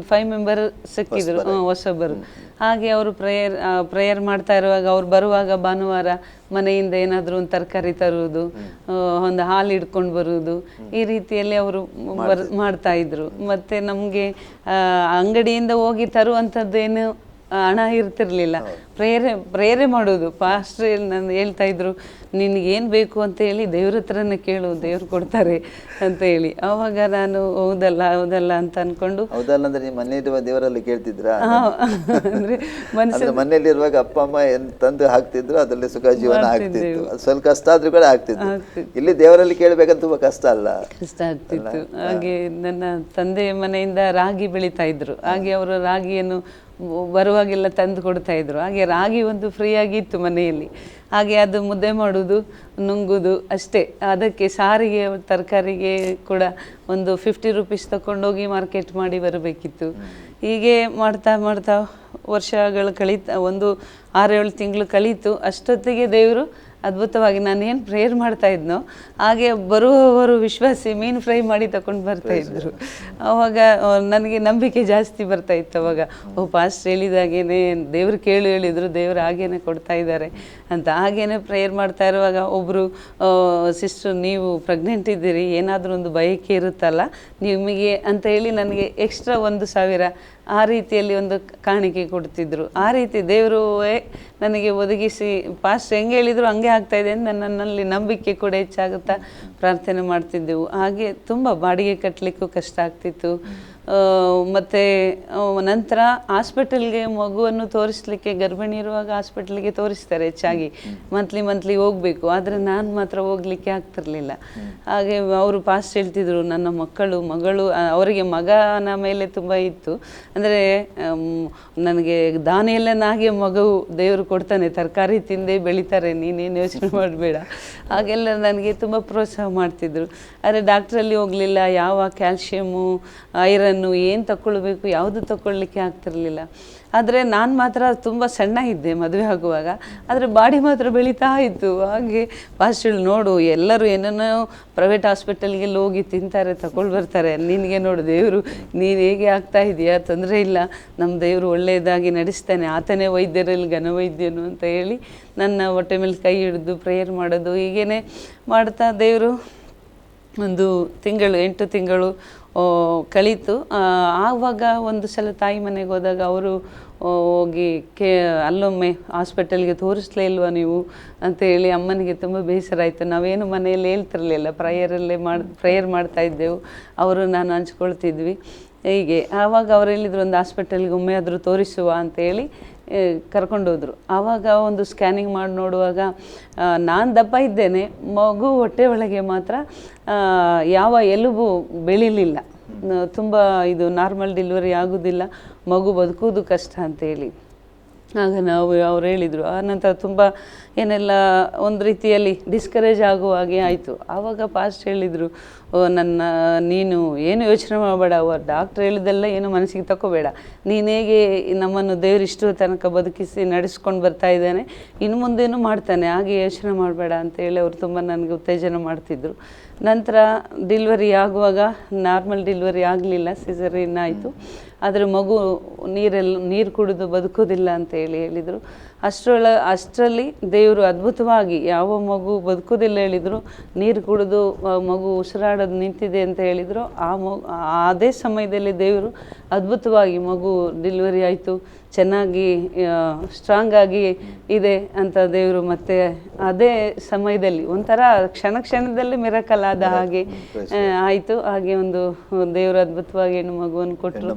5 ಮೆಂಬರ್ ಸಿಕ್ಕಿದ್ರು ಹೊಸಬರು. ಹಾಗೆ ಅವರು ಪ್ರೇಯರ್ ಮಾಡ್ತಾ ಇರುವಾಗ ಅವ್ರು ಬರುವಾಗ ಭಾನುವಾರ ಮನೆಯಿಂದ ಏನಾದರೂ ಒಂದು ತರಕಾರಿ ತರುವುದು, ಒಂದು ಹಾಲು ಹಿಡ್ಕೊಂಡು ಬರುವುದು, ಈ ರೀತಿಯಲ್ಲಿ ಅವರು ಮಾಡ್ತಾ ಇದ್ರು. ಮತ್ತು ನಮಗೆ ಅಂಗಡಿಯಿಂದ ಹೋಗಿ ತರುವಂಥದ್ದೇನು ಹಣ ಇರ್ತಿರ್ಲಿಲ್ಲ, ಪ್ರೇಯರೇ ಮಾಡೋದು. ಪಾಸ್ಟರ್ ನಾನು ಹೇಳ್ತಾ ಇದ್ರು, ನಿನಗೇನು ಬೇಕು ಅಂತ ಹೇಳಿ ದೇವ್ರ ಹತ್ರನೇ ಕೇಳು, ದೇವ್ರು ಕೊಡ್ತಾರೆ ಅಂತ ಹೇಳಿ. ಆವಾಗ ನಾನು ಹೌದಲ್ಲ ಅಂತ ಅನ್ಕೊಂಡು. ಹೌದಲ್ಲ ಅಂದ್ರೆ ನೀವು ಮನೆಯಲ್ಲಿರುವ ದೇವರಲ್ಲಿ ಕೇಳ್ತಿದ್ರಾ? ಅಂದ್ರೆ ಮನೆಯಲ್ಲಿರುವಾಗ ಅಪ್ಪ ಅಮ್ಮ ತಂದು ಹಾಕ್ತಿದ್ರು, ಅದರಲ್ಲಿ ಸುಖ ಜೀವನ ಆಗ್ತಿತ್ತು. ಸ್ವಲ್ಪ ಕಷ್ಟ ಆದ್ರೂ ಕೂಡ ಆಗ್ತಿತ್ತು. ಇಲ್ಲಿ ದೇವರಲ್ಲಿ ಕೇಳಬೇಕಂತ ತುಂಬಾ ಕಷ್ಟ ಆಗ್ತಿತ್ತು. ಹಾಗೆ ನನ್ನ ತಂದೆ ಮನೆಯಿಂದ ರಾಗಿ ಬೆಳೀತಾ ಇದ್ರು. ಹಾಗೆ ಅವರು ರಾಗಿಯನ್ನು ಬರುವಾಗೆಲ್ಲ ತಂದು ಕೊಡ್ತಾ ಇದ್ರು. ಹಾಗೆ ರಾಗಿ ಒಂದು ಫ್ರೀ ಆಗಿತ್ತು ಮನೆಯಲ್ಲಿ. ಹಾಗೆ ಅದು ಮುದ್ದೆ ಮಾಡೋದು, ನುಂಗುದು ಅಷ್ಟೇ. ಅದಕ್ಕೆ ಸಾರಿಗೆ ತರಕಾರಿಗೆ ಕೂಡ ಒಂದು 50 ರೂಪೀಸ್ ತಗೊಂಡೋಗಿ ಮಾರ್ಕೆಟ್ ಮಾಡಿ ಬರಬೇಕಿತ್ತು. ಹೀಗೆ ಮಾಡ್ತಾ ವರ್ಷಗಳು ಒಂದು 6-7 ತಿಂಗಳು ಕಳೀತು. ಅಷ್ಟೊತ್ತಿಗೆ ದೇವರು ಅದ್ಭುತವಾಗಿ ನಾನೇನು ಪ್ರೇಯರ್ ಮಾಡ್ತಾ ಇದ್ನೋ ಹಾಗೆ ಬರುವವರು ವಿಶ್ವಾಸಿ ಮೀನು ಫ್ರೈ ಮಾಡಿ ತಗೊಂಡು ಬರ್ತಾ ಇದ್ರು. ಆವಾಗ ನನಗೆ ನಂಬಿಕೆ ಜಾಸ್ತಿ ಬರ್ತಾ ಇತ್ತು. ಅವಾಗ ಪಾಸ್ಟ್ ಹೇಳಿದಾಗೇನೆ ದೇವ್ರು ಹೇಳಿದ್ರು, ದೇವ್ರು ಹಾಗೇನೆ ಕೊಡ್ತಾ ಇದ್ದಾರೆ ಅಂತ. ಹಾಗೇನೆ ಪ್ರೇಯರ್ ಮಾಡ್ತಾ ಇರುವಾಗ ಒಬ್ಬರು ಸಿಸ್ಟರ್, ನೀವು ಪ್ರೆಗ್ನೆಂಟ್ ಇದ್ದೀರಿ, ಏನಾದರೂ ಒಂದು ಬಯಕೆ ಇರುತ್ತಲ್ಲ ನಿಮಗೆ ಅಂತ ಹೇಳಿ ನನಗೆ ಎಕ್ಸ್ಟ್ರಾ 1,000 ಆ ರೀತಿಯಲ್ಲಿ ಒಂದು ಕಾಣಿಕೆ ಕೊಡ್ತಿದ್ರು. ಆ ರೀತಿ ದೇವರು ನನಗೆ ಒದಗಿಸಿ ಪಾಸ್ಟ್ ಹೆಂಗೆ ಹೇಳಿದ್ರು ಹಂಗೆ ಆಗ್ತಾಯಿದೆ ಅಂತ ನನ್ನಲ್ಲಿ ನಂಬಿಕೆ ಕೂಡ ಹೆಚ್ಚಾಗುತ್ತಾ ಪ್ರಾರ್ಥನೆ ಮಾಡ್ತಿದ್ದೆವು. ಹಾಗೆ ತುಂಬ ಬಾಡಿಗೆ ಕಟ್ಟಲಿಕ್ಕೂ ಕಷ್ಟ ಆಗ್ತಿತ್ತು. ಮತ್ತು ನಂತರ ಹಾಸ್ಪಿಟಲ್ಗೆ ಮಗುವನ್ನು ತೋರಿಸ್ಲಿಕ್ಕೆ ಗರ್ಭಿಣಿ ಇರುವಾಗ ಹಾಸ್ಪಿಟಲ್ಗೆ ತೋರಿಸ್ತಾರೆ ಹೆಚ್ಚಾಗಿ, ಮಂತ್ಲಿ ಹೋಗಬೇಕು. ಆದರೆ ನಾನು ಮಾತ್ರ ಹೋಗಲಿಕ್ಕೆ ಆಗ್ತಿರ್ಲಿಲ್ಲ. ಹಾಗೆ ಅವರು ಪಾಸ್ಟ್ ಹೇಳ್ತಿದ್ರು, ನನ್ನ ಮಗಳು ಅವರಿಗೆ ಮಗನ ಮೇಲೆ ತುಂಬ ಇತ್ತು. ಅಂದರೆ ನನಗೆ ದಾನಿಯೆಲ್ಲನಾಗೆ ಮಗು ದೇವರು ಕೊಡ್ತಾನೆ, ತರಕಾರಿ ತಿಂದೇ ಬೆಳಿತಾರೆ, ನೀನೇನು ಯೋಚನೆ ಮಾಡಬೇಡ, ಹಾಗೆಲ್ಲ ನನಗೆ ತುಂಬ ಪ್ರೋತ್ಸಾಹ ಮಾಡ್ತಿದ್ರು. ಆದರೆ ಡಾಕ್ಟ್ರಲ್ಲಿ ಹೋಗಲಿಲ್ಲ, ಯಾವ ಕ್ಯಾಲ್ಶಿಯಮ್ಮು ಐರನ್ನು ಏನು ತಗೊಳ್ಬೇಕು ಯಾವುದು ತಗೊಳ್ಲಿಕ್ಕೆ ಆಗ್ತಿರ್ಲಿಲ್ಲ. ಆದರೆ ನಾನು ಮಾತ್ರ ತುಂಬ ಸಣ್ಣ ಇದ್ದೆ ಮದುವೆ ಆಗುವಾಗ, ಆದರೆ ಬಾಡಿ ಮಾತ್ರ ಬೆಳೀತಾ ಇತ್ತು. ಹಾಗೆ ಫಾಸ್ಟ್ ನೋಡು, ಎಲ್ಲರೂ ಏನನ್ನೋ ಪ್ರೈವೇಟ್ ಹಾಸ್ಪಿಟಲ್ಗೆಲ್ಲ ಹೋಗಿ ತಿಂತಾರೆ, ತಗೊಳ್ಳಿ ಬರ್ತಾರೆ, ನಿನಗೆ ನೋಡು ದೇವರು ನೀನು ಹೇಗೆ ಆಗ್ತಾ ಇದೆಯಾ, ತೊಂದರೆ ಇಲ್ಲ, ನಮ್ಮ ದೇವರು ಒಳ್ಳೆಯದಾಗಿ ನಡೆಸ್ತಾನೆ, ಆತನೇ ವೈದ್ಯರಲ್ಲಿ ಘನವೈದ್ಯನು ಅಂತ ಹೇಳಿ ನನ್ನ ಹೊಟ್ಟೆ ಮೇಲೆ ಕೈ ಹಿಡಿದು ಪ್ರೇಯರ್ ಮಾಡೋದು. ಹೀಗೇ ಮಾಡ್ತಾ ದೇವರು ಒಂದು 8 ತಿಂಗಳು ಕಳೀತು. ಆವಾಗ ಒಂದು ಸಲ ತಾಯಿ ಮನೆಗೆ ಹೋದಾಗ ಅವರು ಹೋಗಿ ಅಲ್ಲೊಮ್ಮೆ ಹಾಸ್ಪಿಟಲ್ಗೆ ತೋರಿಸ್ಲೇ ಇಲ್ವಾ ನೀವು ಅಂತೇಳಿ ಅಮ್ಮನಿಗೆ ತುಂಬ ಬೇಸರ ಆಯಿತು. ನಾವೇನು ಮನೆಯಲ್ಲಿ ಹೇಳ್ತಿರ್ಲಿಲ್ಲ, ಪ್ರೇಯರ್ ಮಾಡ್ತಾ ಇದ್ದೆವು, ಅವರು ನಾನು ಹಂಚ್ಕೊಳ್ತಿದ್ವಿ. ಹೀಗೆ ಆವಾಗ ಅವ್ರು ಹೇಳಿದ್ರು, ಒಂದು ಹಾಸ್ಪಿಟಲ್ಗೆ ಒಮ್ಮೆ ಆದರೂ ತೋರಿಸುವ ಅಂತೇಳಿ ಕರ್ಕೊಂಡೋದ್ರು. ಆವಾಗ ಒಂದು ಸ್ಕ್ಯಾನಿಂಗ್ ಮಾಡಿ ನೋಡುವಾಗ ನಾನು ದಪ್ಪ ಇದ್ದೇನೆ, ಮಗು ಹೊಟ್ಟೆ ಒಳಗೆ ಮಾತ್ರ ಯಾವ ಎಲುಬು ಬೆಳೀಲಿಲ್ಲ, ತುಂಬ ಇದು ನಾರ್ಮಲ್ ಡೆಲಿವರಿ ಆಗೋದಿಲ್ಲ, ಮಗು ಬದುಕೋದು ಕಷ್ಟ ಅಂತೇಳಿ. ಆಗ ಅವ್ರು ಹೇಳಿದರು. ಆನಂತರ ತುಂಬ ಏನೆಲ್ಲ ಒಂದು ರೀತಿಯಲ್ಲಿ ಡಿಸ್ಕರೇಜ್ ಆಗುವ ಹಾಗೆ ಆಯಿತು. ಆವಾಗ ಪಾಸ್ಟ್ ಹೇಳಿದರು, ನೀನು ಏನು ಯೋಚನೆ ಮಾಡಬೇಡ, ಡಾಕ್ಟ್ರ್ ಹೇಳಿದೆಲ್ಲ ಏನು ಮನಸ್ಸಿಗೆ ತಗೋಬೇಡ, ನೀನು ಹೇಗೆ ನಮ್ಮನ್ನು ದೇವರು ಇಷ್ಟು ತನಕ ಬದುಕಿಸಿ ನಡೆಸ್ಕೊಂಡು ಬರ್ತಾ ಇದ್ದಾನೆ, ಇನ್ನು ಮುಂದೇನು ಮಾಡ್ತಾನೆ, ಹಾಗೆ ಯೋಚನೆ ಮಾಡಬೇಡ ಅಂತೇಳಿ ಅವರು ತುಂಬ ನನಗೆ ಉತ್ತೇಜನ ಮಾಡ್ತಿದ್ರು. ನಂತರ ಡಿಲ್ವರಿ ಆಗುವಾಗ ನಾರ್ಮಲ್ ಡಿಲ್ವರಿ ಆಗಲಿಲ್ಲ, ಸಿಸೇರಿಯನ್ ಆಯಿತು. ಆದರೆ ಮಗು ನೀರು ಕುಡಿದು ಬದುಕೋದಿಲ್ಲ ಅಂತ ಹೇಳಿದರು. ಅಷ್ಟರಲ್ಲಿ ದೇವರು ಅದ್ಭುತವಾಗಿ, ಯಾವ ಮಗು ಬದುಕೋದಿಲ್ಲ ಹೇಳಿದರು, ನೀರು ಕುಡಿದು ಮಗು ಉಸಿರಾಡೋದು ನಿಂತಿದೆ ಅಂತ ಹೇಳಿದರು. ಅದೇ ಸಮಯದಲ್ಲಿ ದೇವರು ಅದ್ಭುತವಾಗಿ ಮಗು ಡೆಲಿವರಿ ಆಯಿತು, ಚೆನ್ನಾಗಿ ಸ್ಟ್ರಾಂಗ್ ಆಗಿ ಇದೆ ಅಂತ ದೇವರು ಮತ್ತೆ ಅದೇ ಸಮಯದಲ್ಲಿ ಒಂಥರ ಕ್ಷಣದಲ್ಲಿ ಮಿರಕಲ್ ಆದ ಹಾಗೆ ಆಯಿತು. ಹಾಗೆ ಒಂದು ದೇವರು ಅದ್ಭುತವಾಗಿ ಹೆಣ್ಣು ಮಗುವನ್ನು ಕೊಟ್ಟರು,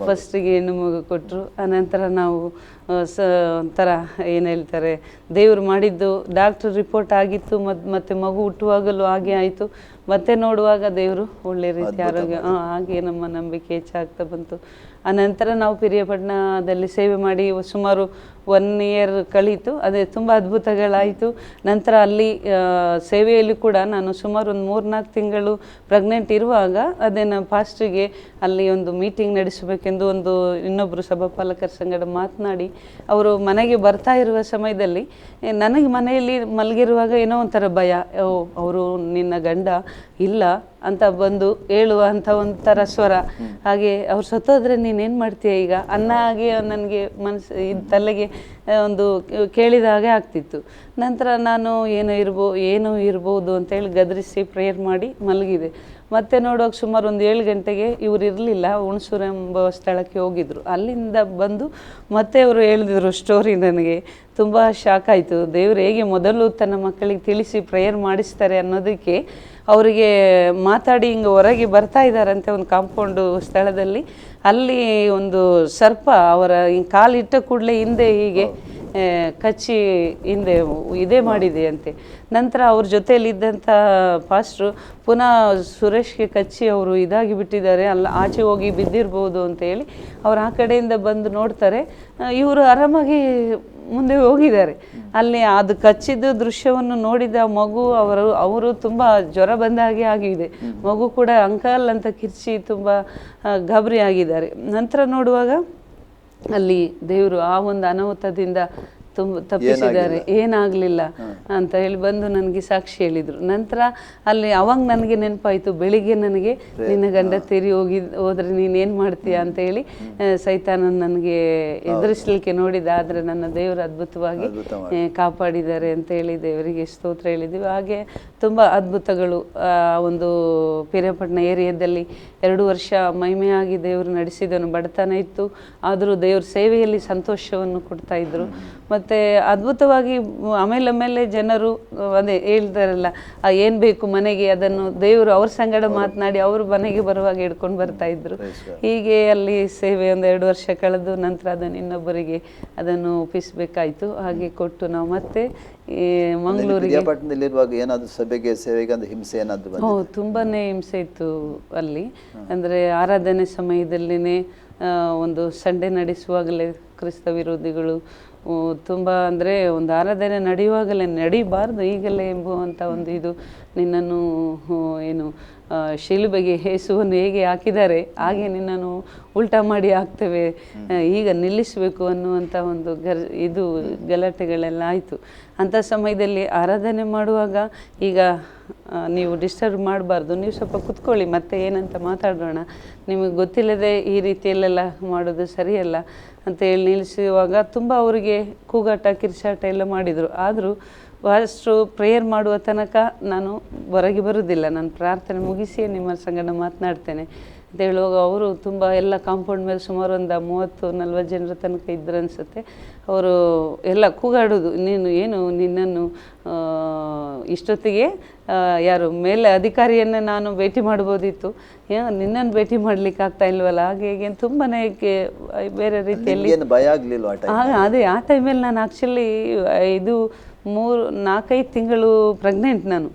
ಫಸ್ಟಿಗೆ ಹೆಣ್ಣು ಮಗು ಕೊಟ್ಟರು. ಆನಂತರ ನಾವು ಒಂಥರ ಏನು ಹೇಳ್ತಾರೆ, ದೇವರು ಮಾಡಿದ್ದು ಡಾಕ್ಟ್ರ್ ರಿಪೋರ್ಟ್ ಆಗಿತ್ತು, ಮತ್ತು ಮಗು ಹುಟ್ಟುವಾಗಲೂ ಹಾಗೆ ಆಯಿತು. ಮತ್ತೆ ನೋಡುವಾಗ ದೇವರು ಒಳ್ಳೆ ರೀತಿ ಆರೋಗ್ಯ, ಹಾಗೆ ನಮ್ಮ ನಂಬಿಕೆ ಹೆಚ್ಚಾಗ್ತಾ ಬಂತು. ಆನಂತರ ನಾವು ಪಿರಿಯಾಪಟ್ಟಣದಲ್ಲಿ ಸೇವೆ ಮಾಡಿ ಸುಮಾರು 1 ಇಯರ್ ಕಳೀತು. ಅದೇ ತುಂಬ ಅದ್ಭುತಗಳಾಯಿತು. ನಂತರ ಅಲ್ಲಿ ಸೇವೆಯಲ್ಲಿ ಕೂಡ ನಾನು ಸುಮಾರು ಒಂದು 3-4 ತಿಂಗಳು ಪ್ರೆಗ್ನೆಂಟ್ ಇರುವಾಗ ಅದೇನು ಪಾಸ್ಟ್ರಿಗೆ ಅಲ್ಲಿ ಒಂದು ಮೀಟಿಂಗ್ ನಡೆಸಬೇಕೆಂದು ಇನ್ನೊಬ್ಬರು ಸಭಾಪಾಲಕರ ಸಂಗಡ ಮಾತನಾಡಿ ಅವರು ಮನೆಗೆ ಬರ್ತಾ ಇರುವ ಸಮಯದಲ್ಲಿ ನನಗೆ ಮನೆಯಲ್ಲಿ ಮಲಗಿರುವಾಗ ಏನೋ ಒಂಥರ ಭಯ, ಅವರು ನಿನ್ನ ಗಂಡ ಇಲ್ಲ ಅಂತ ಬಂದು ಹೇಳುವ ಅಂತ ಒಂಥರ ಸ್ವರ. ಹಾಗೆ ಅವ್ರು ಸತ್ತೋದ್ರೆ ನೀನೇನು ಮಾಡ್ತೀಯ ಈಗ ಅನ್ನ ಹಾಗೆ ನನಗೆ ತಲೆಗೆ ಒಂದು ಕೇಳಿದ ಹಾಗೆ ಆಗ್ತಿತ್ತು. ನಂತರ ನಾನು ಏನೋ ಇರ್ಬೋದು ಅಂತೇಳಿ ಗದರಿಸಿ ಪ್ರೇಯರ್ ಮಾಡಿ ಮಲಗಿದೆ. ಮತ್ತೆ ನೋಡುವಾಗ ಸುಮಾರು ಒಂದು 7 ಗಂಟೆಗೆ ಇವರು ಇರಲಿಲ್ಲ, ಹುಣಸೂರು ಎಂಬ ಸ್ಥಳಕ್ಕೆ ಹೋಗಿದ್ರು. ಅಲ್ಲಿಂದ ಬಂದು ಮತ್ತೆ ಅವರು ಹೇಳಿದ್ರು ಸ್ಟೋರಿ. ನನಗೆ ತುಂಬ ಶಾಕ್ ಆಯಿತು. ದೇವರು ಹೇಗೆ ಮೊದಲು ತನ್ನ ಮಕ್ಕಳಿಗೆ ತಿಳಿಸಿ ಪ್ರೇಯರ್ ಮಾಡಿಸ್ತಾರೆ ಅನ್ನೋದಕ್ಕೆ ಅವರಿಗೆ ಮಾತಾಡಿ ಹಿಂಗೆ ಹೊರಗೆ ಬರ್ತಾ ಇದ್ದಾರಂತೆ ಒಂದು ಕಾಂಪೌಂಡು ಸ್ಥಳದಲ್ಲಿ. ಅಲ್ಲಿ ಒಂದು ಸರ್ಪ ಅವರ ಕಾಲಿಟ್ಟ ಕೂಡಲೇ ಹಿಂದೆ ಹೀಗೆ ಕಚ್ಚಿ ಹಿಂದೆ ಇದೇ ಮಾಡಿದೆ ಅಂತೆ. ನಂತರ ಅವ್ರ ಜೊತೆಯಲ್ಲಿದ್ದಂಥ ಪಾಸ್ಟ್ರು ಪುನಃ ಸುರೇಶ್ಗೆ ಕಚ್ಚಿ ಅವರು ಇದಾಗಿ ಬಿಟ್ಟಿದ್ದಾರೆ, ಆಚೆ ಹೋಗಿ ಬಿದ್ದಿರ್ಬೋದು ಅಂತೇಳಿ ಅವ್ರು ಆ ಕಡೆಯಿಂದ ಬಂದು ನೋಡ್ತಾರೆ. ಇವರು ಆರಾಮಾಗಿ ಮುಂದೆ ಹೋಗಿದ್ದಾರೆ. ಅಲ್ಲಿ ಅದು ಕಚ್ಚಿದ ದೃಶ್ಯವನ್ನು ನೋಡಿದ ಮಗು ಅವರು ತುಂಬ ಜ್ವರ ಬಂದ ಹಾಗೆ ಆಗಿದೆ. ಮಗು ಕೂಡ ಅಂಕಲ್ ಅಂತ ಕಿರ್ಚಿ ತುಂಬ ಗಾಬರಿ ಆಗಿದ್ದಾರೆ. ನಂತರ ನೋಡುವಾಗ ಅಲ್ಲಿ ದೇವರು ಆ ಒಂದು ಅನಾಹುತದಿಂದ ತಪ್ಪಿಸಿದ್ದಾರೆ, ಏನಾಗಲಿಲ್ಲ ಅಂತ ಹೇಳಿ ಬಂದು ನನಗೆ ಸಾಕ್ಷಿ ಹೇಳಿದರು. ನಂತರ ಅಲ್ಲಿ ಅವಾಗ ನನಗೆ ನೆನಪಾಯಿತು, ಬೆಳಿಗ್ಗೆ ನನಗೆ ನಿನ್ನ ಗಂಡ ತೀರಿ ಹೋದ್ರೆ ನೀನೇನು ಮಾಡ್ತೀಯ ಅಂತ ಹೇಳಿ ಸೈತಾನ ನನಗೆ ಎದುರಿಸಲಿಕ್ಕೆ ನೋಡಿದ. ಆದರೆ ನನ್ನ ದೇವರು ಅದ್ಭುತವಾಗಿ ಕಾಪಾಡಿದ್ದಾರೆ ಅಂತ ಹೇಳಿ ದೇವರಿಗೆ ಸ್ತೋತ್ರ ಹೇಳಿದ್ದೀವಿ. ಹಾಗೆ ತುಂಬ ಅದ್ಭುತಗಳು ಒಂದು ಪಿರಿಯಾಪಟ್ಟಣ ಏರಿಯಾದಲ್ಲಿ 2 ವರ್ಷ ಮಹಿಮೆಯಾಗಿ ದೇವರು ನಡೆಸಿದನು. ಬಡತನ ಇತ್ತು, ಆದರೂ ದೇವ್ರ ಸೇವೆಯಲ್ಲಿ ಸಂತೋಷವನ್ನು ಕೊಡ್ತಾ ಇದ್ರು. ಮತ್ತು ಅದ್ಭುತವಾಗಿ ಆಮೇಲೆ ಜನರು ಅದೇ ಹೇಳ್ತಾರಲ್ಲ ಏನು ಬೇಕು ಮನೆಗೆ ಅದನ್ನು ದೇವರು ಅವ್ರ ಸಂಗಡ ಮಾತನಾಡಿ ಅವ್ರ ಮನೆಗೆ ಬರುವಾಗ ಹಿಡ್ಕೊಂಡು ಬರ್ತಾ ಇದ್ರು. ಹೀಗೆ ಅಲ್ಲಿ ಸೇವೆ ಒಂದು 2 ವರ್ಷ ಕಳೆದು ನಂತರ ಅದನ್ನು ಇನ್ನೊಬ್ಬರಿಗೆ ಅದನ್ನು ಒಪ್ಪಿಸಬೇಕಾಯಿತು. ಹಾಗೆ ಕೊಟ್ಟು ನಾವು ಮತ್ತೆ ಮಂಗಳೂರಿಗೆ ಪಟ್ಟಣದಲ್ಲಿರುವಾಗ ಏನಾದರೂ ಸಭೆಗೆ ಸೇವೆಗೆ ಅಂದ್ರೆ ಹಿಂಸೆ ಏನಾದರೂ? ತುಂಬಾ ಹಿಂಸೆ ಇತ್ತು ಅಲ್ಲಿ. ಅಂದರೆ ಆರಾಧನೆ ಸಮಯದಲ್ಲಿನೇ ಒಂದು ಸಂಡೆ ನಡೆಸುವಾಗಲೇ ಕ್ರಿಸ್ತ ವಿರೋಧಿಗಳು ತುಂಬ ಅಂದರೆ ಒಂದು ಆರಾಧನೆ ನಡೆಯುವಾಗಲೇ ನಡಿಬಾರ್ದು ಈಗಲೇ ಎಂಬುವಂಥ ಒಂದು ಇದು, ನಿನ್ನನ್ನು ಏನು ಶಿಲುಬೆಗೆ ಯೇಸುವನ್ನು ಹೇಗೆ ಹಾಕಿದ್ದಾರೆ ಹಾಗೆ ನಿನ್ನನ್ನು ಉಲ್ಟಾ ಮಾಡಿ ಹಾಕ್ತೇವೆ, ಈಗ ನಿಲ್ಲಿಸಬೇಕು ಅನ್ನುವಂಥ ಒಂದು ಇದು ಗಲಾಟೆಗಳೆಲ್ಲ ಆಯಿತು. ಅಂಥ ಸಮಯದಲ್ಲಿ ಆರಾಧನೆ ಮಾಡುವಾಗ ಈಗ ನೀವು ಡಿಸ್ಟರ್ಬ್ ಮಾಡಬಾರ್ದು, ನೀವು ಸ್ವಲ್ಪ ಕುತ್ಕೊಳ್ಳಿ ಮತ್ತೆ ಏನಂತ ಮಾತಾಡೋಣ, ನಿಮಗೆ ಗೊತ್ತಿಲ್ಲದೆ ಈ ರೀತಿಯಲ್ಲೆಲ್ಲ ಮಾಡೋದು ಸರಿಯಲ್ಲ ಅಂತ ಹೇಳಿ ನಿಲ್ಲಿಸುವಾಗ ತುಂಬ ಅವರಿಗೆ ಕೂಗಾಟ ಕಿರ್ಚಾಟ ಎಲ್ಲ ಮಾಡಿದರು. ಆದರೂ ಅಷ್ಟು ಪ್ರೇಯರ್ ಮಾಡುವ ತನಕ ನಾನು ಹೊರಗೆ ಬರೋದಿಲ್ಲ, ನಾನು ಪ್ರಾರ್ಥನೆ ಮುಗಿಸಿಯೇ ನಿಮ್ಮ ಸಂಗಡ ಮಾತನಾಡ್ತೇನೆ ಅಂತ ಹೇಳುವಾಗ ಅವರು ತುಂಬ ಎಲ್ಲ ಕಾಂಪೌಂಡ್ ಮೇಲೆ ಸುಮಾರು ಒಂದು 30-40 ಜನರ ತನಕ ಇದ್ರು ಅನಿಸುತ್ತೆ. ಅವರು ಎಲ್ಲ ಕೂಗಾಡೋದು, ನೀನು ಏನು ನಿನ್ನನ್ನು ಇಷ್ಟೊತ್ತಿಗೆ ಯಾರು ಮೇಲೆ ಅಧಿಕಾರಿಯನ್ನು ನಾನು ಭೇಟಿ ಮಾಡ್ಬೋದಿತ್ತು, ನಿನ್ನನ್ನು ಭೇಟಿ ಮಾಡ್ಲಿಕ್ಕೆ ಆಗ್ತಾ ಇಲ್ವಲ್ಲ, ಹಾಗೆ ಹೀಗೆ ತುಂಬಾ ಬೇರೆ ರೀತಿಯಲ್ಲಿ ಭಯ ಆಗಲಿಲ್ಲ. ಅದೇ ಆ ಟೈಮಲ್ಲಿ ನಾನು ಆ್ಯಕ್ಚುಲಿ ಇದು 4-5 ತಿಂಗಳು ಪ್ರೆಗ್ನೆಂಟ್ ನಾನು.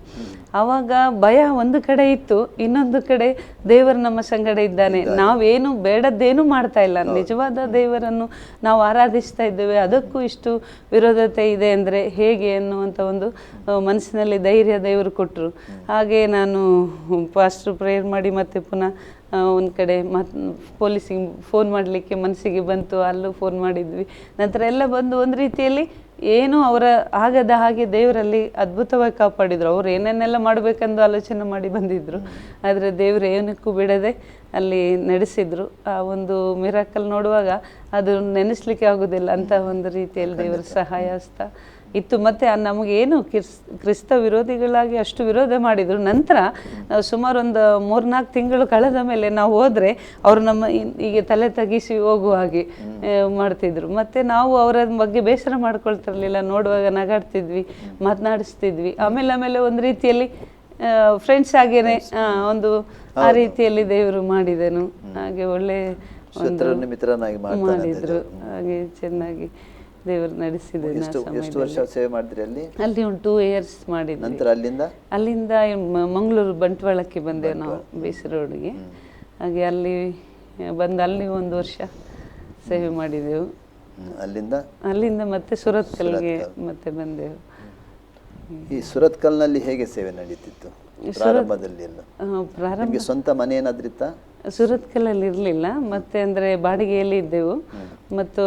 ಆವಾಗ ಭಯ ಒಂದು ಕಡೆ ಇತ್ತು, ಇನ್ನೊಂದು ಕಡೆ ದೇವರು ನಮ್ಮ ಸಂಗಡ ಇದ್ದಾನೆ, ನಾವೇನು ಬೇಡದ್ದೇನು ಮಾಡ್ತಾ ಇಲ್ಲ, ನಿಜವಾದ ದೇವರನ್ನು ನಾವು ಆರಾಧಿಸ್ತಾ ಇದ್ದೇವೆ, ಅದಕ್ಕೂ ಇಷ್ಟು ವಿರೋಧತೆ ಇದೆ ಅಂದರೆ ಹೇಗೆ ಅನ್ನುವಂಥ ಒಂದು ಮನಸ್ಸಿನಲ್ಲಿ ಧೈರ್ಯ ದೇವರು ಕೊಟ್ಟರು. ಹಾಗೆ ನಾನು ಪಾಸ್ಟ್ರು ಪ್ರೇಯರ್ ಮಾಡಿ ಮತ್ತೆ ಪುನಃ ಒಂದು ಕಡೆ ಪೊಲೀಸಿಗೆ ಫೋನ್ ಮಾಡಲಿಕ್ಕೆ ಮನಸ್ಸಿಗೆ ಬಂತು, ಅಲ್ಲೂ ಫೋನ್ ಮಾಡಿದ್ವಿ. ನಂತರ ಎಲ್ಲ ಬಂದು ಒಂದು ರೀತಿಯಲ್ಲಿ ಏನು ಅವರ ಆಗದ ಹಾಗೆ ದೇವರಲ್ಲಿ ಅದ್ಭುತವಾಗಿ ಕಾಪಾಡಿದರು. ಅವ್ರು ಏನೇನೆಲ್ಲ ಮಾಡಬೇಕೆಂದು ಆಲೋಚನೆ ಮಾಡಿ ಬಂದಿದ್ದರು, ಆದರೆ ದೇವರು ಏನಕ್ಕೂ ಬಿಡದೆ ಅಲ್ಲಿ ನಡೆಸಿದ್ರು. ಆ ಒಂದು ಮಿರಾಕಲ್ ನೋಡುವಾಗ ಅದು ನೆನೆಸ್ಲಿಕ್ಕೆ ಆಗೋದಿಲ್ಲ ಅಂತ ಒಂದು ರೀತಿಯಲ್ಲಿ ದೇವರ ಸಹಾಯ ಹಸ್ತ ಇತ್ತು. ಮತ್ತು ನಮಗೇನು ಕ್ರಿಸ್ತ ವಿರೋಧಿಗಳಾಗಿ ಅಷ್ಟು ವಿರೋಧ ಮಾಡಿದರು. ನಂತರ ಸುಮಾರು ಒಂದು 3-4 ತಿಂಗಳು ಕಳೆದ ಮೇಲೆ ನಾವು ಹೋದರೆ ಅವರು ನಮ್ಮ ಹೀಗೆ ತಲೆ ತಗ್ಗಿಸಿ ಹೋಗುವ ಹಾಗೆ ಮಾಡ್ತಿದ್ರು. ಮತ್ತು ನಾವು ಅವರ ಬಗ್ಗೆ ಬೇಸರ ಮಾಡ್ಕೊಳ್ತಿರ್ಲಿಲ್ಲ, ನೋಡುವಾಗ ನಗಾಡ್ತಿದ್ವಿ, ಮಾತನಾಡಿಸ್ತಿದ್ವಿ. ಆಮೇಲೆ ಒಂದು ರೀತಿಯಲ್ಲಿ ಫ್ರೆಂಡ್ಸ್ ಆಗೇನೆ ಒಂದು ಆ ರೀತಿಯಲ್ಲಿ ದೇವರು ಮಾಡಿದನು. ಹಾಗೆ ಒಳ್ಳೆ ಮಾಡಿದ್ರು, ಹಾಗೆ ಚೆನ್ನಾಗಿ ದೇವರು ನಡೆಸಿದೆ. ಎಷ್ಟು ವರ್ಷ ಸೇವೆ ಮಾಡಿದ್ರಿ ಅಲ್ಲಿ? ಅಲ್ಲಿ ಒಂದು 2 years ಮಾಡಿದ್ವಿ. ನಂತರ ಅಲ್ಲಿಂದ ಮಂಗಳೂರು ಬಂಟ್ವಾಳಕ್ಕೆ ಬಂದೆವು ನಾವು, ಬೇಸ್ ರೋಡ್ಗೆ. ಹಾಗೆ ಅಲ್ಲಿ ಬಂದು ಅಲ್ಲಿ 1 ವರ್ಷ ಸೇವೆ ಮಾಡಿದೆವು. ಅಲ್ಲಿಂದ ಮತ್ತೆ ಸುರತ್ಕಲ್ಗೆ ಮತ್ತೆ ಬಂದೆವು. ಈ ಸುರತ್ಕಲ್ನಲ್ಲಿ ಹೇಗೆ ಸೇವೆ ನಡೀತಿತ್ತು ಪ್ರಾರಂಭದಲ್ಲಿ? ಪ್ರಾರಂಭ ಸ್ವಂತ ಮನೆ ಏನಾದ್ರೂ ಇತ್ತಾ? ಸುರತ್ಕಲ್ಲಲ್ಲಿ ಇರಲಿಲ್ಲ, ಮತ್ತು ಅಂದರೆ ಬಾಡಿಗೆಯಲ್ಲಿ ಇದ್ದೆವು, ಮತ್ತು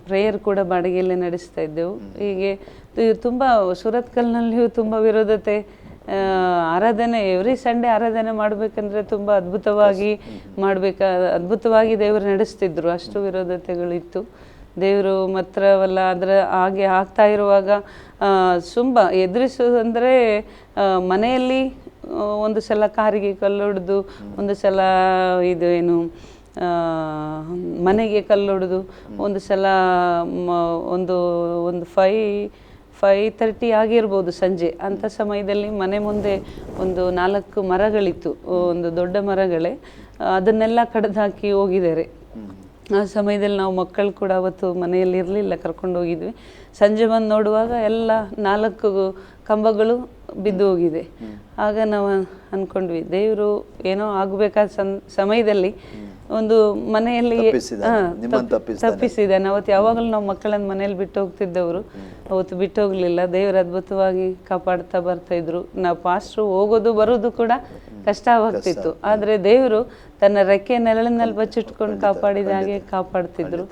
ಪ್ರೇಯರ್ ಕೂಡ ಬಾಡಿಗೆಯಲ್ಲೇ ನಡೆಸ್ತಾ ಇದ್ದೆವು. ಹೀಗೆ ತುಂಬ ಸುರತ್ಕಲ್ನಲ್ಲಿಯೂ ತುಂಬ ವಿರೋಧತೆ. ಆರಾಧನೆ ಎವ್ರಿ ಸಂಡೇ ಆರಾಧನೆ ಮಾಡಬೇಕಂದ್ರೆ ತುಂಬ ಅದ್ಭುತವಾಗಿ ದೇವರು ನಡೆಸ್ತಿದ್ರು, ಅಷ್ಟು ವಿರೋಧತೆಗಳಿತ್ತು. ದೇವರು ಮಾತ್ರವಲ್ಲ, ಅದರ ಹಾಗೆ ಆಗ್ತಾ ಇರುವಾಗ ತುಂಬ ಎದುರಿಸೋದಂದರೆ ಮನೆಯಲ್ಲಿ ಒಂದು ಸಲ ಕಾರಿಗೆ ಕಲ್ಲೊಡೆದು, ಒಂದು ಸಲ ಇದು ಏನು ಮನೆಗೆ ಕಲ್ಲೊಡೆದು, ಒಂದು ಸಲ ಒಂದು 5:30 ಆಗಿರ್ಬೋದು ಸಂಜೆ. ಅಂಥ ಸಮಯದಲ್ಲಿ ಮನೆ ಮುಂದೆ ಒಂದು 4 ಮರಗಳಿತ್ತು, ಒಂದು ದೊಡ್ಡ ಮರಗಳೇ, ಅದನ್ನೆಲ್ಲ ಕಡ್ದು ಹಾಕಿ ಹೋಗಿದ್ದಾರೆ. ಆ ಸಮಯದಲ್ಲಿ ನಾವು ಮಕ್ಕಳು ಕೂಡ ಅವತ್ತು ಮನೆಯಲ್ಲಿ ಇರಲಿಲ್ಲ, ಕರ್ಕೊಂಡು ಹೋಗಿದ್ವಿ. ಸಂಜೆ ಬಂದು ನೋಡುವಾಗ ಎಲ್ಲ 4 ಕಂಬಗಳು ಬಿದ್ದು ಹೋಗಿದೆ. ಆಗ ನಾವು ಅಂದ್ಕೊಂಡ್ವಿ, ದೇವರು ಏನೋ ಆಗಬೇಕಾದ ಸಮಯದಲ್ಲಿ ಒಂದು ಮನೆಯಲ್ಲಿ ತಪ್ಪಿಸಿದ್ದಾನೆ. ಅವತ್ತು ಯಾವಾಗಲೂ ನಾವು ಮಕ್ಕಳನ್ನು ಮನೇಲಿ ಬಿಟ್ಟು ಹೋಗ್ತಿದ್ದವರು, ಅವತ್ತು ಬಿಟ್ಟು ಹೋಗಲಿಲ್ಲ. ದೇವರು ಅದ್ಭುತವಾಗಿ ಕಾಪಾಡ್ತಾ ಬರ್ತಾಯಿದ್ರು. ನಾವು ಪಾಸ್ಟ್ರು ಹೋಗೋದು ಬರೋದು ಕೂಡ ಕಷ್ಟವಾಗ್ತಿತ್ತು, ಆದರೆ ದೇವರು ತನ್ನ ರೆಕ್ಕೆ ನೆರಳಿನಲ್ಲಿ ಬಚ್ಚಿಟ್ಕೊಂಡು ಕಾಪಾಡಿದ ಹಾಗೆ ಕಾಪಾಡ್ತಿದ್ರು.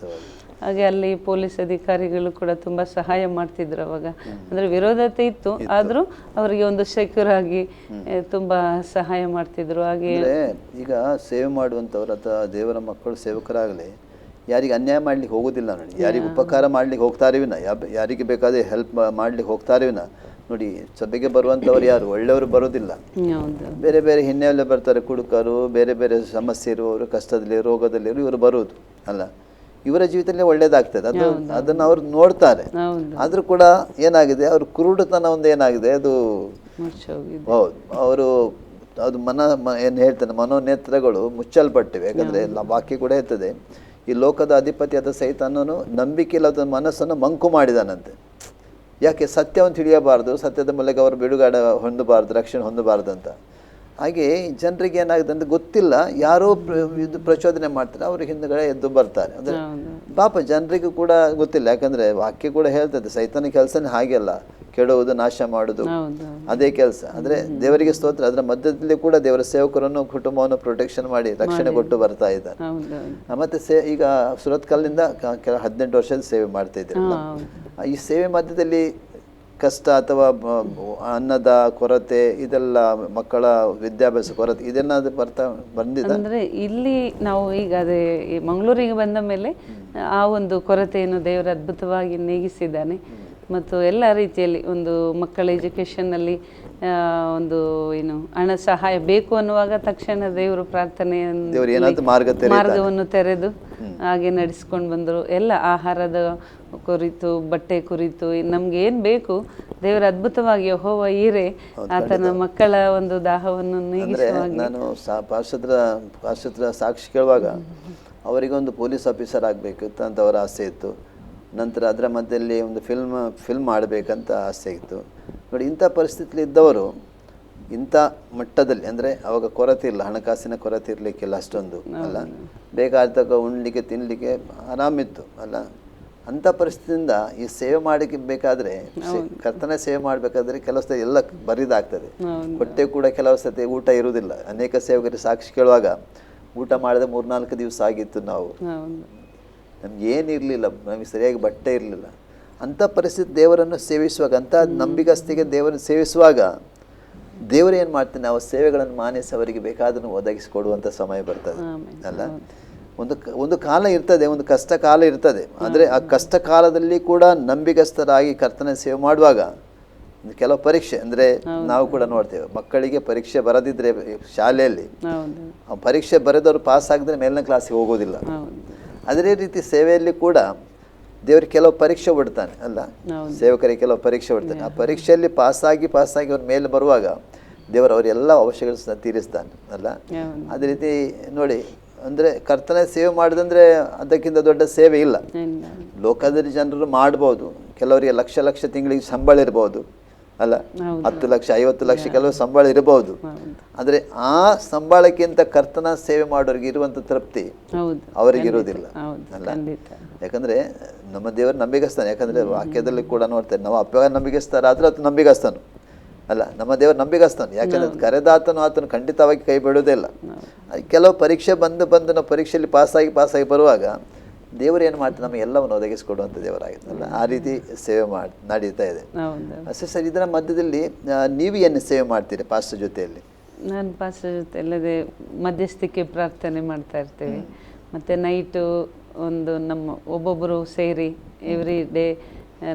ಹಾಗೆ ಅಲ್ಲಿ ಪೊಲೀಸ್ ಅಧಿಕಾರಿಗಳು ಕೂಡ ತುಂಬ ಸಹಾಯ ಮಾಡ್ತಿದ್ರು ಅವಾಗ. ಅಂದರೆ ವಿರೋಧತೆ ಇತ್ತು, ಆದರೂ ಅವರಿಗೆ ಒಂದು ಸೆಕ್ಯೂರ್ ಆಗಿ ತುಂಬ ಸಹಾಯ ಮಾಡ್ತಿದ್ರು. ಹಾಗೆ ಈಗ ಸೇವೆ ಮಾಡುವಂಥವ್ರು ಅಥವಾ ದೇವರ ಮಕ್ಕಳು ಸೇವಕರಾಗಲಿ ಯಾರಿಗೆ ಅನ್ಯಾಯ ಮಾಡ್ಲಿಕ್ಕೆ ಹೋಗೋದಿಲ್ಲ ನೋಡಿ, ಯಾರಿಗೆ ಉಪಕಾರ ಮಾಡ್ಲಿಕ್ಕೆ ಹೋಗ್ತಾರೆ ವಿನ, ಯಾರಿಗೆ ಬೇಕಾದ್ರೆ ಹೆಲ್ಪ್ ಮಾಡ್ಲಿಕ್ಕೆ ಹೋಗ್ತಾರೆ ವಿನ. ನೋಡಿ, ಸಭೆಗೆ ಬರುವಂಥವ್ರು ಯಾರು ಒಳ್ಳೆಯವರು ಬರೋದಿಲ್ಲ, ಬೇರೆ ಬೇರೆ ಹಿನ್ನೆಲೆ ಬರ್ತಾರೆ. ಕುಡುಕರು, ಬೇರೆ ಬೇರೆ ಸಮಸ್ಯೆ ಇರುವವರು, ಕಷ್ಟದಲ್ಲಿ ರೋಗದಲ್ಲಿ ಇವರು ಬರೋದು ಅಲ್ಲ. ಇವರ ಜೀವಿತದಲ್ಲಿ ಒಳ್ಳೇದಾಗ್ತದೆ. ಅದನ್ನು ಅವ್ರು ನೋಡ್ತಾರೆ. ಆದರೂ ಕೂಡ ಏನಾಗಿದೆ, ಅವ್ರ ಕುರುಡುತನ ಒಂದು ಏನಾಗಿದೆ, ಅದು ಹೌದು, ಅವರು ಅದು ಏನು ಹೇಳ್ತಾನೆ, ಮನೋನೇತ್ರಗಳು ಮುಚ್ಚಲ್ಪಟ್ಟಿವೆ. ಯಾಕಂದರೆ ವಾಕ್ಯ ಕೂಡ ಹೇಳ್ತದೆ, ಈ ಲೋಕದ ಅಧಿಪತಿಯಾದ ಸೈತಾನನು ನಂಬಿಕೆಯಿಲ್ಲದ ಮನಸ್ಸನ್ನು ಮಂಕು ಮಾಡಿದಾನಂತೆ. ಯಾಕೆ? ಸತ್ಯವನ್ನು ತಿಳಿಯಬಾರ್ದು, ಸತ್ಯದ ಮೂಲಕ ಅವರು ಬಿಡುಗಡೆ ಹೊಂದಬಾರ್ದು, ರಕ್ಷಣೆ ಹೊಂದಬಾರ್ದು ಅಂತ. ಹಾಗೆ ಜನರಿಗೆ ಏನಾಗಿದೆ ಅಂತ ಗೊತ್ತಿಲ್ಲ, ಯಾರೋ ಇದು ಪ್ರಚೋದನೆ ಮಾಡ್ತಾರೆ, ಅವ್ರ ಹಿಂದುಗಡೆ ಎದ್ದು ಬರ್ತಾರೆ. ಅಂದರೆ ಪಾಪ ಜನರಿಗೂ ಕೂಡ ಗೊತ್ತಿಲ್ಲ. ಯಾಕಂದರೆ ವಾಕ್ಯ ಕೂಡ ಹೇಳ್ತದೆ, ಸೈತಾನ ಕೆಲಸನೇ ಹಾಗೆಲ್ಲ, ಕೆಡುವುದು, ನಾಶ ಮಾಡೋದು, ಅದೇ ಕೆಲಸ. ಅಂದರೆ ದೇವರಿಗೆ ಸ್ತೋತ್ರ, ಅದರ ಮಧ್ಯದಲ್ಲಿ ಕೂಡ ದೇವರ ಸೇವಕರನ್ನು, ಕುಟುಂಬವನ್ನು ಪ್ರೊಟೆಕ್ಷನ್ ಮಾಡಿ ರಕ್ಷಣೆ ಕೊಟ್ಟು ಬರ್ತಾ ಇದ್ದಾರೆ. ಮತ್ತು ಈಗ ಸುರತ್ಕಲ್ನಿಂದ 18 ವರ್ಷದ ಸೇವೆ ಮಾಡ್ತಾ ಇದ್ದಾರೆ. ಈ ಸೇವೆ ಮಧ್ಯದಲ್ಲಿ ಕಷ್ಟ ಅಥವಾ ಅನ್ನದ ಕೊರತೆ, ಇದೆಲ್ಲ ಮಕ್ಕಳ ವಿದ್ಯಾಭ್ಯಾಸ ಕೊರತೆ, ಇದೆನ್ನಾದ್ರು ಬಂದಿದೆ ಅಂದರೆ ಇಲ್ಲಿ ನಾವು ಈಗ ಅದೇ ಮಂಗಳೂರಿಗೆ ಬಂದ ಮೇಲೆ ಆ ಒಂದು ಕೊರತೆಯನ್ನು ದೇವರು ಅದ್ಭುತವಾಗಿ ನೀಗಿಸಿದ್ದಾನೆ. ಮತ್ತು ಎಲ್ಲ ರೀತಿಯಲ್ಲಿ ಒಂದು ಮಕ್ಕಳ ಎಜುಕೇಷನ್ನಲ್ಲಿ ಒಂದು ಏನು ಹಣ ಸಹಾಯ ಬೇಕು ಅನ್ನುವಾಗ ತಕ್ಷಣ ದೇವರು ಪ್ರಾರ್ಥನೆಯನ್ನು ಮಾರ್ಗವನ್ನು ತೆರೆದು ಹಾಗೆ ನಡೆಸ್ಕೊಂಡು ಬಂದರು. ಎಲ್ಲ ಆಹಾರದ ಕುರಿತು, ಬಟ್ಟೆ ಕುರಿತು, ನಮ್ಗೆ ಏನು ಬೇಕು ದೇವರ ಅದ್ಭುತವಾಗಿ ಯೆಹೋವ ಈರೆ ಆತನ ಮಕ್ಕಳ ಒಂದು ದಾಹವನ್ನು ನೀಗಿಸುವಾಗಿ. ನಾನು ಪಾರ್ಷದ್ರ ಸಾಕ್ಷಿ ಕೇಳುವಾಗ ಅವರಿಗೊಂದು ಪೊಲೀಸ್ ಆಫೀಸರ್ ಆಗಬೇಕಿತ್ತು ಅಂತ ಅವರ ಆಸೆ ಇತ್ತು. ನಂತರ ಅದರ ಮಧ್ಯದಲ್ಲಿ ಒಂದು ಫಿಲ್ಮ್ ಮಾಡಬೇಕಂತ ಆಸೆ ಇತ್ತು. ನೋಡಿ, ಇಂಥ ಪರಿಸ್ಥಿತಿಲಿ ಇದ್ದವರು ಇಂಥ ಮಟ್ಟದಲ್ಲಿ, ಅಂದರೆ ಅವಾಗ ಕೊರತೆ ಇಲ್ಲ, ಹಣಕಾಸಿನ ಕೊರತೆ ಇರಲಿಕ್ಕಿಲ್ಲ ಅಷ್ಟೊಂದು ಅಲ್ಲ, ಬೇಕಾದಾಗ ಉಣ್ಲಿಕ್ಕೆ ತಿನ್ನಲಿಕ್ಕೆ ಆರಾಮಿತ್ತು ಅಲ್ಲ. ಅಂಥ ಪರಿಸ್ಥಿತಿಯಿಂದ ಈ ಸೇವೆ ಮಾಡಲಿಕ್ಕೆ ಬೇಕಾದರೆ, ಕರ್ತನ ಸೇವೆ ಮಾಡಬೇಕಾದ್ರೆ ಕೆಲವು ಸತಿ ಎಲ್ಲ ಬರಿದಾಗ್ತದೆ. ಹೊಟ್ಟೆ ಕೂಡ ಕೆಲವು ಸತಿ ಊಟ ಇರುವುದಿಲ್ಲ. ಅನೇಕ ಸೇವಕರಿಗೆ ಸಾಕ್ಷಿ ಕೇಳುವಾಗ ಊಟ ಮಾಡಿದ 3-4 ದಿವಸ ಆಗಿತ್ತು. ನಮ್ಗೆ ಏನಿರಲಿಲ್ಲ, ನಮಗೆ ಸರಿಯಾಗಿ ಬಟ್ಟೆ ಇರಲಿಲ್ಲ. ಅಂಥ ಪರಿಸ್ಥಿತಿ ದೇವರನ್ನು ಸೇವಿಸುವಾಗ, ಅಂಥ ನಂಬಿಗಸ್ತಿಗೆ ದೇವರನ್ನು ಸೇವಿಸುವಾಗ ದೇವರು ಏನು ಮಾಡ್ತಾನೆ, ಆ ಸೇವೆಗಳನ್ನು ಮಾನಿಸಿ ಅವರಿಗೆ ಬೇಕಾದನ್ನು ಒದಗಿಸಿಕೊಡುವಂಥ ಸಮಯ ಬರ್ತದೆ ಅಲ್ಲ. ಒಂದು ಕಾಲ ಇರ್ತದೆ, ಒಂದು ಕಷ್ಟ ಕಾಲ ಇರ್ತದೆ. ಆದರೆ ಆ ಕಷ್ಟ ಕಾಲದಲ್ಲಿ ಕೂಡ ನಂಬಿಗಸ್ತರಾಗಿ ಕರ್ತನ ಸೇವೆ ಮಾಡುವಾಗ ಕೆಲವು ಪರೀಕ್ಷೆ, ಅಂದರೆ ನಾವು ಕೂಡ ನೋಡ್ತೇವೆ, ಮಕ್ಕಳಿಗೆ ಪರೀಕ್ಷೆ ಬರದಿದ್ರೆ ಶಾಲೆಯಲ್ಲಿ ಪರೀಕ್ಷೆ ಬರೆದವರು ಪಾಸ್ ಆಗಿದ್ರೆ ಮೇಲಿನ ಕ್ಲಾಸಿಗೆ ಹೋಗೋದಿಲ್ಲ. ಅದೇ ರೀತಿ ಸೇವೆಯಲ್ಲಿ ಕೂಡ ದೇವರಿಗೆ ಕೆಲವು ಪರೀಕ್ಷೆ ಬಿಡ್ತಾನೆ ಅಲ್ಲ, ಸೇವಕರಿಗೆ ಕೆಲವು ಪರೀಕ್ಷೆ ಬಿಡ್ತಾನೆ. ಆ ಪರೀಕ್ಷೆಯಲ್ಲಿ ಪಾಸಾಗಿ ಅವ್ರ ಮೇಲೆ ಬರುವಾಗ ದೇವರು ಅವರೆಲ್ಲ ಅವಶ್ಯಕತೆ ತೀರಿಸ್ತಾನೆ ಅಲ್ಲ. ಅದೇ ರೀತಿ ನೋಡಿ, ಅಂದರೆ ಕರ್ತನ ಸೇವೆ ಮಾಡಿದಂದ್ರೆ ಅದಕ್ಕಿಂತ ದೊಡ್ಡ ಸೇವೆ ಇಲ್ಲ. ಲೋಕದಲ್ಲಿ ಜನರು ಮಾಡ್ಬೋದು, ಕೆಲವರಿಗೆ ಲಕ್ಷ ತಿಂಗಳಿಗೆ ಸಂಬಳ ಇರ್ಬೋದು ಅಲ್ಲ, 10 ಲಕ್ಷ 50 ಲಕ್ಷ ಕೆಲವು ಸಂಬಳ ಇರಬಹುದು. ಆದರೆ ಆ ಸಂಬಳಕ್ಕಿಂತ ಕರ್ತನ ಸೇವೆ ಮಾಡೋರಿಗೆ ಇರುವಂಥ ತೃಪ್ತಿ ಅವರಿಗೆ ಇರುವುದಿಲ್ಲ ಅಲ್ಲ. ಯಾಕಂದರೆ ನಮ್ಮ ದೇವರು ನಂಬಿಗಸ್ತಾನೆ. ಯಾಕಂದರೆ ವಾಕ್ಯದಲ್ಲಿ ಕೂಡ ನೋಡ್ತೇನೆ, ನಾವು ಅಪ್ಪ ನಂಬಿಗಸ್ತಾರಾದ್ರೆ ಅದು ನಂಬಿಗಸ್ತಾನು ಅಲ್ಲ, ನಮ್ಮ ದೇವರು ನಂಬಿಗಸ್ತಾನೆ. ಯಾಕಂದರೆ ಕರೆದಾತನು ಆತನು ಖಂಡಿತವಾಗಿ ಕೈ ಬಿಡೋದಿಲ್ಲ. ಕೆಲವು ಪರೀಕ್ಷೆ ಬಂದು ನಾವು ಪರೀಕ್ಷೆಯಲ್ಲಿ ಪಾಸಾಗಿ ಬರುವಾಗ ದೇವರು ಏನು ಮಾಡ್ತಾರೆ, ನಮಗೆ ಎಲ್ಲವನ್ನು ಒದಗಿಸಿಕೊಡುವಂಥ ದೇವರಾಗಿತ್ತಲ್ಲ. ಆ ರೀತಿ ಸೇವೆ ನಡೀತಾ ಇದೆ ಅಷ್ಟೇ ಸರ್. ಇದರ ಮಧ್ಯದಲ್ಲಿ ನೀವು ಏನು ಸೇವೆ ಮಾಡ್ತೀರಿ ಪಾಸ್ಟರ್ ಜೊತೆಯಲ್ಲಿ? ನಾನು ಪಾಸ್ಟರ್ ಜೊತೆ ಅಲ್ಲದೆ ಮಧ್ಯಸ್ಥಿಕೆ ಪ್ರಾರ್ಥನೆ ಮಾಡ್ತಾ ಇರ್ತೇವೆ. ಮತ್ತು ನೈಟು ಒಂದು ನಮ್ಮ ಒಬ್ಬೊಬ್ಬರು ಸೇರಿ ಎವ್ರಿ ಡೇ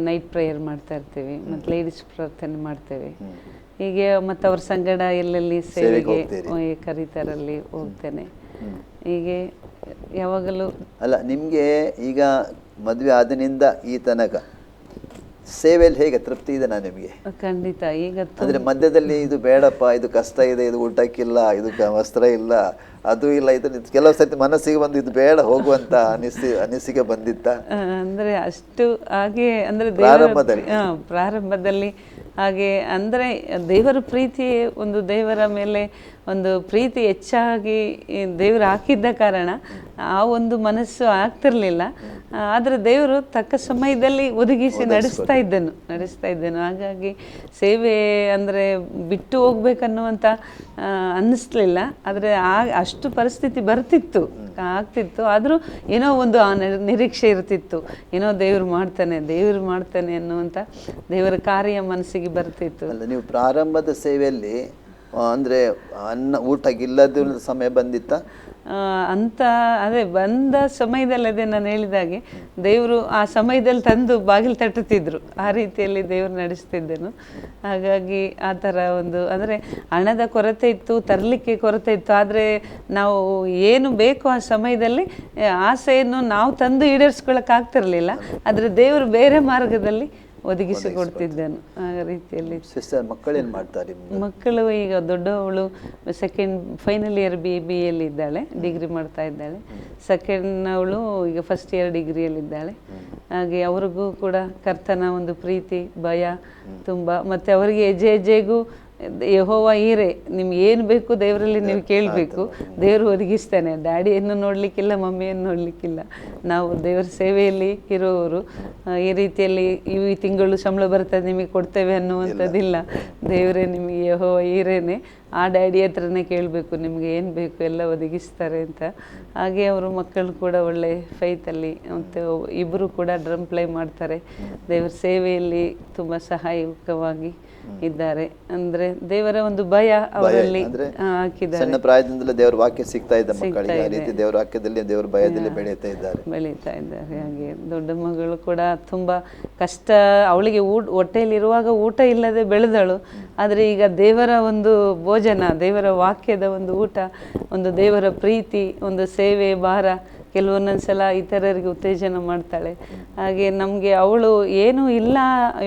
ನೈಟ್ ಪ್ರೇಯರ್ ಮಾಡ್ತಾ ಇರ್ತೀವಿ. ಮತ್ತು ಲೇಡೀಸ್ ಪ್ರಾರ್ಥನೆ ಮಾಡ್ತೇವೆ. ಹೀಗೆ ಮತ್ತು ಅವ್ರ ಸಂಗಡ ಎಲ್ಲೆಲ್ಲಿ ಸೇವೆಗೆ ಕರೀತಾರಲ್ಲಿ ಹೋಗ್ತೇನೆ. ಹೀಗೆ ಯಾವಾಗಲೂ ಅಲ್ಲ, ನಿಮಗೆ ಈಗ ಮದುವೆ ಆದಿನಿಂದ ಈ ತನಕ ಸೇವೆಯಲ್ಲಿ ಹೇಗೆ ತೃಪ್ತಿ ಇದೆ ನಾನು ನಿಮಗೆ? ಖಂಡಿತ. ಈಗ ಅಂದರೆ ಮಧ್ಯದಲ್ಲಿ ಇದು ಬೇಡಪ್ಪ, ಇದು ಕಷ್ಟ ಇದೆ, ಇದು ಊಟಕ್ಕಿಲ್ಲ, ಇದು ವಸ್ತ್ರ ಇಲ್ಲ, ಅದು ಇಲ್ಲ, ಇದು ಕೆಲವು ಸರ್ತಿ ಮನಸ್ಸಿಗೆ ಬಂದು ಇದು ಬೇಡ ಹೋಗುವಂತ ಅನಿಸಿಕೆ ಬಂದಿತ್ತ? ಅಂದರೆ ಅಷ್ಟು ಹಾಗೆ, ಅಂದರೆ ಪ್ರಾರಂಭದಲ್ಲಿ ಹಾಗೆ, ಅಂದರೆ ದೇವರ ಪ್ರೀತಿ, ಒಂದು ದೇವರ ಮೇಲೆ ಒಂದು ಪ್ರೀತಿ ಹೆಚ್ಚಾಗಿ ದೇವರು ಹಾಕಿದ್ದ ಕಾರಣ ಆ ಒಂದು ಮನಸ್ಸು ಆಗ್ತಿರ್ಲಿಲ್ಲ. ಆದರೆ ದೇವರು ತಕ್ಕ ಸಮಯದಲ್ಲಿ ಒದಗಿಸಿ ನಡೆಸ್ತಾ ಇದ್ದನು. ಹಾಗಾಗಿ ಸೇವೆ ಅಂದರೆ ಬಿಟ್ಟು ಹೋಗ್ಬೇಕನ್ನುವಂಥ ಅನ್ನಿಸ್ಲಿಲ್ಲ. ಆದರೆ ಅಷ್ಟು ಪರಿಸ್ಥಿತಿ ಆಗ್ತಿತ್ತು. ಆದರೂ ಏನೋ ಒಂದು ನಿರೀಕ್ಷೆ ಇರ್ತಿತ್ತು, ಏನೋ ದೇವರು ಮಾಡ್ತಾನೆ ಅನ್ನುವಂಥ ದೇವರ ಕಾರ್ಯ ಮನಸ್ಸಿಗೆ ಬರ್ತಿತ್ತು. ಅಲ್ಲ, ನೀವು ಪ್ರಾರಂಭದ ಸೇವೆಯಲ್ಲಿ ಅಂದರೆ ಊಟಕ್ಕಿಲ್ಲದ ಸಮಯ ಬಂದಿತ್ತ? ಅಂತ ಅದೇ ಬಂದ ಸಮಯದಲ್ಲಿ ಅದೇ ನಾನು ಹೇಳಿದಾಗೆ ದೇವರು ಆ ಸಮಯದಲ್ಲಿ ತಂದು ಬಾಗಿಲು ತಟ್ಟುತ್ತಿದ್ರು, ಆ ರೀತಿಯಲ್ಲಿ ದೇವರು ನಡೆಸ್ತಿದ್ದೆನು. ಹಾಗಾಗಿ ಆ ಥರ ಒಂದು ಅಂದರೆ ಹಣದ ಕೊರತೆ ಇತ್ತು, ತರಲಿಕ್ಕೆ ಕೊರತೆ ಇತ್ತು, ಆದರೆ ನಾವು ಏನು ಬೇಕು ಆ ಸಮಯದಲ್ಲಿ ಆಸೆಯನ್ನು ನಾವು ತಂದು ಈಡೇರಿಸ್ಕೊಳ್ಳೋಕ್ಕಾಗ್ತಿರ್ಲಿಲ್ಲ, ಆದರೆ ದೇವರು ಬೇರೆ ಮಾರ್ಗದಲ್ಲಿ ಒದಗಿಸಿಕೊಡ್ತಿದ್ದನು. ಆ ರೀತಿಯಲ್ಲಿ ಸಿಸ್ಟರ್ ಮಕ್ಕಳೇನು ಮಾಡ್ತಾರೆ? ಮಕ್ಕಳು ಈಗ ದೊಡ್ಡವಳು ಫೈನಲ್ ಇಯರ್ BA ಇದ್ದಾಳೆ, ಡಿಗ್ರಿ ಮಾಡ್ತಾ ಇದ್ದಾಳೆ. ಸೆಕೆಂಡ್ ಅವಳು ಈಗ ಫಸ್ಟ್ ಇಯರ್ ಡಿಗ್ರಿಯಲ್ಲಿದ್ದಾಳೆ. ಹಾಗೆ ಅವ್ರಿಗೂ ಕೂಡ ಕರ್ತನ ಒಂದು ಪ್ರೀತಿ ಭಯ ತುಂಬ, ಮತ್ತು ಅವರಿಗೆ ಹೆಜ್ಜೆ ಹೆಜ್ಜೆಗೂ ಯೆಹೋವ ಈರೆ, ನಿಮ್ಗೆ ಏನು ಬೇಕು ದೇವರಲ್ಲಿ ನೀವು ಕೇಳಬೇಕು, ದೇವರು ಒದಗಿಸ್ತಾನೆ. ಡ್ಯಾಡಿಯನ್ನು ನೋಡಲಿಕ್ಕಿಲ್ಲ, ಮಮ್ಮಿಯನ್ನು ನೋಡಲಿಕ್ಕಿಲ್ಲ, ನಾವು ದೇವರ ಸೇವೆಯಲ್ಲಿ ಇರೋರು. ಈ ರೀತಿಯಲ್ಲಿ ಈ ತಿಂಗಳು ಸಂಬಳ ಬರ್ತದೆ ನಿಮಗೆ ಕೊಡ್ತೇವೆ ಅನ್ನುವಂಥದ್ದಿಲ್ಲ. ದೇವರೇ ನಿಮಗೆ ಯೆಹೋವ ಈರೇನೆ, ಆ ಡ್ಯಾಡಿ ಹತ್ರನೇ ಕೇಳಬೇಕು, ನಿಮಗೆ ಏನು ಬೇಕು ಎಲ್ಲ ಒದಗಿಸ್ತಾರೆ ಅಂತ. ಹಾಗೆ ಅವರು ಮಕ್ಕಳು ಕೂಡ ಒಳ್ಳೆ ಫೈತಲ್ಲಿ, ಮತ್ತು ಇಬ್ಬರು ಕೂಡ ಡ್ರಮ್ ಪ್ಲೇ ಮಾಡ್ತಾರೆ. ದೇವರ ಸೇವೆಯಲ್ಲಿ ತುಂಬ ಸಹಾಯಕವಾಗಿ ಇದ್ದಾರೆ. ಅಂದ್ರೆ ದೇವರ ಒಂದು ಭಯ ಅವರಲ್ಲಿ ಹಾಕಿದ್ದಾರೆ. ಸಣ್ಣ ಪ್ರಾಯದಿಂದಲೇ ದೇವರ ವಾಕ್ಯ ಸಿಗ್ತಾ ಇದೆ ಮಕ್ಕಳಿಗೆ, ಆ ರೀತಿ ದೇವರ ವಾಕ್ಯದಲ್ಲಿ ದೇವರ ಭಯದಲ್ಲಿ ಬೆಳೀತಾ ಇದ್ದಾರೆ. ಹಾಗೆ ದೊಡ್ಡ ಮಗಳು ಕೂಡ ತುಂಬಾ ಕಷ್ಟ, ಅವಳಿಗೆ ಹೊಟ್ಟೆಯಲ್ಲಿರುವಾಗ ಊಟ ಇಲ್ಲದೆ ಬೆಳೆದಳು. ಆದರೆ ಈಗ ದೇವರ ಒಂದು ಭೋಜನ, ದೇವರ ವಾಕ್ಯದ ಒಂದು ಊಟ, ಒಂದು ದೇವರ ಪ್ರೀತಿ, ಒಂದು ಸೇವೆ ಭಾರ, ಕೆಲವೊಂದೊಂದ್ಸಲ ಇತರರಿಗೆ ಉತ್ತೇಜನ ಮಾಡ್ತಾಳೆ. ಹಾಗೆ ನಮಗೆ ಅವಳು ಏನೂ ಇಲ್ಲ,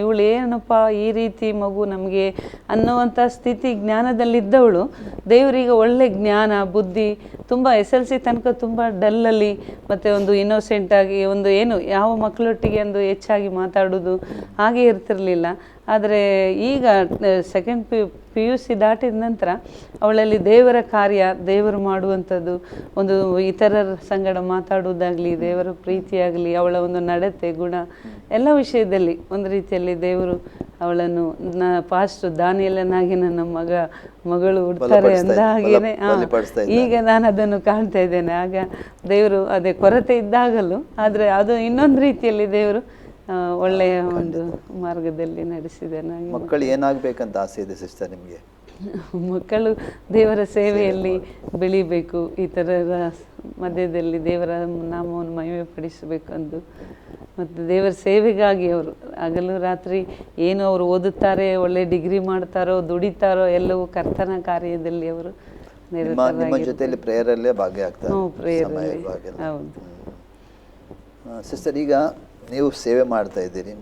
ಇವಳು ಏನಪ್ಪ ಈ ರೀತಿ ಮಗು ನಮಗೆ ಅನ್ನುವಂಥ ಸ್ಥಿತಿ ಜ್ಞಾನದಲ್ಲಿದ್ದವಳು ದೇವರಿಗೆ ಒಳ್ಳೆ ಜ್ಞಾನ ಬುದ್ಧಿ, ತುಂಬ SLC ತನಕ ತುಂಬ ಡಲ್ಲಲ್ಲಿ, ಮತ್ತು ಒಂದು ಇನ್ನೋಸೆಂಟಾಗಿ, ಒಂದು ಏನು ಯಾವ ಮಕ್ಕಳೊಟ್ಟಿಗೆ ಒಂದು ಹೆಚ್ಚಾಗಿ ಮಾತಾಡೋದು ಹಾಗೆ ಇರ್ತಿರಲಿಲ್ಲ. ಆದರೆ ಈಗ ಸೆಕೆಂಡ್ PUC ದಾಟಿದ ನಂತರ ಅವಳಲ್ಲಿ ದೇವರ ಕಾರ್ಯ, ದೇವರು ಮಾಡುವಂಥದ್ದು, ಒಂದು ಇತರರ ಸಂಗಡ ಮಾತಾಡುವುದಾಗಲಿ, ದೇವರ ಪ್ರೀತಿಯಾಗಲಿ, ಅವಳ ಒಂದು ನಡತೆ ಗುಣ ಎಲ್ಲ ವಿಷಯದಲ್ಲಿ ಒಂದು ರೀತಿಯಲ್ಲಿ ದೇವರು ಅವಳನ್ನು ಪಾಸ್ಟ್ ದಾನಿಯೇಲನಾಗಿ ನನ್ನ ಮಗಳು ಹುಡ್ತಾರೆ ಅಂದ ಹಾಗೇನೆ ಈಗ ನಾನು ಅದನ್ನು ಕಾಣ್ತಾ ಇದ್ದೇನೆ. ಆಗ ದೇವರು ಅದೇ ಕೊರತೆ ಇದ್ದಾಗಲೂ, ಆದರೆ ಅದು ಇನ್ನೊಂದು ರೀತಿಯಲ್ಲಿ ದೇವರು ಒಳ್ಳೆಯ ಒಂದು ಮಾರ್ಗದಲ್ಲಿ ನಡೆಸಿದ್ದೇನೆ. ಮಕ್ಕಳು ಏನಾಗಬೇಕಂತ ಆಸೆ ಇದೆ ಸಿಸ್ಟರ್ ನಿಮಗೆ? ಮಕ್ಕಳು ದೇವರ ಸೇವೆಯಲ್ಲಿ ಬೆಳಿಬೇಕು, ಇತರರ ಮಧ್ಯದಲ್ಲಿ ದೇವರ ನಾಮವನ್ನು ಮಹಿಮೆ ಪಡಿಸಬೇಕು ಅಂದು, ಮತ್ತು ದೇವರ ಸೇವೆಗಾಗಿ ಅವರು ಹಗಲು ರಾತ್ರಿ ಏನು ಅವರು ಓದುತ್ತಾರೆ, ಒಳ್ಳೆ ಡಿಗ್ರಿ ಮಾಡ್ತಾರೋ ದುಡಿತಾರೋ ಎಲ್ಲವೂ ಕರ್ತನ ಕಾರ್ಯದಲ್ಲಿ ಅವರು ನಿಮ್ಮ ಜೊತೆಯಲ್ಲಿ ಪ್ರೇಯರಲ್ಲೇ ಭಾಗಿಯಾಗ್ತಾರೆ. ಹೌದು ಸಿಸ್ಟರ್, ಈಗ ನೀವು ಸೇವೆ ಮಾಡ್ತಾ ಇದ್ದೀರಿ,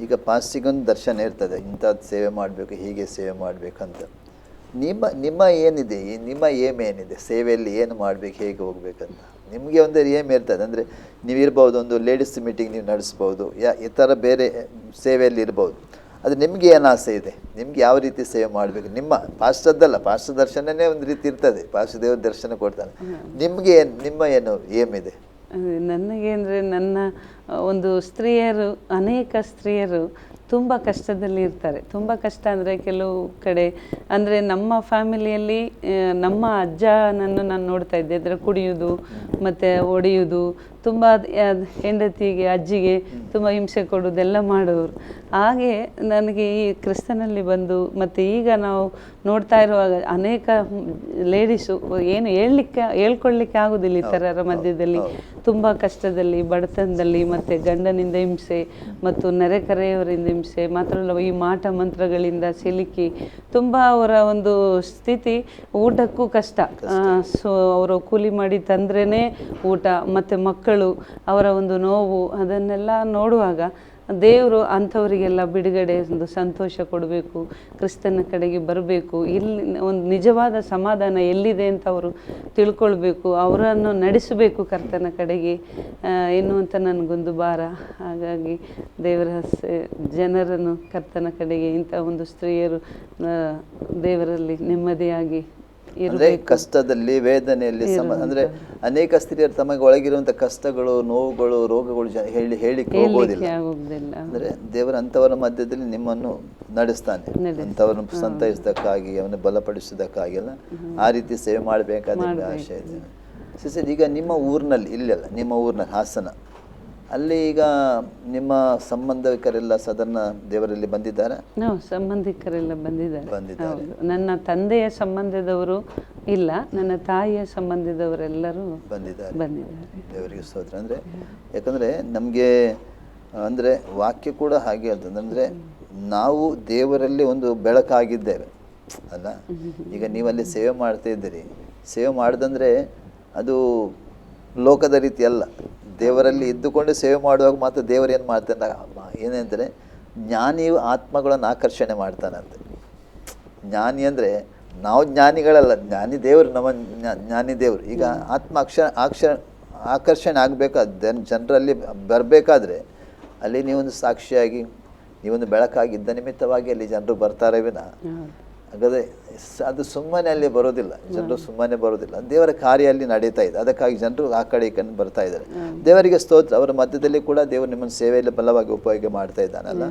ಈಗ ಪಾಸ್ಟಿಗೊಂದು ದರ್ಶನ ಇರ್ತದೆ, ಇಂಥದ್ದು ಸೇವೆ ಮಾಡಬೇಕು, ಹೀಗೆ ಸೇವೆ ಮಾಡಬೇಕಂತ. ನಿಮ್ಮ ಏನಿದೆ, ನಿಮ್ಮ ಏಮ್ ಏನಿದೆ ಸೇವೆಯಲ್ಲಿ, ಏನು ಮಾಡಬೇಕು, ಹೇಗೆ ಹೋಗ್ಬೇಕಂತ ನಿಮಗೆ ಒಂದು ಏಮ್ ಇರ್ತದೆ. ಅಂದರೆ ನೀವಿರ್ಬೋದು, ಒಂದು ಲೇಡೀಸ್ ಮೀಟಿಂಗ್ ನೀವು ನಡೆಸ್ಬೋದು, ಈ ಥರ ಬೇರೆ ಸೇವೆಯಲ್ಲಿ ಇರ್ಬೋದು. ಅದು ನಿಮಗೆ ಏನು ಆಸೆ ಇದೆ, ನಿಮ್ಗೆ ಯಾವ ರೀತಿ ಸೇವೆ ಮಾಡಬೇಕು? ನಿಮ್ಮ ಪಾಸ್ಟದ್ದಲ್ಲ, ಪಾಸ್ಟ್ ದರ್ಶನನೇ ಒಂದು ರೀತಿ ಇರ್ತದೆ, ಪಾಸ್ಟ್ ದೇವ್ರ ದರ್ಶನ ಕೊಡ್ತಾನೆ. ನಿಮಗೆ ನಿಮ್ಮ ಏನು ಏಮ್ ಇದೆ? ನನಗೆ ಅಂದರೆ ನನ್ನ ಒಂದು ಸ್ತ್ರೀಯರು, ಅನೇಕ ಸ್ತ್ರೀಯರು ತುಂಬ ಕಷ್ಟದಲ್ಲಿ ಇರ್ತಾರೆ. ತುಂಬ ಕಷ್ಟ ಅಂದರೆ ಕೆಲವು ಕಡೆ ಅಂದರೆ ನಮ್ಮ ಫ್ಯಾಮಿಲಿಯಲ್ಲಿ ನಮ್ಮ ಅಜ್ಜನನ್ನು ನಾನು ನೋಡ್ತಾ ಇದ್ದೆ, ಅಂದರೆ ಕುಡಿಯೋದು ಮತ್ತು ಹೊಡೆಯೋದು, ತುಂಬ ಹೆಂಡತಿಗೆ ಅಜ್ಜಿಗೆ ತುಂಬ ಹಿಂಸೆ ಕೊಡೋದೆಲ್ಲ ಮಾಡೋರು. ಹಾಗೆ ನನಗೆ ಈ ಕ್ರಿಸ್ತನಲ್ಲಿ ಬಂದು ಮತ್ತು ಈಗ ನಾವು ನೋಡ್ತಾ ಇರುವಾಗ ಅನೇಕ ಲೇಡೀಸು ಏನು ಹೇಳ್ಕೊಳ್ಳಿಕ್ಕೆ ಆಗೋದಿಲ್ಲ ಇತರರ ಮಧ್ಯದಲ್ಲಿ, ತುಂಬ ಕಷ್ಟದಲ್ಲಿ, ಬಡತನದಲ್ಲಿ, ಮತ್ತು ಗಂಡನಿಂದ ಹಿಂಸೆ ಮತ್ತು ನೆರೆಕರೆಯವರಿಂದ ಹಿಂಸೆ, ಮಾತ್ರ ಅಲ್ಲ ಈ ಮಾಟ ಮಂತ್ರಗಳಿಂದ ಸಿಲುಕಿ ತುಂಬ ಅವರ ಒಂದು ಸ್ಥಿತಿ, ಊಟಕ್ಕೂ ಕಷ್ಟ. ಸೊ ಅವರು ಕೂಲಿ ಮಾಡಿ ತಂದ್ರೇ ಊಟ, ಮತ್ತು ಮಕ್ಕಳು, ಅವರ ಒಂದು ನೋವು, ಅದನ್ನೆಲ್ಲ ನೋಡುವಾಗ ದೇವರು ಅಂಥವರಿಗೆಲ್ಲ ಬಿಡುಗಡೆ, ಒಂದು ಸಂತೋಷ ಕೊಡಬೇಕು, ಕ್ರಿಸ್ತನ ಕಡೆಗೆ ಬರಬೇಕು, ಇಲ್ಲಿ ಒಂದು ನಿಜವಾದ ಸಮಾಧಾನ ಎಲ್ಲಿದೆ ಅಂತ ಅವರು ತಿಳ್ಕೊಳ್ಬೇಕು, ಅವರನ್ನು ನಡೆಸಬೇಕು ಕರ್ತನ ಕಡೆಗೆ ಎನ್ನುವಂಥ ನನಗೊಂದು ಭಾರ. ಹಾಗಾಗಿ ದೇವರ ಜನರನ್ನು ಕರ್ತನ ಕಡೆಗೆ, ಇಂಥ ಒಂದು ಸ್ತ್ರೀಯರು ದೇವರಲ್ಲಿ ನೆಮ್ಮದಿಯಾಗಿ ಅಂದರೆ ಕಷ್ಟದಲ್ಲಿ, ವೇದನೆಯಲ್ಲಿ ಅಂದರೆ ಅನೇಕ ಸ್ತ್ರೀಯರು ತಮಗೆ ಒಳಗಿರುವಂಥ ಕಷ್ಟಗಳು, ನೋವುಗಳು, ರೋಗಗಳು ಹೇಳಿಕ್ಕೆ ಹೋಗೋದಿಲ್ಲ. ಅಂದರೆ ದೇವರ ಅಂಥವರ ಮಧ್ಯದಲ್ಲಿ ನಿಮ್ಮನ್ನು ನಡೆಸ್ತಾನೆ, ಅಂಥವ್ರನ್ನು ಸಂತೈಸೋದಕ್ಕಾಗಿ, ಅವನ್ನ ಬಲಪಡಿಸೋದಕ್ಕಾಗಿ ಎಲ್ಲ ಆ ರೀತಿ ಸೇವೆ ಮಾಡಬೇಕಾದ ಆಶೆ ಇದೆ. ಸಿಸ್ಟರ್, ಈಗ ನಿಮ್ಮ ಊರಿನಲ್ಲಿ, ಇಲ್ಲೆಲ್ಲ ನಿಮ್ಮ ಊರಿನಲ್ಲಿ ಹಾಸನ, ಅಲ್ಲಿ ಈಗ ನಿಮ್ಮ ಸಂಬಂಧಿಕರೆಲ್ಲ ಸಾಧಾರಣ ದೇವರಲ್ಲಿ ಬಂದಿದ್ದಾರೆ? ನಾವು ಸಂಬಂಧಿಕರೆಲ್ಲ ಬಂದಿದ್ದಾರೆ. ಬಂದಿದ್ದಾರೆ. ಹೌದು. ನನ್ನ ತಂದೆಯ ಸಂಬಂಧದವರು ಇಲ್ಲ, ನನ್ನ ತಾಯಿಯ ಸಂಬಂಧದವರೆಲ್ಲರೂ ಬಂದಿದ್ದಾರೆ. ದೇವರಿಗೆ ಸ್ತೋತ್ರ. ಅಂದರೆ ಯಾಕಂದರೆ ನಮಗೆ ಅಂದರೆ ವಾಕ್ಯ ಕೂಡ ಹಾಗೆ ಹೇಳ್ತದೆ, ನಾವು ದೇವರಲ್ಲಿ ಒಂದು ಬೆಳಕಾಗಿದ್ದೇವೆ ಅಲ್ಲ. ಈಗ ನೀವಲ್ಲಿ ಸೇವೆ ಮಾಡ್ತಾ ಇದ್ದೀರಿ, ಸೇವೆ ಮಾಡ್ದಂದರೆ ಅದು ಲೋಕದ ರೀತಿ ಅಲ್ಲ. ದೇವರಲ್ಲಿ ಇದ್ದುಕೊಂಡು ಸೇವೆ ಮಾಡುವಾಗ ಮಾತ್ರ ದೇವರು ಏನು ಮಾಡ್ತಾನೆ ಏನಂದರೆ ಜ್ಞಾನಿಯು ಆತ್ಮಗಳನ್ನು ಆಕರ್ಷಣೆ ಮಾಡ್ತಾನಂತೆ. ಜ್ಞಾನಿ ಅಂದರೆ ನಾವು ಜ್ಞಾನಿಗಳಲ್ಲ, ಜ್ಞಾನಿ ದೇವರು, ನಮ್ಮ ಜ್ಞಾನಿ ದೇವರು. ಈಗ ಆತ್ಮ ಆಕರ್ಷಣೆ ಆಗಬೇಕಾದ ಜನರಲ್ಲಿ ಬರಬೇಕಾದ್ರೆ ಅಲ್ಲಿ ನೀವೊಂದು ಸಾಕ್ಷಿಯಾಗಿ ನೀವೊಂದು ಬೆಳಕಾಗಿದ್ದ ನಿಮಿತ್ತವಾಗಿ ಅಲ್ಲಿ ಜನರು ಬರ್ತಾರೆ ವಿನ ಹಾಗಾದರೆ ಅದು ಸುಮ್ಮನೆ ಅಲ್ಲಿ ಬರೋದಿಲ್ಲ. ಜನರು ಸುಮ್ಮನೆ ಬರೋದಿಲ್ಲ, ದೇವರ ಕಾರ್ಯ ಅಲ್ಲಿ ನಡೀತಾ ಇದೆ. ಅದಕ್ಕಾಗಿ ಜನರು ಆ ಕಡೆ ಈ ಕಡೆ ಬರ್ತಾ ಇದ್ದಾರೆ. ದೇವರಿಗೆ ಸ್ತೋತ್ರ. ಅವರ ಮಧ್ಯದಲ್ಲಿ ಕೂಡ ದೇವರು ನಿಮ್ಮನ್ನು ಸೇವೆಯಲ್ಲಿ ಬಲವಾಗಿ ಉಪಯೋಗ ಮಾಡ್ತಾ ಇದ್ದಾನಲ್ಲ.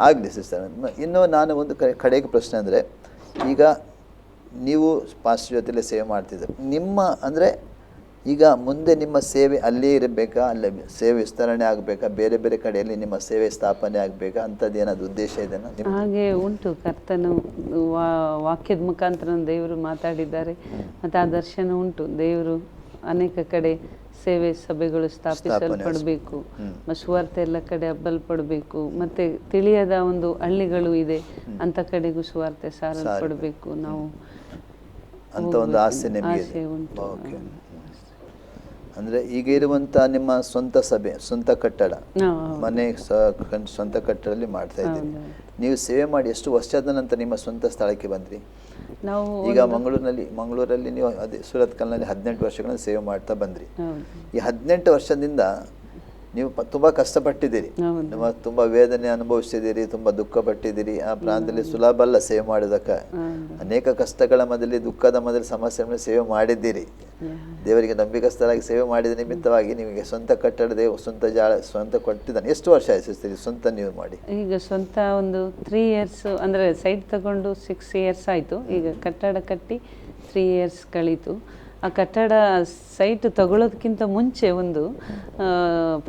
ಆಗಲಿ ಸಿಸ್ಟರ್. ಇನ್ನು ನಾನು ಒಂದು ಕಡೆಗೆ ಪ್ರಶ್ನೆ ಅಂದರೆ, ಈಗ ನೀವು ಪಾಸ್ಟರ್ ಜೊತೆಲೇ ಸೇವೆ ಮಾಡ್ತಿದ್ದೀರಿ. ನಿಮ್ಮ ಅಂದರೆ ಈಗ ಮುಂದೆ ನಿಮ್ಮ ಸೇವೆ ಅಲ್ಲೇ ಇರಬೇಕಾ, ಅಲ್ಲೇ ಸೇವೆ ವಿಸ್ತರಣೆ ಆಗಬೇಕಾ, ಬೇರೆ ಬೇರೆ ಕಡೆಯಲ್ಲಿ ನಿಮ್ಮ ಸೇವೆ ಸ್ಥಾಪನೆ ಆಗಬೇಕಾ, ಅಂಥದ್ದು ಏನಾದ್ರು ಉದ್ದೇಶ ಇದೆನಾ? ಹಾಗೆ ಉಂಟು. ಕರ್ತನು ವಾಕ್ಯದ ಮುಖಾಂತರ ದೇವರು ಮಾತಾಡಿದ್ದಾರೆ ಮತ್ತು ಆ ದರ್ಶನ ಉಂಟು. ದೇವರು ಅನೇಕ ಕಡೆ ಸೇವೆ ಸಭೆಗಳು ಸ್ಥಾಪಿಸಲ್ಪಡಬೇಕು, ಸುವಾರ್ತೆ ಎಲ್ಲ ಕಡೆ ಹಬ್ಬಲ್ಪಡಬೇಕು, ಮತ್ತು ತಿಳಿಯದ ಒಂದು ಹಳ್ಳಿಗಳು ಇದೆ ಅಂಥ ಕಡೆಗೂ ಸುವಾರ್ತೆ ಸಾರಲ್ಪಡಬೇಕು. ನಾವು ಅಂತ ಒಂದು ಆಸೆ ಉಂಟು. ಓಕೆ. ಅಂದರೆ ಈಗ ಇರುವಂಥ ನಿಮ್ಮ ಸ್ವಂತ ಸಭೆ, ಸ್ವಂತ ಕಟ್ಟಡ, ಮನೆ ಸ್ವಂತ ಕಟ್ಟಡದಲ್ಲಿ ಮಾಡ್ತಾ ಇದ್ದೀರಿ. ನೀವು ಸೇವೆ ಮಾಡಿ ಎಷ್ಟು ವರ್ಷದ ನಂತರ ನಿಮ್ಮ ಸ್ವಂತ ಸ್ಥಳಕ್ಕೆ ಬಂದ್ರಿ? ನಾವು ಈಗ ಮಂಗಳೂರಲ್ಲಿ ನೀವು ಅದೇ ಸೂರತ್ಕಲ್ನಲ್ಲಿ 18 ವರ್ಷಗಳನ್ನು ಸೇವೆ ಮಾಡ್ತಾ ಬಂದ್ರಿ. ಈ 18 ವರ್ಷದಿಂದ ನೀವು ತುಂಬ ಕಷ್ಟಪಟ್ಟಿದ್ದೀರಿ, ನಿಮ್ಮ ತುಂಬ ವೇದನೆ ಅನುಭವಿಸಿದ್ದೀರಿ, ತುಂಬ ದುಃಖ ಪಟ್ಟಿದ್ದೀರಿ. ಆ ಪ್ರಾಂತದಲ್ಲಿ ಸುಲಭ ಅಲ್ಲ ಸೇವೆ ಮಾಡೋದಕ್ಕೆ. ಅನೇಕ ಕಷ್ಟಗಳ ಮೊದಲೇ, ದುಃಖದ ಮೊದಲು, ಸಮಸ್ಯೆ ಸೇವೆ ಮಾಡಿದ್ದೀರಿ. ದೇವರಿಗೆ ನಂಬಿಕಸ್ಥರಾಗಿ ಸೇವೆ ಮಾಡಿದ ನಿಮಿತ್ತವಾಗಿ ನಿಮಗೆ ಸ್ವಂತ ಕಟ್ಟಡ, ದೇವ ಸ್ವಂತ ಕೊಟ್ಟಿದ್ದಾನೆ. ಎಷ್ಟು ವರ್ಷ ಆಯ್ತು ಸ್ವಂತ ನೀವು ಮಾಡಿ? ಈಗ ಸ್ವಂತ ಒಂದು 3 years, ಅಂದರೆ ಸೈಟ್ ತಗೊಂಡು 6 years ಆಯಿತು. ಈಗ ಕಟ್ಟಡ ಕಟ್ಟಿ 3 years ಕಳೀತು. ಆ ಕಟ್ಟಡ ಸೈಟ್ ತಗೊಳ್ಳೋದಕ್ಕಿಂತ ಮುಂಚೆ ಒಂದು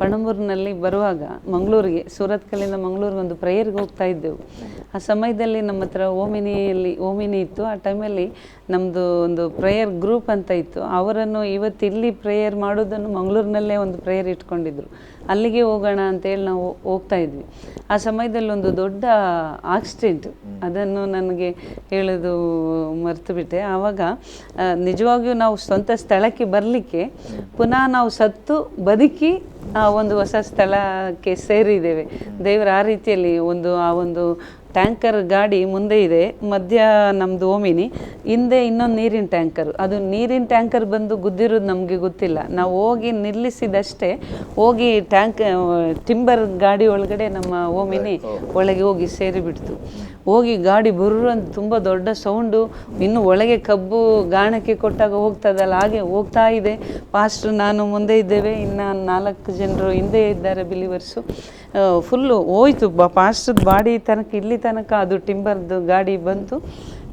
ಪಣಂಬೂರಿನಲ್ಲಿ ಬರುವಾಗ ಮಂಗಳೂರಿಗೆ, ಸೂರತ್ಕಲ್ಲಿಂದ ಮಂಗಳೂರಿಗೆ ಒಂದು ಪ್ರೇಯರ್ಗೆ ಹೋಗ್ತಾ ಇದ್ದೆವು. ಆ ಸಮಯದಲ್ಲಿ ನಮ್ಮ ಹತ್ರ ಓಮಿನಿ ಇತ್ತು. ಆ ಟೈಮಲ್ಲಿ ನಮ್ಮದು ಒಂದು ಪ್ರೇಯರ್ ಗ್ರೂಪ್ ಅಂತ ಇತ್ತು. ಅವರನ್ನು ಇವತ್ತು ಇಲ್ಲಿ ಪ್ರೇಯರ್ ಮಾಡೋದನ್ನು ಮಂಗಳೂರಿನಲ್ಲೇ ಒಂದು ಪ್ರೇಯರ್ ಇಟ್ಕೊಂಡಿದ್ರು. ಅಲ್ಲಿಗೆ ಹೋಗೋಣ ಅಂತೇಳಿ ನಾವು ಹೋಗ್ತಾ ಇದ್ವಿ. ಆ ಸಮಯದಲ್ಲಿ ಒಂದು ದೊಡ್ಡ ಆಕ್ಸಿಡೆಂಟ್, ಅದನ್ನು ನನಗೆ ಹೇಳೋದು ಮರೆತು ಬಿಟ್ಟೆ. ಆವಾಗ ನಿಜವಾಗಿಯೂ ನಾವು ಸ್ವಂತ ಸ್ಥಳಕ್ಕೆ ಬರಲಿಕ್ಕೆ ಪುನಃ ನಾವು ಸತ್ತು ಬದುಕಿ ಆ ಒಂದು ಹೊಸ ಸ್ಥಳಕ್ಕೆ ಸೇರಿದ್ದೇವೆ. ದೇವರ ಆ ರೀತಿಯಲ್ಲಿ ಆ ಒಂದು ಟ್ಯಾಂಕರ್ ಗಾಡಿ ಮುಂದೆ ಇದೆ, ಮಧ್ಯ ನಮ್ಮದು ಓಮಿನಿ, ಹಿಂದೆ ಇನ್ನೊಂದು ನೀರಿನ ಟ್ಯಾಂಕರ್. ಅದು ನೀರಿನ ಟ್ಯಾಂಕರ್ ಬಂದು ಗುದ್ದಿರೋದು ನಮಗೆ ಗೊತ್ತಿಲ್ಲ. ನಾವು ಹೋಗಿ ನಿಲ್ಲಿಸಿದಷ್ಟೇ ಹೋಗಿ ಟಿಂಬರ್ ಗಾಡಿ ಒಳಗಡೆ ನಮ್ಮ ಓಮಿನಿ ಒಳಗೆ ಹೋಗಿ ಸೇರಿಬಿಡ್ತು. ಹೋಗಿ ಗಾಡಿ ಬುರ್ರು ಅಂತ ತುಂಬ ದೊಡ್ಡ ಸೌಂಡು, ಇನ್ನು ಒಳಗೆ ಕಬ್ಬು ಗಾಣಕ್ಕೆ ಕೊಟ್ಟಾಗ ಹೋಗ್ತದಲ್ಲ ಹಾಗೆ ಹೋಗ್ತಾ ಇದೆ. ಪಾಸ್ಟ್ರು ನಾನು ಮುಂದೆ ಇದ್ದೇವೆ, ಇನ್ನು 4 ಜನರು ಹಿಂದೆ ಇದ್ದಾರೆ ಬಿಲಿವರ್ಸು. ಫುಲ್ಲು ಹೋಯ್ತು ಪಾಸ್ಟ್ರದ್ದು ಬಾಡಿ ತನಕ, ಇಲ್ಲಿ ತನಕ ಅದು ಟಿಂಬರ್ದು ಗಾಡಿ ಬಂತು.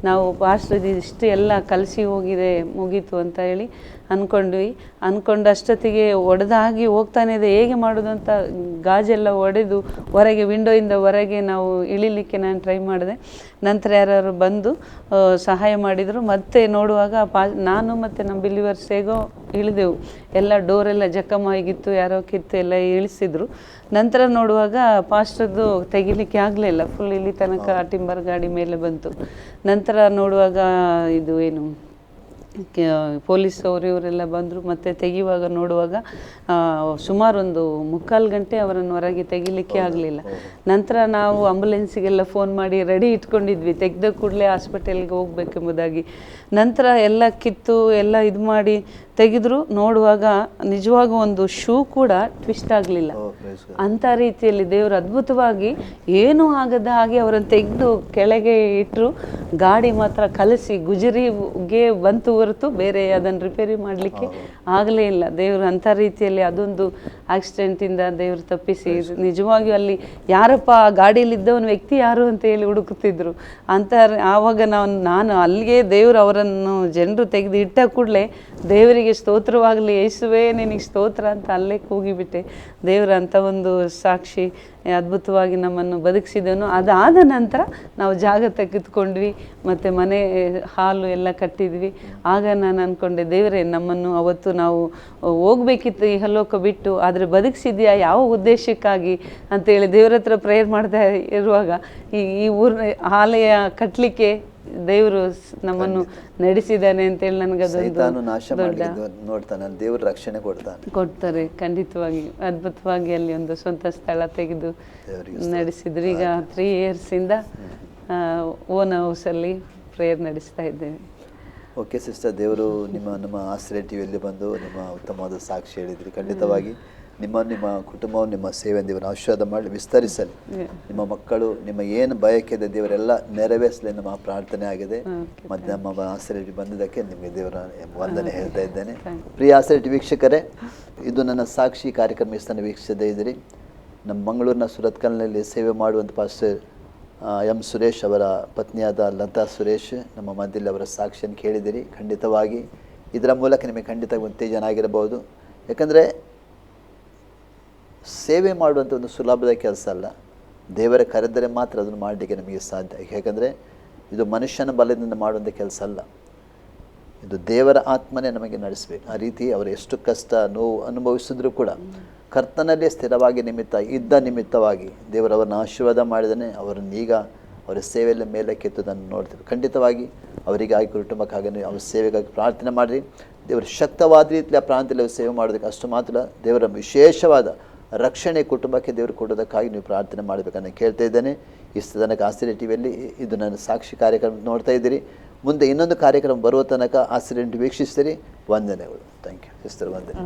ನಾವು ಪಾಸ್ಟ್ರದ್ದು ಇಷ್ಟು ಎಲ್ಲ ಕಲಸಿ ಹೋಗಿದೆ, ಮುಗೀತು ಅಂತ ಹೇಳಿ ಅಂದ್ಕೊಂಡು ಅಷ್ಟೊತ್ತಿಗೆ ಒಡೆದಾಗಿ ಹೋಗ್ತಾನೆ ಇದೆ. ಹೇಗೆ ಮಾಡೋದು ಅಂತ ಗಾಜೆಲ್ಲ ಒಡೆದು ಹೊರಗೆ, ವಿಂಡೋಯಿಂದ ಹೊರಗೆ ನಾವು ಇಳಿಲಿಕ್ಕೆ ನಾನು ಟ್ರೈ ಮಾಡಿದೆ. ನಂತರ ಯಾರು ಬಂದು ಸಹಾಯ ಮಾಡಿದರು. ಮತ್ತೆ ನೋಡುವಾಗ ನಾನು ಮತ್ತು ನಮ್ಮ ಬಿಲಿವರ್ಸ್ ಹೇಗೋ ಇಳಿದೆವು. ಎಲ್ಲ ಡೋರೆಲ್ಲ ಜಖಮಾಗಿತ್ತು, ಯಾರೋ ಕಿತ್ತು ಎಲ್ಲ ಇಳಿಸಿದ್ರು. ನಂತರ ನೋಡುವಾಗ ಪಾಸ್ಟ್ರದ್ದು ತೆಗಿಲಿಕ್ಕೆ ಆಗಲಿಲ್ಲ, ಫುಲ್ ಇಲ್ಲಿ ತನಕ ಟಿಂಬರ್ ಗಾಡಿ ಮೇಲೆ ಬಂತು. ನಂತರ ನೋಡುವಾಗ ಇದು ಏನು ಪೊಲೀಸ್ ಅವರು ಇವರೆಲ್ಲ ಬಂದರು. ಮತ್ತು ತೆಗೆಯುವಾಗ ನೋಡುವಾಗ ಸುಮಾರು ಒಂದು 3/4 ಗಂಟೆ ಅವರನ್ನು ಹೊರಗೆ ತೆಗಿಲಿಕ್ಕೆ ಆಗಲಿಲ್ಲ. ನಂತರ ನಾವು ಆಂಬುಲೆನ್ಸಿಗೆಲ್ಲ ಫೋನ್ ಮಾಡಿ ರೆಡಿ ಇಟ್ಕೊಂಡಿದ್ವಿ, ತೆಗೆದ ಕೂಡಲೇ ಹಾಸ್ಪಿಟಲ್ಗೆ ಹೋಗ್ಬೇಕೆಂಬುದಾಗಿ. ನಂತರ ಎಲ್ಲ ಕಿತ್ತು ಎಲ್ಲ ಇದು ಮಾಡಿ ತೆಗೆದ್ರು. ನೋಡುವಾಗ ನಿಜವಾಗ ಒಂದು ಶೂ ಕೂಡ ಟ್ವಿಸ್ಟ್ ಆಗಲಿಲ್ಲ. ಅಂಥ ರೀತಿಯಲ್ಲಿ ದೇವರು ಅದ್ಭುತವಾಗಿ ಏನೂ ಆಗದ ಹಾಗೆ ಅವರನ್ನು ತೆಗೆದು ಕೆಳಗೆ ಇಟ್ಟರು. ಗಾಡಿ ಮಾತ್ರ ಕಲಸಿ ಗುಜರಿಗೆ ಬಂತು ಹೊರತು ಬೇರೆ ಅದನ್ನು ರಿಪೇರಿ ಮಾಡಲಿಕ್ಕೆ ಆಗಲೇ ಇಲ್ಲ. ದೇವರು ಅಂಥ ರೀತಿಯಲ್ಲಿ ಅದೊಂದು ಆಕ್ಸಿಡೆಂಟಿಂದ ದೇವರು ತಪ್ಪಿಸಿ, ನಿಜವಾಗಿಯೂ ಅಲ್ಲಿ ಯಾರಪ್ಪ ಆ ಗಾಡಿಯಲ್ಲಿದ್ದವನ ವ್ಯಕ್ತಿ ಯಾರು ಅಂತ ಹೇಳಿ ಹುಡುಕುತ್ತಿದ್ರು. ಆವಾಗ ನಾನು ಅಲ್ಲಿಗೆ ದೇವರು ಅವರನ್ನು ಜನರು ತೆಗೆದು ಇಟ್ಟ ಕೂಡಲೇ ದೇವರಿಗೆ ಸ್ತೋತ್ರವಾಗಲಿ, ಯೇಸುವೇ ನಿನಗೆ ಸ್ತೋತ್ರ ಅಂತ ಅಲ್ಲೇ ಕೂಗಿಬಿಟ್ಟೆ. ದೇವರ ಅಂಥ ಒಂದು ಸಾಕ್ಷಿ ಅದ್ಭುತವಾಗಿ ನಮ್ಮನ್ನು ಬದುಕಿಸಿದನು. ಅದಾದ ನಂತರ ನಾವು ಜಾಗ ತೆಗೆದುಕೊಂಡ್ವಿ ಮತ್ತು ಮನೆ ಹಾಲು ಎಲ್ಲ ಕಟ್ಟಿದ್ವಿ. ಆಗ ನಾನು ಅಂದ್ಕೊಂಡೆ, ದೇವರೇ ನಮ್ಮನ್ನು ಅವತ್ತು ನಾವು ಹೋಗ್ಬೇಕಿತ್ತು ಈ ಹಲೋಕ ಬಿಟ್ಟು, ಆದರೆ ಬದುಕಿಸಿದ್ಯಾ ಯಾವ ಉದ್ದೇಶಕ್ಕಾಗಿ ಅಂತೇಳಿ ದೇವರ ಹತ್ರ ಪ್ರೇಯರ್ ಮಾಡ್ತಾ ಇರುವಾಗ ಈ ಊರಿನ ಆಲಯ ಕಟ್ಟಲಿಕ್ಕೆ ದೇವರು ನಮ್ಮನ್ನು ನಡೆಸಿದ್ದಾನೆ ಅಂತೇಳಿ ಸೈತಾನು ನಾಶ ನನಗದೊಂದು ಮಾಡಲಿಕ್ಕೆ ನೋಡ್ತಾನೆ, ದೇವರು ರಕ್ಷಣೆ ಕೊಡ್ತಾರೆ. ಖಂಡಿತವಾಗಿ ಅದ್ಭುತವಾಗಿ ಅಲ್ಲಿ ಒಂದು ಸ್ವಂತ ಸ್ಥಳ ತೆಗೆದು ನಡೆಸಿದ್ರು. ಈಗ 3 ಇಯರ್ಸಿಂದ ಓನ್ ಹೌಸಲ್ಲಿ ಪ್ರೇಯರ್ ನಡೆಸ್ತಾ ಇದ್ದೇವೆ. ಓಕೆ ಸಿಸ್ಟರ್, ದೇವರು ನಮ್ಮ ಆಶ್ರಯ ಟಿವಿಯಲ್ಲಿ ಬಂದು ನಿಮ್ಮ ಉತ್ತಮವಾದ ಸಾಕ್ಷಿ ಹೇಳಿದ್ರಿ. ಖಂಡಿತವಾಗಿ ನಿಮ್ಮ ಕುಟುಂಬವನ್ನು ನಿಮ್ಮ ಸೇವೆ ದೇವರು ಆಶೀರ್ವಾದ ಮಾಡಲಿ, ವಿಸ್ತರಿಸಲಿ. ನಿಮ್ಮ ಮಕ್ಕಳು ನಿಮ್ಮ ಏನು ಬಯಕೆ ಇದೆ ದೇವರೆಲ್ಲ ನೆರವೇರಿಸಲಿ ನಮ್ಮ ಪ್ರಾರ್ಥನೆ ಆಗಿದೆ. ಮತ್ತು ನಮ್ಮ ಆಶ್ರಯ ಬಂದಿದ್ದಕ್ಕೆ ನಿಮಗೆ ದೇವರ ವಂದನೆ ಹೇಳ್ತಾ ಇದ್ದೇನೆ. ಪ್ರಿಯ ಆಶ್ರಯ ವೀಕ್ಷಕರೇ, ಇದು ನನ್ನ ಸಾಕ್ಷಿ ಕಾರ್ಯಕ್ರಮ ಇಷ್ಟನ್ನು ವೀಕ್ಷಿಸದೇ ಇದ್ದೀರಿ. ನಮ್ಮ ಮಂಗಳೂರಿನ ಸುರತ್ಕಲ್ನಲ್ಲಿ ಸೇವೆ ಮಾಡುವಂಥ ಪಾಸ್ಟರ್ ಎಂ ಸುರೇಶ್ ಅವರ ಪತ್ನಿಯಾದ ಲತಾ ಸುರೇಶ್ ನಮ್ಮ ಮಧ್ಯದಲ್ಲಿ ಅವರ ಸಾಕ್ಷಿಯನ್ನು ಕೇಳಿದಿರಿ. ಖಂಡಿತವಾಗಿ ಇದರ ಮೂಲಕ ನಿಮಗೆ ಖಂಡಿತ ಉತ್ತೇಜನ ಆಗಿರಬಹುದು. ಯಾಕಂದರೆ ಸೇವೆ ಮಾಡುವಂಥ ಒಂದು ಸುಲಭದ ಕೆಲಸ ಅಲ್ಲ. ದೇವರ ಕರೆದರೆ ಮಾತ್ರ ಅದನ್ನು ಮಾಡಲಿಕ್ಕೆ ನಮಗೆ ಸಾಧ್ಯ. ಯಾಕಂದರೆ ಇದು ಮನುಷ್ಯನ ಬಲದಿಂದ ಮಾಡುವಂಥ ಕೆಲಸ ಅಲ್ಲ, ಇದು ದೇವರ ಆತ್ಮನೇ ನಮಗೆ ನಡೆಸಬೇಕು. ಆ ರೀತಿ ಅವರು ಎಷ್ಟು ಕಷ್ಟ ನೋವು ಅನುಭವಿಸಿದ್ರು ಕೂಡ ಕರ್ತನಲ್ಲಿ ಸ್ಥಿರವಾಗಿ ನಿಮಿತ್ತವಾಗಿ ದೇವರವರನ್ನು ಆಶೀರ್ವಾದ ಮಾಡಿದಾನೆ. ಅವರನ್ನೀಗ ಅವರ ಸೇವೆಯಲ್ಲಿ ಮೇಲೆ ಕೆತ್ತುವುದನ್ನು ನೋಡ್ತೀವಿ. ಖಂಡಿತವಾಗಿ ಅವರಿಗಾಗಿ ಕುಟುಂಬಕ್ಕಾಗಿ ಅವ್ರ ಸೇವೆಗಾಗಿ ಪ್ರಾರ್ಥನೆ ಮಾಡಿರಿ. ದೇವರು ಶಕ್ತವಾದ ರೀತಿಯಲ್ಲಿ ಆ ಪ್ರಾಂತ್ಯದಲ್ಲಿ ಸೇವೆ ಮಾಡೋದಕ್ಕೆ ಅಷ್ಟು ಮಾತ್ರ ದೇವರ ವಿಶೇಷವಾದ ರಕ್ಷಣೆ ಕುಟುಂಬಕ್ಕೆ ದೇವರು ಕೊಡೋದಕ್ಕಾಗಿ ನೀವು ಪ್ರಾರ್ಥನೆ ಮಾಡಬೇಕನ್ನು ಕೇಳ್ತಾ ಇದ್ದೇನೆ. ಇಷ್ಟು ತನಕ ಆಶ್ರಯ ಟಿವಿಯಲ್ಲಿ ಇದು ನನ್ನ ಸಾಕ್ಷಿ ಕಾರ್ಯಕ್ರಮ ನೋಡ್ತಾ ಇದ್ದೀರಿ. ಮುಂದೆ ಇನ್ನೊಂದು ಕಾರ್ಯಕ್ರಮ ಬರುವ ತನಕ ಆಶ್ರಯ ಟಿವಿ ವೀಕ್ಷಿಸ್ತೀರಿ. ವಂದನೆಗಳು. ಥ್ಯಾಂಕ್ ಯು ಸಿಸ್ಟರ್, ವಂದನೆ.